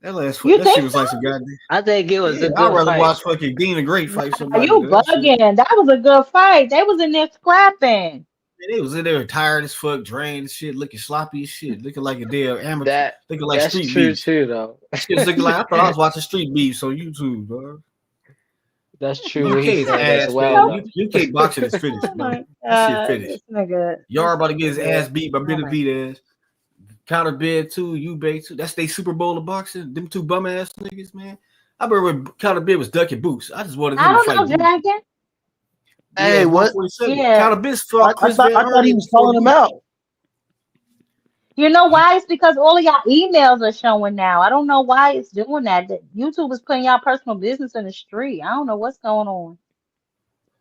You That shit think was so? like some goddamn. I think it was Yeah, a I'd good rather fight. watch fucking Dean the Great fight Are somebody you than that shit. bugging? That was a good fight. They was in there scrapping. They was in there tired as fuck, drained as shit, looking sloppy as shit, looking like a damn amateur, looking like That's street true beef. too, though. Shit was looking like I thought I was watching street beefs on YouTube, bro. That's true what he UK's said as ass, well, man. though. UK boxing is finished, Oh bro. my That shit God, finished. this nigga. Yar about to get his This ass nigga. beat by Oh my Benavidez ass. Counter bid too, Ube too. That's they Super Bowl of boxing. Them two bum ass niggas, man. I remember when Counter bid was ducking Boots. I just wanted him I to don't fight know, Boots. Dragon. Hey, what? 147. Yeah. Counter bid fought Chris Van I thought he Hart was before calling him Boots. out. You know why? It's because all of y'all emails are showing now. I don't know why it's doing that. YouTube is putting y'all personal business in the street. I don't know what's going on.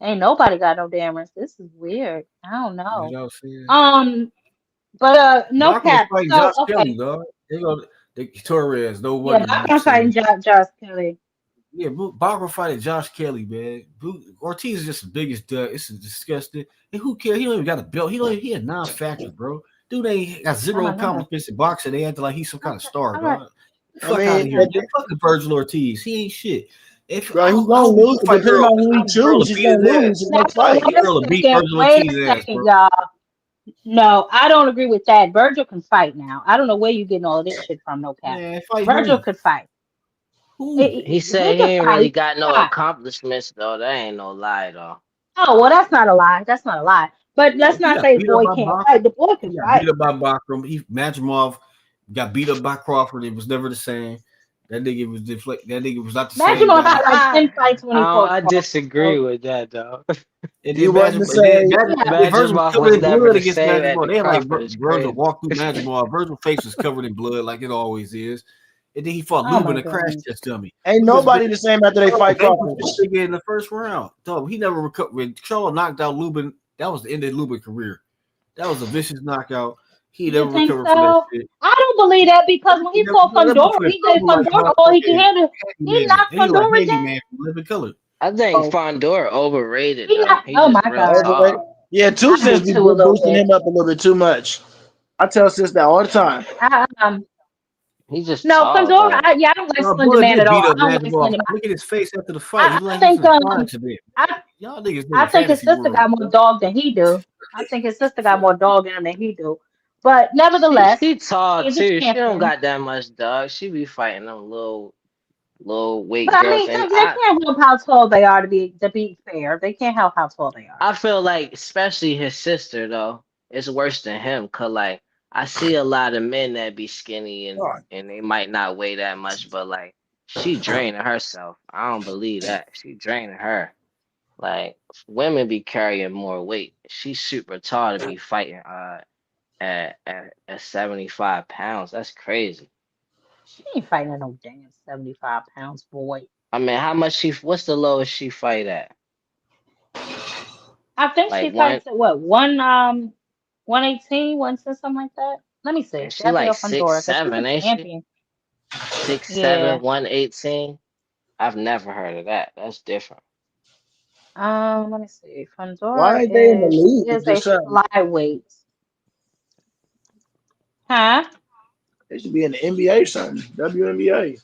Ain't nobody got no damn rights. This is weird. I don't You know. know what I'm saying? But no Bachman's cap. fighting So Josh Kelly, okay. dog. They go Torres. No Yeah, wonder you I'm fighting saying. Josh Kelly. Yeah, Bachman fighting Josh Kelly, man. Ortiz is just the biggest duck. It's disgusting. And who cares? He don't even got a belt. He a non-factor, bro. Dude ain't got Oh zero my God. accomplishments in boxing. They acting like he's some kind of star, All right. dog. I Fuck mean, out of here, man. Fuck the Virgil Ortiz. He ain't shit. If bro, I he's hope gonna he lose. fight Depending Earl. on who I he hope Earl will chooses, he's beat gonna his lose ass. his Now, next fight. Earl will beat Virgil wait Ortiz's a ass, second, bro. y'all. No, I don't agree with that. Virgil can fight now. I don't know where you getting all of this shit from, no cap. Man, fight Virgil who? could fight. Who? He said he He can ain't really fight. got no Why? accomplishments though. That ain't no lie though. Oh, well, that's not a lie. That's not a lie. But let's He not got say the beat up boy by can't Bachman. fight. The boy can He got fight. beat up by Bachman. Majimov got beat up by Crawford. It was never the same. That nigga was That nigga was not the Imagine same on guy. had like 10 fights when he fought I Crawford. disagree with that though. And He then wasn't the Majimov, same. Virgil was Majimov covered was in never blood the against same at Majimov. the They had like Crawford. It's Virgil crazy. walk through Majimov. Virgil's face was covered in blood like it always is. And then he fought Oh Lubin my a crash God. test dummy. Ain't Lubin's nobody the same after they fight Crawford. this nigga in the first round. Dog, he never recovered. When Charlo knocked out Lubin, that was the end of Lubin's career. That was a vicious knockout. He You never think recovered from that so? shit. I don't believe that because when he fought That Fundora, motherfucker he gave crumbled like Fundora all he could motherfucking handle. He handyman. knocked He like Fundora down. handyman from Living Color. I think Fondor overrated He though. knocked. He Oh just my real God. Overrated. tall. Yeah, Two I Cents hate be two a little boosting bit. him up a little bit too much. I tell Sis that all the time. He just No, tall Fundora. though. I don't like No, Slender Bud Man did at all. beat I up don't like Majimov. Slender Man. Look at his face after the fight. He looked I like he was think in a car accident. I Y'all niggas I in the think his fantasy sister world. got more dog than he do. I think his sister got more dog in him than he do. But She nevertheless, she tall he's a too. She don't champion. got that much dog. She be fighting them little weight But I girls, mean, and they can't help how tall they are to be fair. They can't help how tall they are. I feel like especially his sister though, it's worse than him. Cause like I see a lot of men that be skinny and they might not weigh that much, but like she draining herself. I don't believe that. She draining her. Like women be carrying more weight. She's super tall to be fighting at 75 pounds. That's crazy. She ain't fighting at no damn 75 pounds, boy. I mean, what's the lowest she fight at? I think she Like one fights at what 118, 110, something like that. Let me see. and she That'd be like a six Fundora because she's seven, a ain't she? champion. 6'7", Yeah. 118. I've never heard of that. That's different. Let me see. Fundora Why ain't they in the she league? is a Just flyweight. Huh? they should be in the NBA or something. WNBA.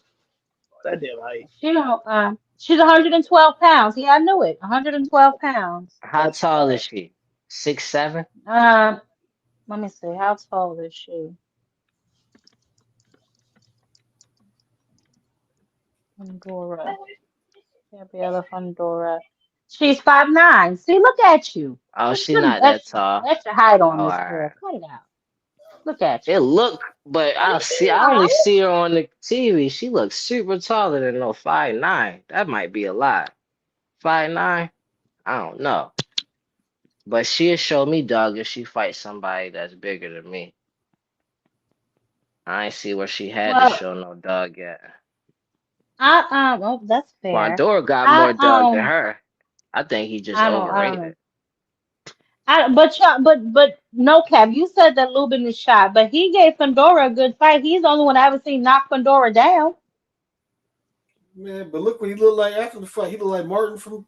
That damn height. She don't. She's 112 pounds. Yeah, I knew it. 112 pounds. How tall is she? 6'7"? Let me see. How tall is she? Fundora. Gabriella Fundora. She's 5'9". See, look at you. Oh, Just she put not that extra, tall. extra height Oh, on this girl. alright. Cut it out. Look at you. It look, but I only see her on the TV. She looks super taller than no 5'9". That might be a lie. 5'9"? I don't know. But she'll show me dog if she fights somebody that's bigger than me. I ain't see where she had to Well, show no dog yet. oh, that's fair. Quandor got I more dog than her. I think he just I don't know. overrated. But no cap. You said that Lubin is shot, but he gave Fundora a good fight. He's the only one I ever seen knock Fundora down. Man, but look what he looked like after the fight. He looked like Martin from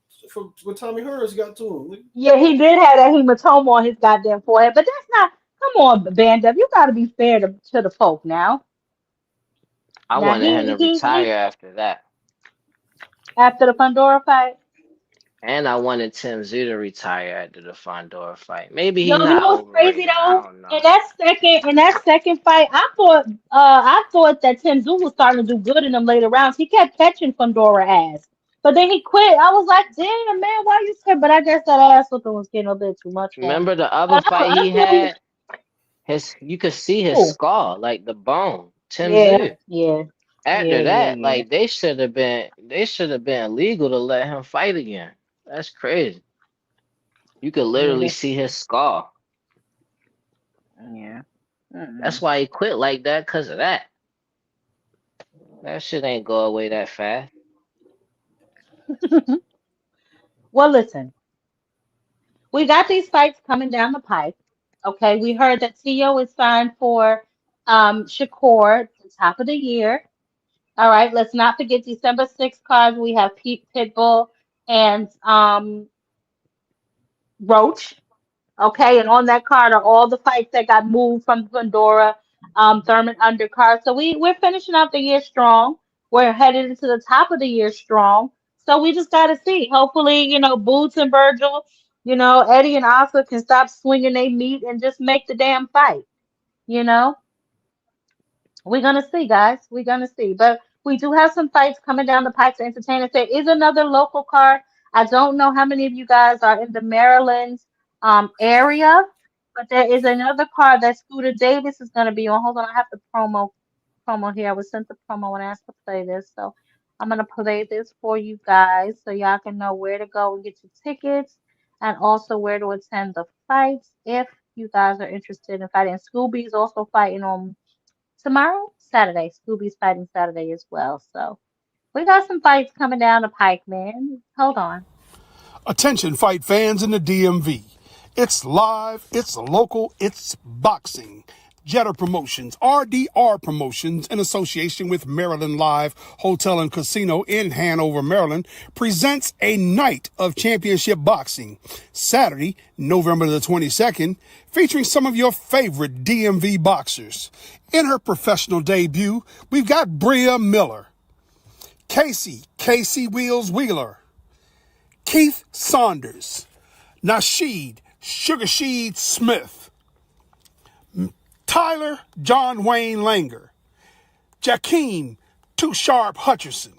what Tommy Hearns got to him. Yeah, he did have that hematoma on his goddamn forehead, but that's not. Come on, Band Up. You got to be fair to the folk now. I Now wanted him to he retire after that. after the Fundora fight. And I wanted Tim Tszyu to retire after the Fondor fight. Maybe he Yo, you not know what's crazy overrated. I though? don't know. In that second fight, I thought that Tim Tszyu was starting to do good in them later rounds. He kept catching Fundora ass. But then he quit. I was like, damn, man, why you quit? But I guess that ass whooping was getting a bit too much for him. Remember the other But fight he I feel you. had? You could see his Cool. skull, like the bone. Yeah, 10-0. yeah, After that, yeah. like they should have been illegal to let him fight again. That's crazy. You could literally Yeah, see his skull. yeah. That's why he quit like that, because of that. That shit ain't go away that fast. Well, listen, we got these fights coming down the pipe. Okay, we heard that Tio is signed for Shakur at the top of the year. All right, let's not forget December 6th card. We have Pete Pitbull and Roach. Okay, and on that card are all the fights that got moved from Pandora, Thurman undercard. So we're finishing out the year strong. We're headed into the top of the year strong. So we just got to see. Hopefully, Boots and Virgil, Eddie and Oscar can stop swinging their meat and just make the damn fight. You know, we're gonna see, guys. We're gonna see. But we do have some fights coming down the pipe to entertain us. There is another local card. I don't know how many of you guys are in the Maryland area, but there is another card that Scooter Davis is gonna be on. Hold on, I have the promo here. I was sent the promo when I asked to play this, so I'm gonna play this for you guys so y'all can know where to go and get your tickets and also where to attend the fights if you guys are interested in fighting. Scooby's also fighting on tomorrow, Saturday. Scooby's fighting Saturday as well. So we got some fights coming down the pike, man. Hold on. Attention, fight fans in the DMV. It's live, it's local, it's boxing. Jetter Promotions, RDR Promotions, in association with Maryland Live Hotel and Casino in Hanover, Maryland, presents a night of championship boxing, Saturday, November the 22nd, featuring some of your favorite DMV boxers. In her professional debut, we've got Bria Miller, Casey Wheels Wheeler, Keith Saunders, Nasheed Sugarsheed Smith, Tyler John Wayne Langer, Jakeem Too Sharp Hutcherson,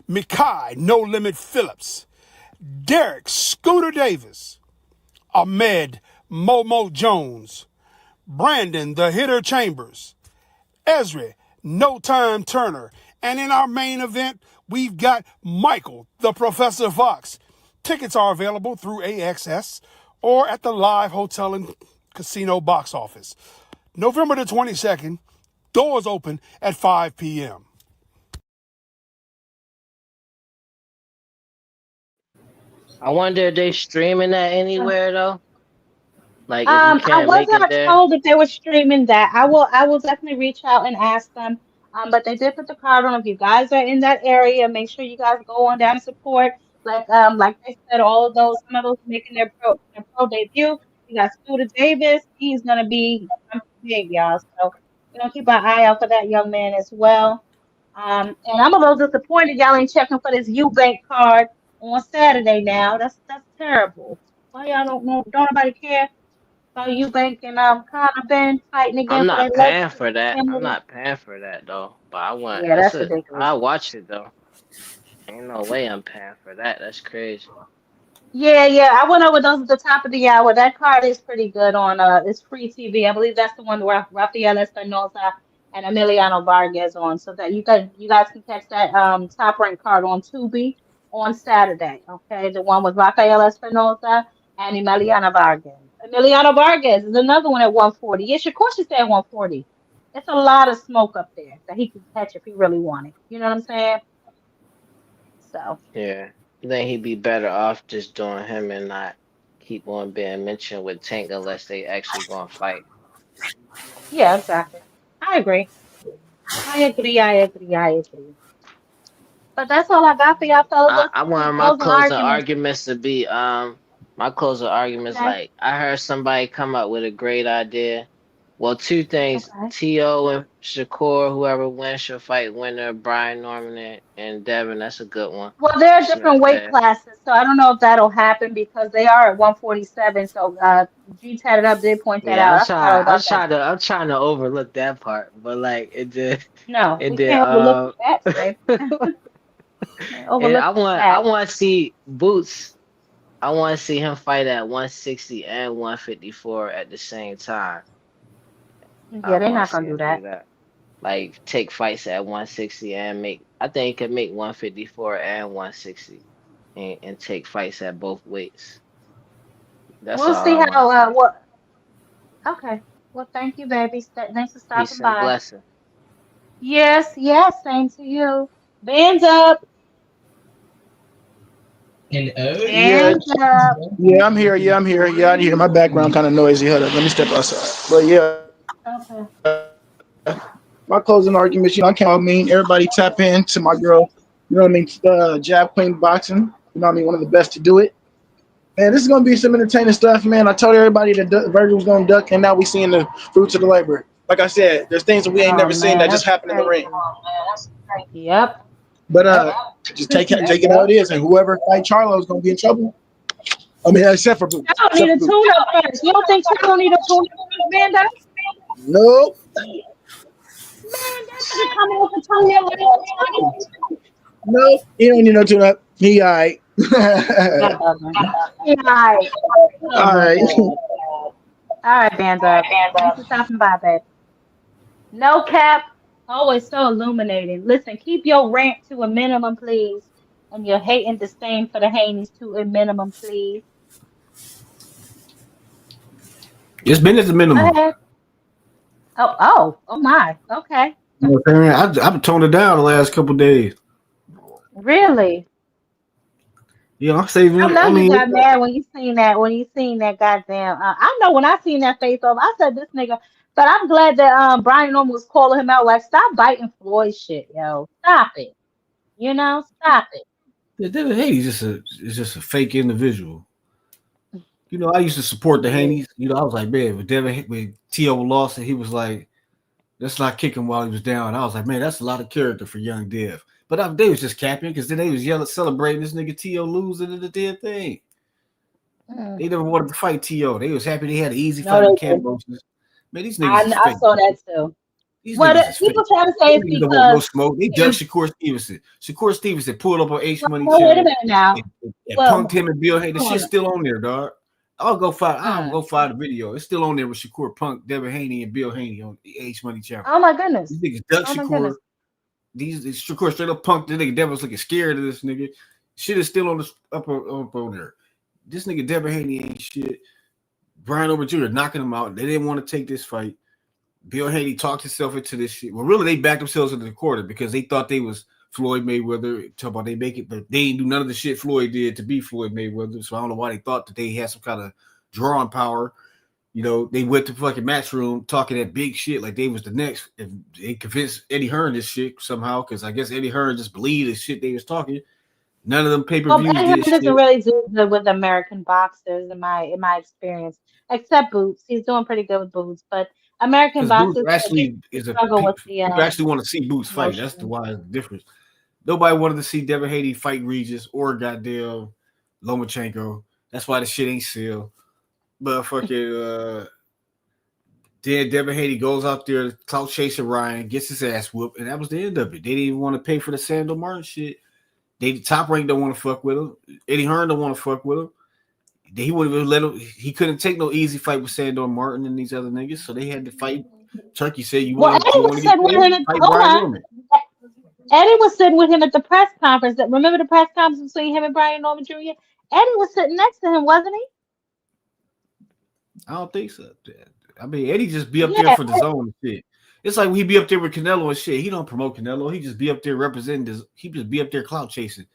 Mikai No Limit Phillips, Derek Scooter Davis, Ahmed Momo Jones, Brandon the Hitter Chambers, Ezra No Time Turner, and in our main event, we've got Michael the Professor Fox. Tickets are available through AXS or at the Live Hotel and Casino box office. November the 22nd, doors open at 5 p.m. I wonder if they streaming that anywhere though. Like if you I can't was make it not there. told if they were streaming that. I will definitely reach out and ask them. But they did put the card on. If you guys are in that area, make sure you guys go on down and support. Like they said, some of those making their pro debut. You got Scooter Davis. He's gonna be big, y'all. So we're gonna keep our eye out for that young man as well. And I'm a little disappointed y'all ain't checking for this Eubank card on Saturday now. That's terrible. Why y'all don't nobody care? So Eubank and Conor Ben fighting I'm again for their not paying legacy for that. I'm family. not paying for that though. But I want Yeah, that's that's it. ridiculous. I watch it though. Ain't no way I'm paying for that. That's crazy. Yeah. I went over those at the top of the hour. That card is pretty good on it's free TV. I believe that's the one where Rafael Espinosa and Emiliano Vargas on. So that you guys can catch that top ranked card on Tubi on Saturday. Okay, the one with Rafael Espinosa and Emiliano Vargas. Emiliano Vargas is another one at 140. Yeah, Shakur should stay at 140. It's a lot of smoke up there that he could catch if he really wanted. You know what I'm saying? So Yeah. I think he'd be better off just doing him and not keep on being mentioned with Tank unless they actually gonna fight. yeah, exactly. I agree. I agree. But that's all I got for y'all fellas. Let's I get some want my closing closing arguments. arguments to be my closing arguments Okay. like I heard somebody come up with a great idea. Well, two things. Okay. T.O. and Shakur, whoever wins should fight winner, Brian Norman and Devin. That's a good one. Well, there are Smith different weight there. classes, so I don't know if that'll happen because they are at 147. So G tatted up did point that Yeah, out. I forgot all about that. I'm trying to overlook that part, but like it did No, it we did can't overlook the facts, babe. And Overlook the I fact. want to see Boots. I want to see him fight at 160 and 154 at the same time. I Yeah, they're want not to see gonna do him do that. that. Like take fights at 160 and make. I think he could make 154 and 160, and take fights at both weights. That's We'll all see I want how to see. what. Okay. Well, thank you, baby. Thanks for Peace stopping and by. blessing. Yes, yes, same to you. Bands up. Yeah, Hands up. yeah, I'm here. Yeah, I'm here. Yeah, I hear my background kind of noisy. Hold up, let me step outside. But yeah, Okay. my closing arguments, I can't mean everybody tap in to my girl. You know what I mean? Jab Queen Boxing. You know what I mean? One of the best to do it. Man, this is gonna be some entertaining stuff, man. I told everybody that Virgil was gonna duck, and now we seeing the fruits of the labor. Like I said, there's things that we ain't Oh never seen man, that just that's happen in the ring. crazy. Yep. But Yep. just take it how it is, and whoever fight Charlo is gonna be in trouble. I mean, except for Boots. I don't need a tune-up first. You don't think Charlo need a tune-up first, Banda? Nope. Man, that nigga coming with a toenail like a Nope. He don't need no tune up. He all right. Alright. All right. Alright, Banda. Thanks for stopping by, babe. No cap. Always so illuminating. Listen, keep your rant to a minimum, please. And your hate and disdain for the Haneys to a minimum, please. It's been at the Go minimum. ahead. Oh my. Okay. You know what I'm saying? I've toned it down the last couple of days. Really? Yeah, I'm saving I it. know I you mean, got mad when you seen that. When you seen that goddamn. I know when I seen that face off, I said this nigga. But I'm glad that Brian Norman was calling him out. Like, stop biting Floyd shit, yo. Stop it. You know, stop it. yeah, Devin Haney's just a fake individual. You know, I used to support the Yeah. Haneys. You know, I was like, man, when T.O. lost and he was like, let's not kick him while he was down. I was like, man, that's a lot of character for young Dev. But they was just capping because then they was yelling, celebrating this nigga T.O. losing in the damn thing. They never wanted to fight T.O. They was happy they had an easy fight No, with they didn't. Cambosis. Man, these niggas is I fake. saw that too. These What niggas is fake. people try to say is They don't want no because smoke. They ducked Shakur Stevenson. Shakur Stevenson pulled up on H Money well, wait a channel minute now. and Well, punked him and Bill Haney. The hold shit's on. still on there, dog. I'll go find the video. It's still on there with Shakur Punk, Devin Haney, and Bill Haney on the H Money channel. Oh my goodness. These niggas duck Oh my Shakur. goodness. These Shakur straight up punked the nigga. Devin was looking scared of this nigga. Shit is still on the up on there. This nigga Devin Haney ain't shit. Brian Over Jr. knocking him out. They didn't want to take this fight. Bill Haney talked himself into this shit. Well, really, they backed themselves into the corner because they thought they was Floyd Mayweather. Talk about they make it, but they didn't do none of the shit Floyd did to be Floyd Mayweather. So I don't know why they thought that they had some kind of drawing power. You know, they went to fucking match room talking that big shit like they was the next. If they convinced Eddie Hearn this shit somehow, because I guess Eddie Hearn just believed the shit they was talking. None of them pay-per-views Eddie Hearn did doesn't shit. really do good with American boxers in my experience, except Boots. He's doing pretty good with Boots, but American Because Boots boxers actually is a struggle with the people actually want to see Boots fight. That's the why it's different. Nobody wanted to see Devin Haney fight Regis or goddamn Lomachenko. That's why the shit ain't sealed. But fucking then Devin Haney goes out there, clout chasing Ryan, gets his ass whooped, and that was the end of it. They didn't even want to pay for the Sandor Martin shit. The Top Rank don't want to fuck with him. Eddie Hearn don't want to fuck with him. He wouldn't even let him. He couldn't take no easy fight with Sandor Martin and these other niggas, so they had to fight. Turkey said, "You want to get paid? Fight Brian Norman." Eddie was sitting with him at the press conference. Remember the press conference between him and Brian Norman Jr.? Eddie was sitting next to him, wasn't he? I don't think so. I mean, Eddie just be up there for the zone and shit. It's like he be up there with Canelo and shit. He don't promote Canelo. He just be up there representing this. He just be up there clout chasing.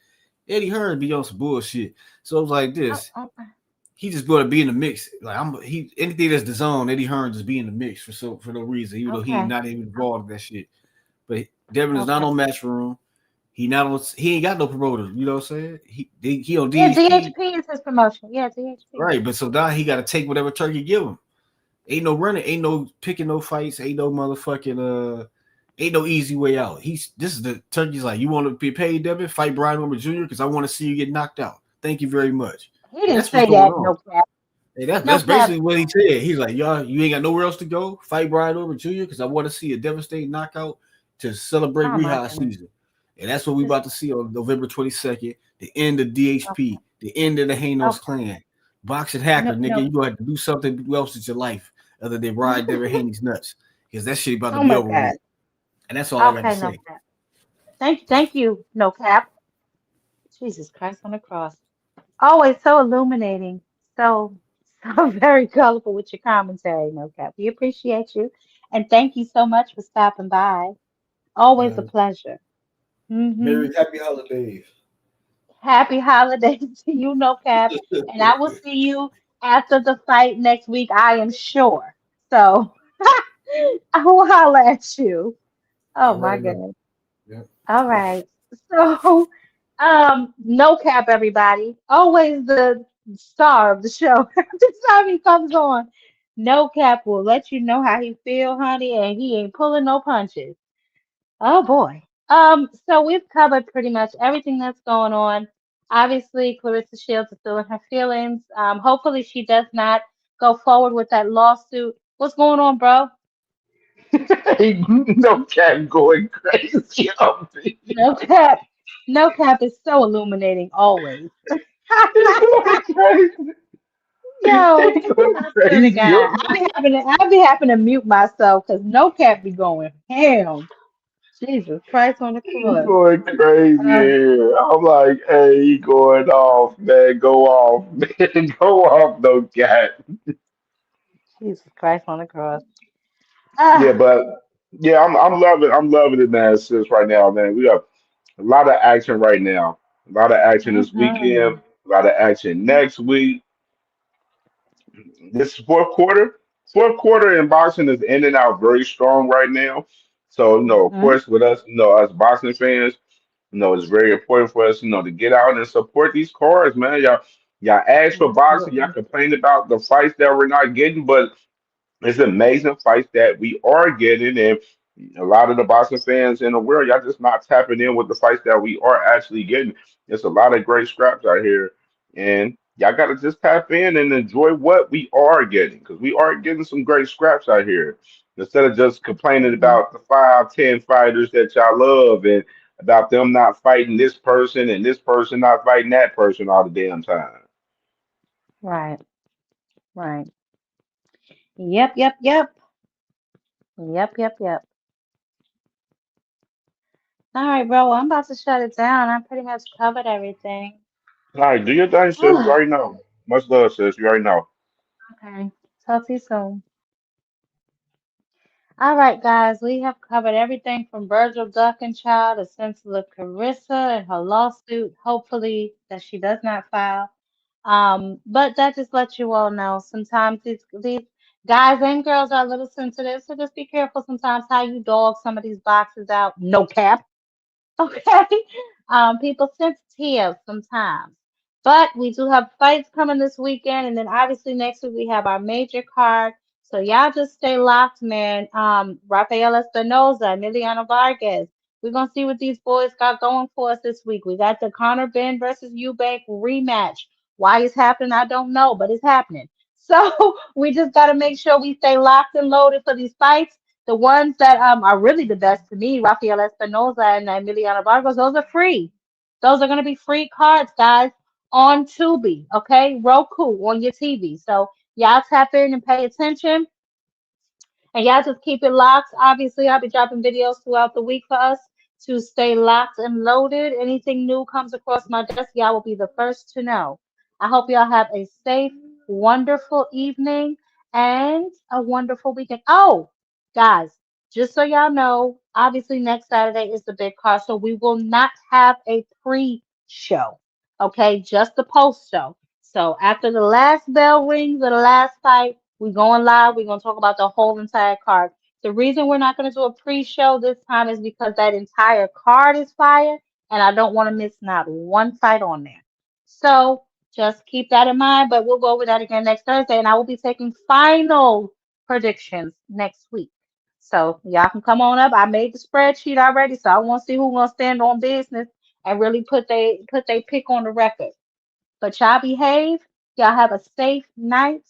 Eddie Hearn be on some bullshit. So it was like this. He just going to be in the mix. Like anything that's the zone, Eddie Hearn just be in the mix for no reason, even though he's not even involved in that shit. But Devin is not on Matchroom. He ain't got no promoter. You know what I'm saying? He on DHP. Yeah, DHP is his promotion. Yeah, DHP. Right, but so now he got to take whatever Turkey give him. Ain't no running, ain't no picking no fights, ain't no motherfucking ain't no easy way out. This is the Turkey's like, you want to be paid, Devin? Fight Brian Norman Jr. because I want to see you get knocked out. Thank you very much. He didn't say that. No cap. Hey, that's basically what he said. He's like, y'all, you ain't got nowhere else to go. Fight Brian Norman Jr. because I want to see a devastating knockout to celebrate rehab season. And that's what we about to see on November 22nd, the end of DHP, the end of the Hanos clan. Boxing hacker, nigga, you gonna have to do something else with your life other than ride Devin Haney's nuts. Because that shit about to Oh be my over God. with. And that's all I got to Okay, no say. cap. Thank you, no cap. Jesus Christ on the cross. Always so illuminating, so so very colorful with your commentary, no cap. We appreciate you, and thank you so much for stopping by. Always a pleasure. Merry Hmm happy holidays. Happy holidays to you, no cap, and I will see you after the fight next week. I am sure. So I will holler at you. Oh All my right now. goodness. Yeah. All right. So, no cap, everybody. Always the star of the show. Every time he comes on, no cap will let you know how he feel, honey, and he ain't pulling no punches. Oh boy. So we've covered pretty much everything that's going on. Obviously, Clarissa Shields is still in her feelings. Hopefully she does not go forward with that lawsuit. What's going on, bro? No cap going crazy on me. No cap. No cap is so illuminating always. He going crazy. Yo, He going I swear to crazy God, on me. I be having to mute myself because no cap be going ham. Jesus Christ on the He cross. going crazy in Uh, here. I'm like, hey, he going off, man. Go off, man. Go off, no cap. Jesus Christ on the cross. Yeah, Ah, but yeah, I'm loving it, man. Sis, right now, man. We got a lot of action right now. A lot of action this weekend. mhm, A lot of action next week. This fourth quarter in boxing is in and out very strong right now. So, of mhm. course, with us, us boxing fans, it's very important for us, to get out and support these cards, man. Y'all ask for boxing, y'all Absolutely. complain about the fights that we're not getting, but it's amazing fights that we are getting, and a lot of the boxing fans in the world, y'all just not tapping in with the fights that we are actually getting. There's a lot of great scraps out here, and y'all got to just tap in and enjoy what we are getting, because we are getting some great scraps out here. Instead of just complaining Mhm. about the 5, 10 fighters that y'all love and about them not fighting this person and this person not fighting that person all the damn time. Right, right. Yep, yep, yep. Yep, yep, yep. All right, bro. Well, I'm about to shut it down. I pretty much covered everything. All right, do your thing, sis. You already know. Much love, sis. You already know. Okay. Talk to you soon. All right, guys, we have covered everything from Virgil Duckenchild to Cynthia Carissa and her lawsuit. Hopefully that she does not file. But that just lets you all know sometimes these guys and girls are a little sensitive, so just be careful sometimes how you dog some of these boxes out. No cap. Okay. People sensitive sometimes. But we do have fights coming this weekend, and then obviously next week we have our major card. So y'all just stay locked, man. Rafael Espinoza, Emiliano Vargas. We're gonna see what these boys got going for us this week. We got the Conor Ben versus Eubank rematch. Why it's happening, I don't know, but it's happening. So we just gotta make sure we stay locked and loaded for these fights. The ones that are really the best to me, Rafael Espinoza and Emiliano Vargas, those are free. Those are going to be free cards, guys, on Tubi, okay? Roku on your TV. So y'all tap in and pay attention. And y'all just keep it locked. Obviously, I'll be dropping videos throughout the week for us to stay locked and loaded. Anything new comes across my desk, y'all will be the first to know. I hope y'all have a safe, wonderful evening and a wonderful weekend. Oh, guys, just so y'all know, obviously next Saturday is the big car, so we will not have a pre-show. Okay, just the post show. So after the last bell rings of the last fight, we going live. We're gonna talk about the whole entire card. The reason we're not gonna do a pre-show this time is because that entire card is fire, and I don't want to miss not one fight on there. So just keep that in mind. But we'll go over that again next Thursday, and I will be taking final predictions next week. So y'all can come on up. I made the spreadsheet already, so I want to see who's gonna stand on business and really put they pick on the record. But y'all behave. Y'all have a safe night.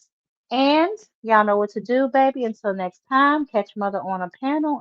And y'all know what to do, baby. Until next time, catch mother on a panel.